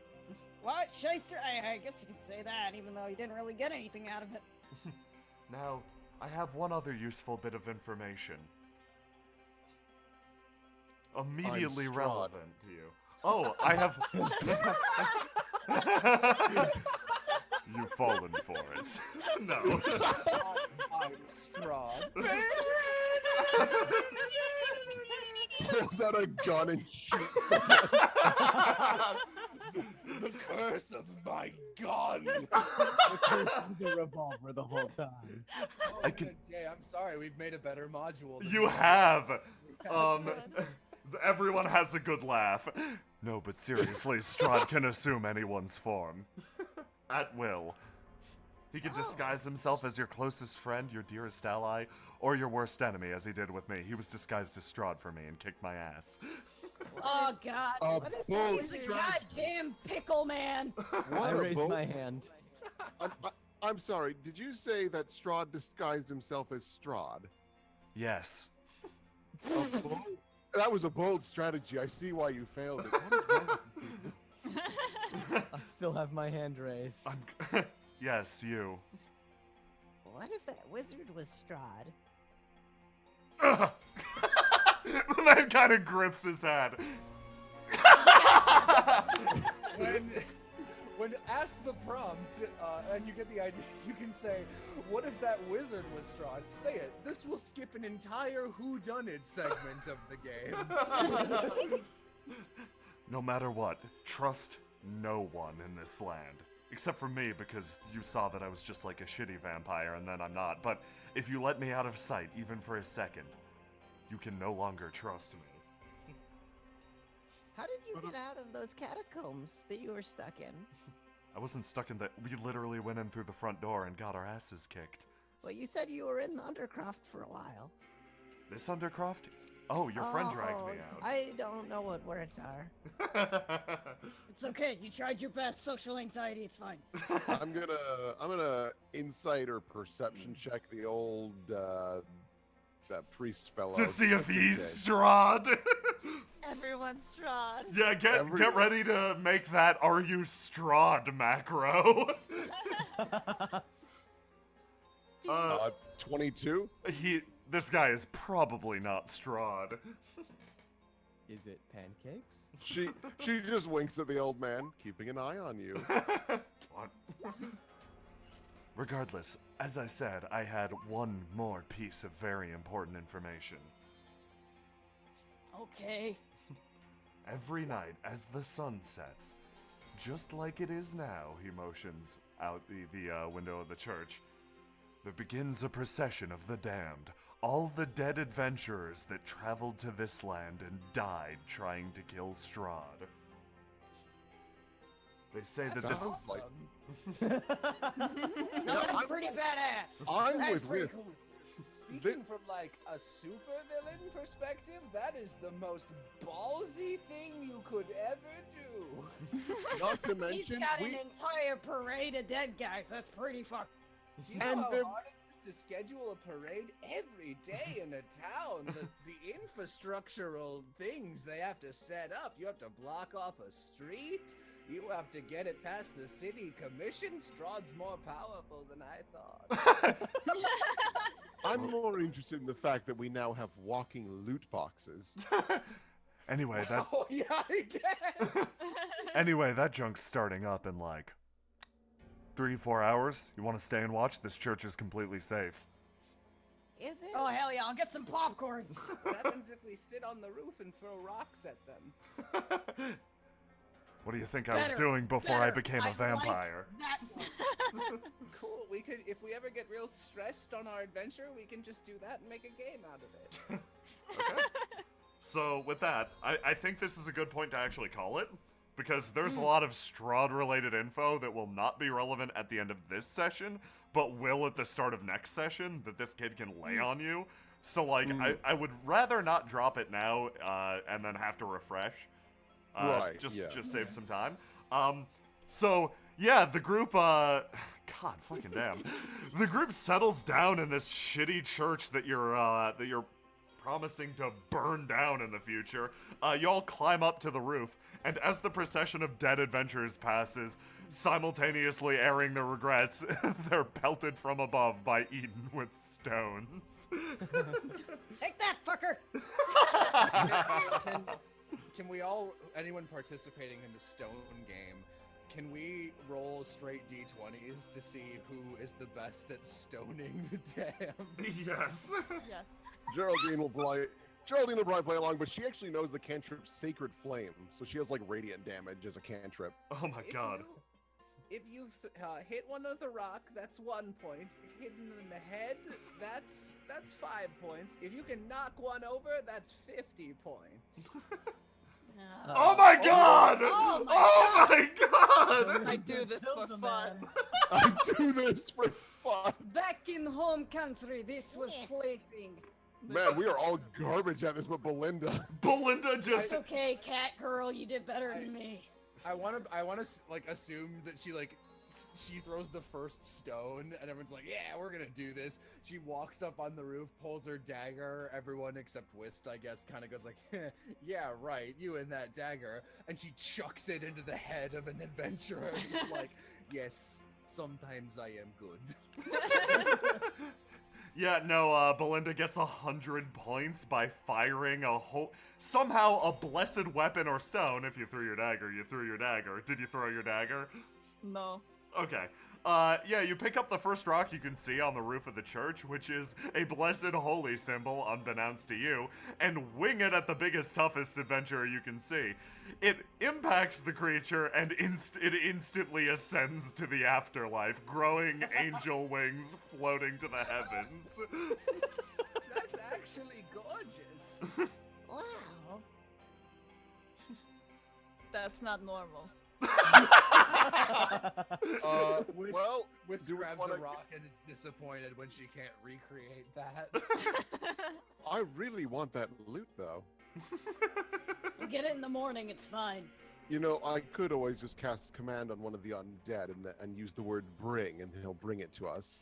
What? Shyster? I guess you could say that, even though you didn't really get anything out of it. Now, I have one other useful bit of information. Immediately Strahd. relevant to you. Oh, I have... You've fallen for it. No. I'm Strahd. pulls out a gun and shoots. The curse of my gun. The curse was a revolver the whole time. Oh, Jay, I'm sorry. We've made a better module. Than You have. Everyone has a good laugh. No, but seriously, Strahd can assume anyone's form. At will. He can disguise himself as your closest friend, your dearest ally, or your worst enemy, as he did with me. He was disguised as Strahd for me and kicked my ass. Oh God! What if bold that He's a wizard- goddamn pickle man. What I a raised bold- my hand. I'm sorry, did you say that Strahd disguised himself as Strahd? Yes. That was a bold strategy. I see why you failed it. What is wrong with you? I still have my hand raised. Yes, you. What if that wizard was Strahd? The man kind of grips his head. When asked the prompt, and you get the idea, you can say, "What if that wizard was Strahd?" Say it. This will skip an entire whodunit segment of the game. No matter what, trust no one in this land. Except for me, because you saw that I was just like a shitty vampire, and then I'm not. But if you let me out of sight, even for a second, you can no longer trust me. How did you get out of those catacombs that you were stuck in? I wasn't stuck in we literally went in through the front door and got our asses kicked. Well, you said you were in the Undercroft for a while. This Undercroft? Oh, your friend dragged me out. I don't know what words are. It's okay. You tried your best. Social anxiety. It's fine. I'm gonna insight or perception check the old that priest fellow. To see if just in he's case. Strahd. Everyone's Strahd. Yeah, get ready to make that "Are you Strahd" macro. 22. This guy is probably not Strahd. Is it pancakes? She just winks at the old man, keeping an eye on you. What? Regardless, as I said, I had one more piece of very important information. Okay. Every night, as the sun sets, just like it is now, he motions out the window of the church, there begins a procession of the damned, all the dead adventurers that traveled to this land and died trying to kill Strahd. They say that this... Sounds like No, that's pretty badass. I'm That's with pretty Whisk. cool. Speaking from like a supervillain perspective, that is the most ballsy thing you could ever do. Not to He's mention, got an entire parade of dead guys. That's pretty fuck. Do you know And how they're- hard it is to schedule a parade every day in a town? The infrastructural things they have to set up. You have to block off a street. You have to get it past the city commission. Strahd's more powerful than I thought. I'm more interested in the fact that we now have walking loot boxes. Anyway, that Oh yeah, I guess. anyway, that junk's starting up in like 3-4 hours. You want to stay and watch? This church is completely safe. Is it? Oh hell yeah! I'll get some popcorn. What happens if we sit on the roof and throw rocks at them? What do you think I was Better, doing before I better. became I a like vampire? that one. Cool. We could, if we ever get real stressed on our adventure, we can just do that and make a game out of it. Okay. So with that, I think this is a good point to actually call it, because there's a lot of Strahd-related info that will not be relevant at the end of this session, but will at the start of next session that this kid can lay on you. So like, I would rather not drop it now and then have to refresh. Right, Just yeah. save some time. So yeah, the group. God fucking damn. The group settles down in this shitty church that you're promising to burn down in the future. Y'all climb up to the roof, and as the procession of dead adventurers passes, simultaneously airing their regrets, they're pelted from above by Eden with stones. Take that, fucker. Can we all, anyone participating in the stone game, can we roll straight d20s to see who is the best at stoning the damned? Yes. Yes. Geraldine will Geraldine will probably play along, but she actually knows the cantrip Sacred Flame, so she has like radiant damage as a cantrip. Oh my god. If you hit one with a rock, that's 1 point. Hidden in the head, that's 5 points. If you can knock one over, that's 50 points. Oh my god! Oh my Oh my god! I do this for fun. I do this for fun. Back in home country, this was plaything. Man, we are all garbage at this, but Belinda. Belinda just. It's okay, cat girl. You did better than me. I want to like assume that she throws the first stone, and everyone's like, "Yeah, we're gonna do this." She walks up on the roof, pulls her dagger. Everyone except Whist, I guess, kind of goes like, "Yeah, right, you and that dagger," and she chucks it into the head of an adventurer, just like, "Yes, sometimes I am good." Yeah, no, Belinda gets 100 points by firing somehow a blessed weapon or stone. If you threw your dagger, you threw your dagger. Did you throw your dagger? No. Okay. Yeah, you pick up the first rock you can see on the roof of the church, which is a blessed holy symbol, unbeknownst to you, and wing it at the biggest, toughest adventurer you can see. It impacts the creature, and it instantly ascends to the afterlife, growing angel wings floating to the heavens. That's actually gorgeous. Wow. That's not normal. Well, Which do we grabs wanna a rock and is disappointed when she can't recreate that. I really want that loot, though. We'll get it in the morning. It's fine. You know, I could always just cast command on one of the undead and use the word bring, and he'll bring it to us.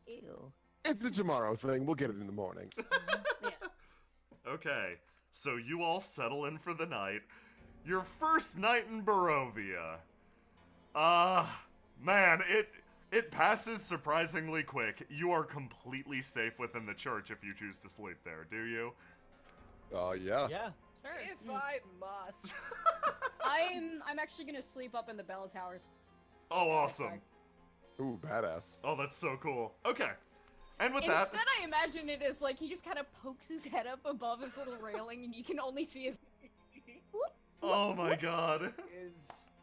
Ew. It's a tomorrow thing. We'll get it in the morning. Yeah. Okay, so you all settle in for the night. Your first night in Barovia. Man, it passes surprisingly quick. You are completely safe within the church if you choose to sleep there, do you? Yeah. Yeah. Sure. If I must. I'm actually gonna sleep up in the bell towers. Oh, awesome. Ooh, badass. Oh, that's so cool. Okay. And with Instead, that... I imagine it as like he just kind of pokes his head up above his little railing, and you can only see his. Oh my god.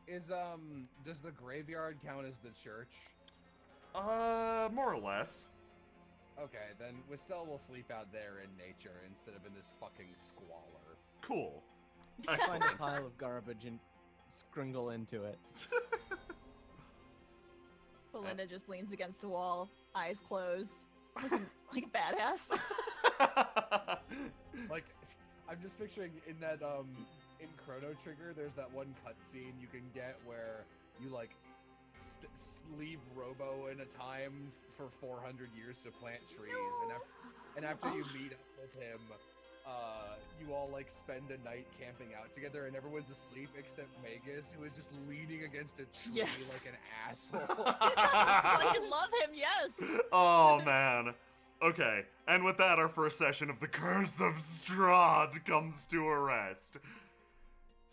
Does the graveyard count as the church? More or less. Okay, then Wistel will sleep out there in nature instead of in this fucking squalor. Cool. Find Excellent. a pile of garbage and scringle into it. Belinda just leans against the wall, eyes closed, like a badass. Like, I'm just picturing in that, in Chrono Trigger, there's that one cutscene you can get where you, like, leave Robo in a time for 400 years to plant trees, and after you meet up with him, you all, like, spend a night camping out together, and everyone's asleep except Magus, who is just leaning against a tree Yes. like an asshole. I can love him, yes. Oh, man. Okay, and with that, our first session of the Curse of Strahd comes to a rest.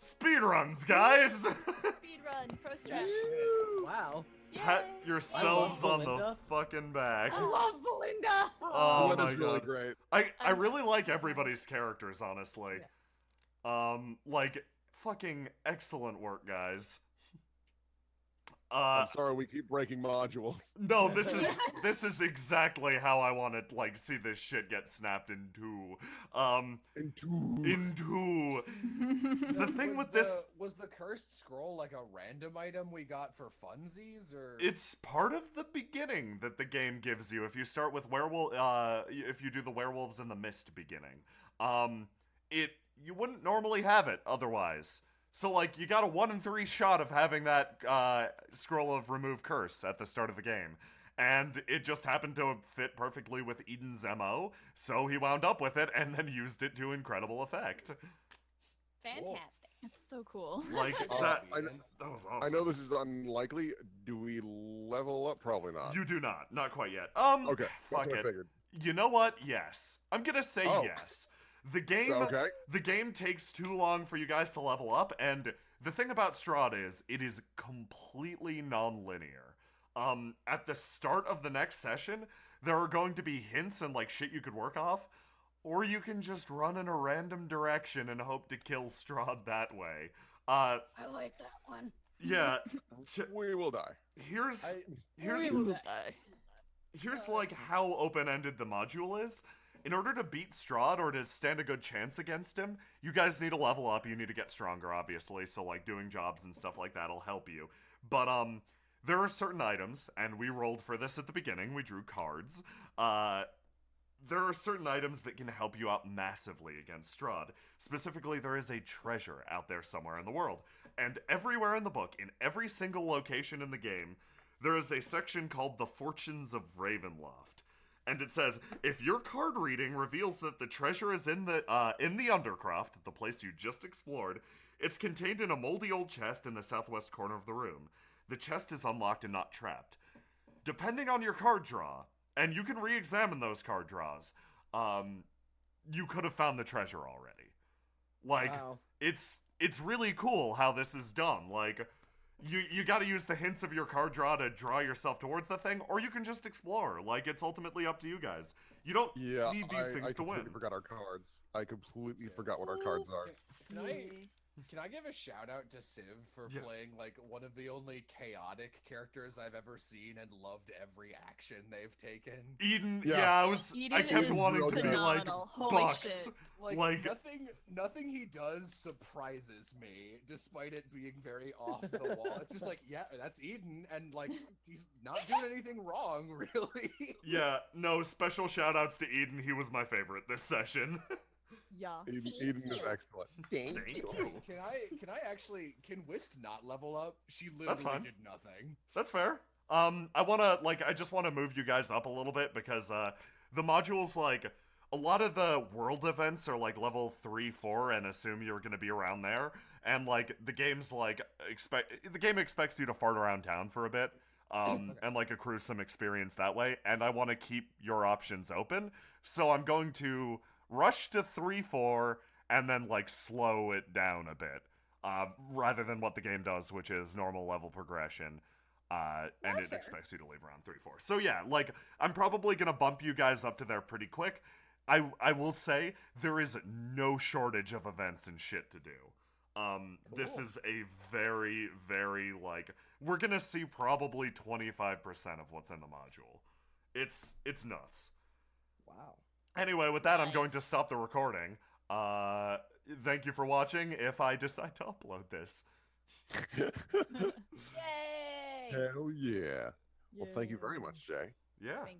Speedruns, guys! Speedrun, pro stretch. Wow. Pat yourselves I love on the Belinda. fucking back. I love Belinda. Oh Belinda's my really god. great. I really like everybody's characters, honestly. Yes. Like, fucking excellent work, guys. I'm sorry we keep breaking modules. No, this is exactly how I want to, like, see this shit get snapped in two. In two. The thing with this... Was the cursed scroll like a random item we got for funsies, or...? It's part of the beginning that the game gives you if you start with if you do the Werewolves in the Mist beginning. You wouldn't normally have it otherwise. So, like, you got a 1 in 3 shot of having that scroll of Remove Curse at the start of the game. And it just happened to fit perfectly with Eden's MO, so he wound up with it and then used it to incredible effect. Fantastic. It's so cool. Like, that was awesome. I know this is unlikely. Do we level up? Probably not. You do not. Not quite yet. Okay, Fuck that's what I it. figured. You know what? Yes. I'm gonna say Oh. yes. The game Okay. The game takes too long for you guys to level up, and the thing about Strahd is it is completely non-linear. At the start of the next session, there are going to be hints and like shit you could work off Or you can just run in a random direction and hope to kill Strahd that way. I like that one. Yeah. We will die. Here's We will die. here's like how open-ended the module is. In order to beat Strahd or to stand a good chance against him, you guys need to level up. You need to get stronger, obviously. So like doing jobs and stuff like that'll help you. But there are certain items, and we rolled for this at the beginning. We drew cards. There are certain items that can help you out massively against Strahd. Specifically, there is a treasure out there somewhere in the world. And everywhere in the book, in every single location in the game, there is a section called the Fortunes of Ravenloft. And it says, if your card reading reveals that the treasure is in the Undercroft, the place you just explored, it's contained in a moldy old chest in the southwest corner of the room. The chest is unlocked and not trapped. Depending on your card draw, and you can re-examine those card draws, you could have found the treasure already. Like, Wow. it's really cool how this is done. Like, you gotta use the hints of your card draw to draw yourself towards the thing, or you can just explore. Like, it's ultimately up to you guys. You don't need these things to win. I completely forgot our cards. I completely forgot what our cards are. Can I give a shout out to Civ for playing like one of the only chaotic characters I've ever seen and loved every action they've taken? Eden, Yeah. I kept is wanting to be like phenomenal. Holy Bucks. shit. Like nothing he does surprises me, despite it being very off the wall. It's just like, yeah, that's Eden, and like he's not doing anything wrong, really. Yeah, no, special shout outs to Eden. He was my favorite this session. Yeah. Eden is excellent. Thank you. Can Whist not level up? She That's literally fine. did nothing. That's fair. I just wanna move you guys up a little bit because the modules, like, a lot of the world events are like level 3, 4, and assume you're gonna be around there. And like the game's like the game expects you to fart around town for a bit. And like accrue some experience that way. And I want to keep your options open. So I'm going to rush to 3, 4, and then like slow it down a bit. Rather than what the game does, which is normal level progression. And That's it fair. expects you to leave around 3, 4. So yeah, like I'm probably gonna bump you guys up to there pretty quick. I will say there is no shortage of events and shit to do. This is a very, very, like, we're gonna see probably 25% of what's in the module. It's nuts. Wow. Anyway, with that, I'm going Nice. to stop the recording. Thank you for watching if I decide to upload this. Yay! Hell yeah. Well, thank you very much, Jay. Yeah. Thank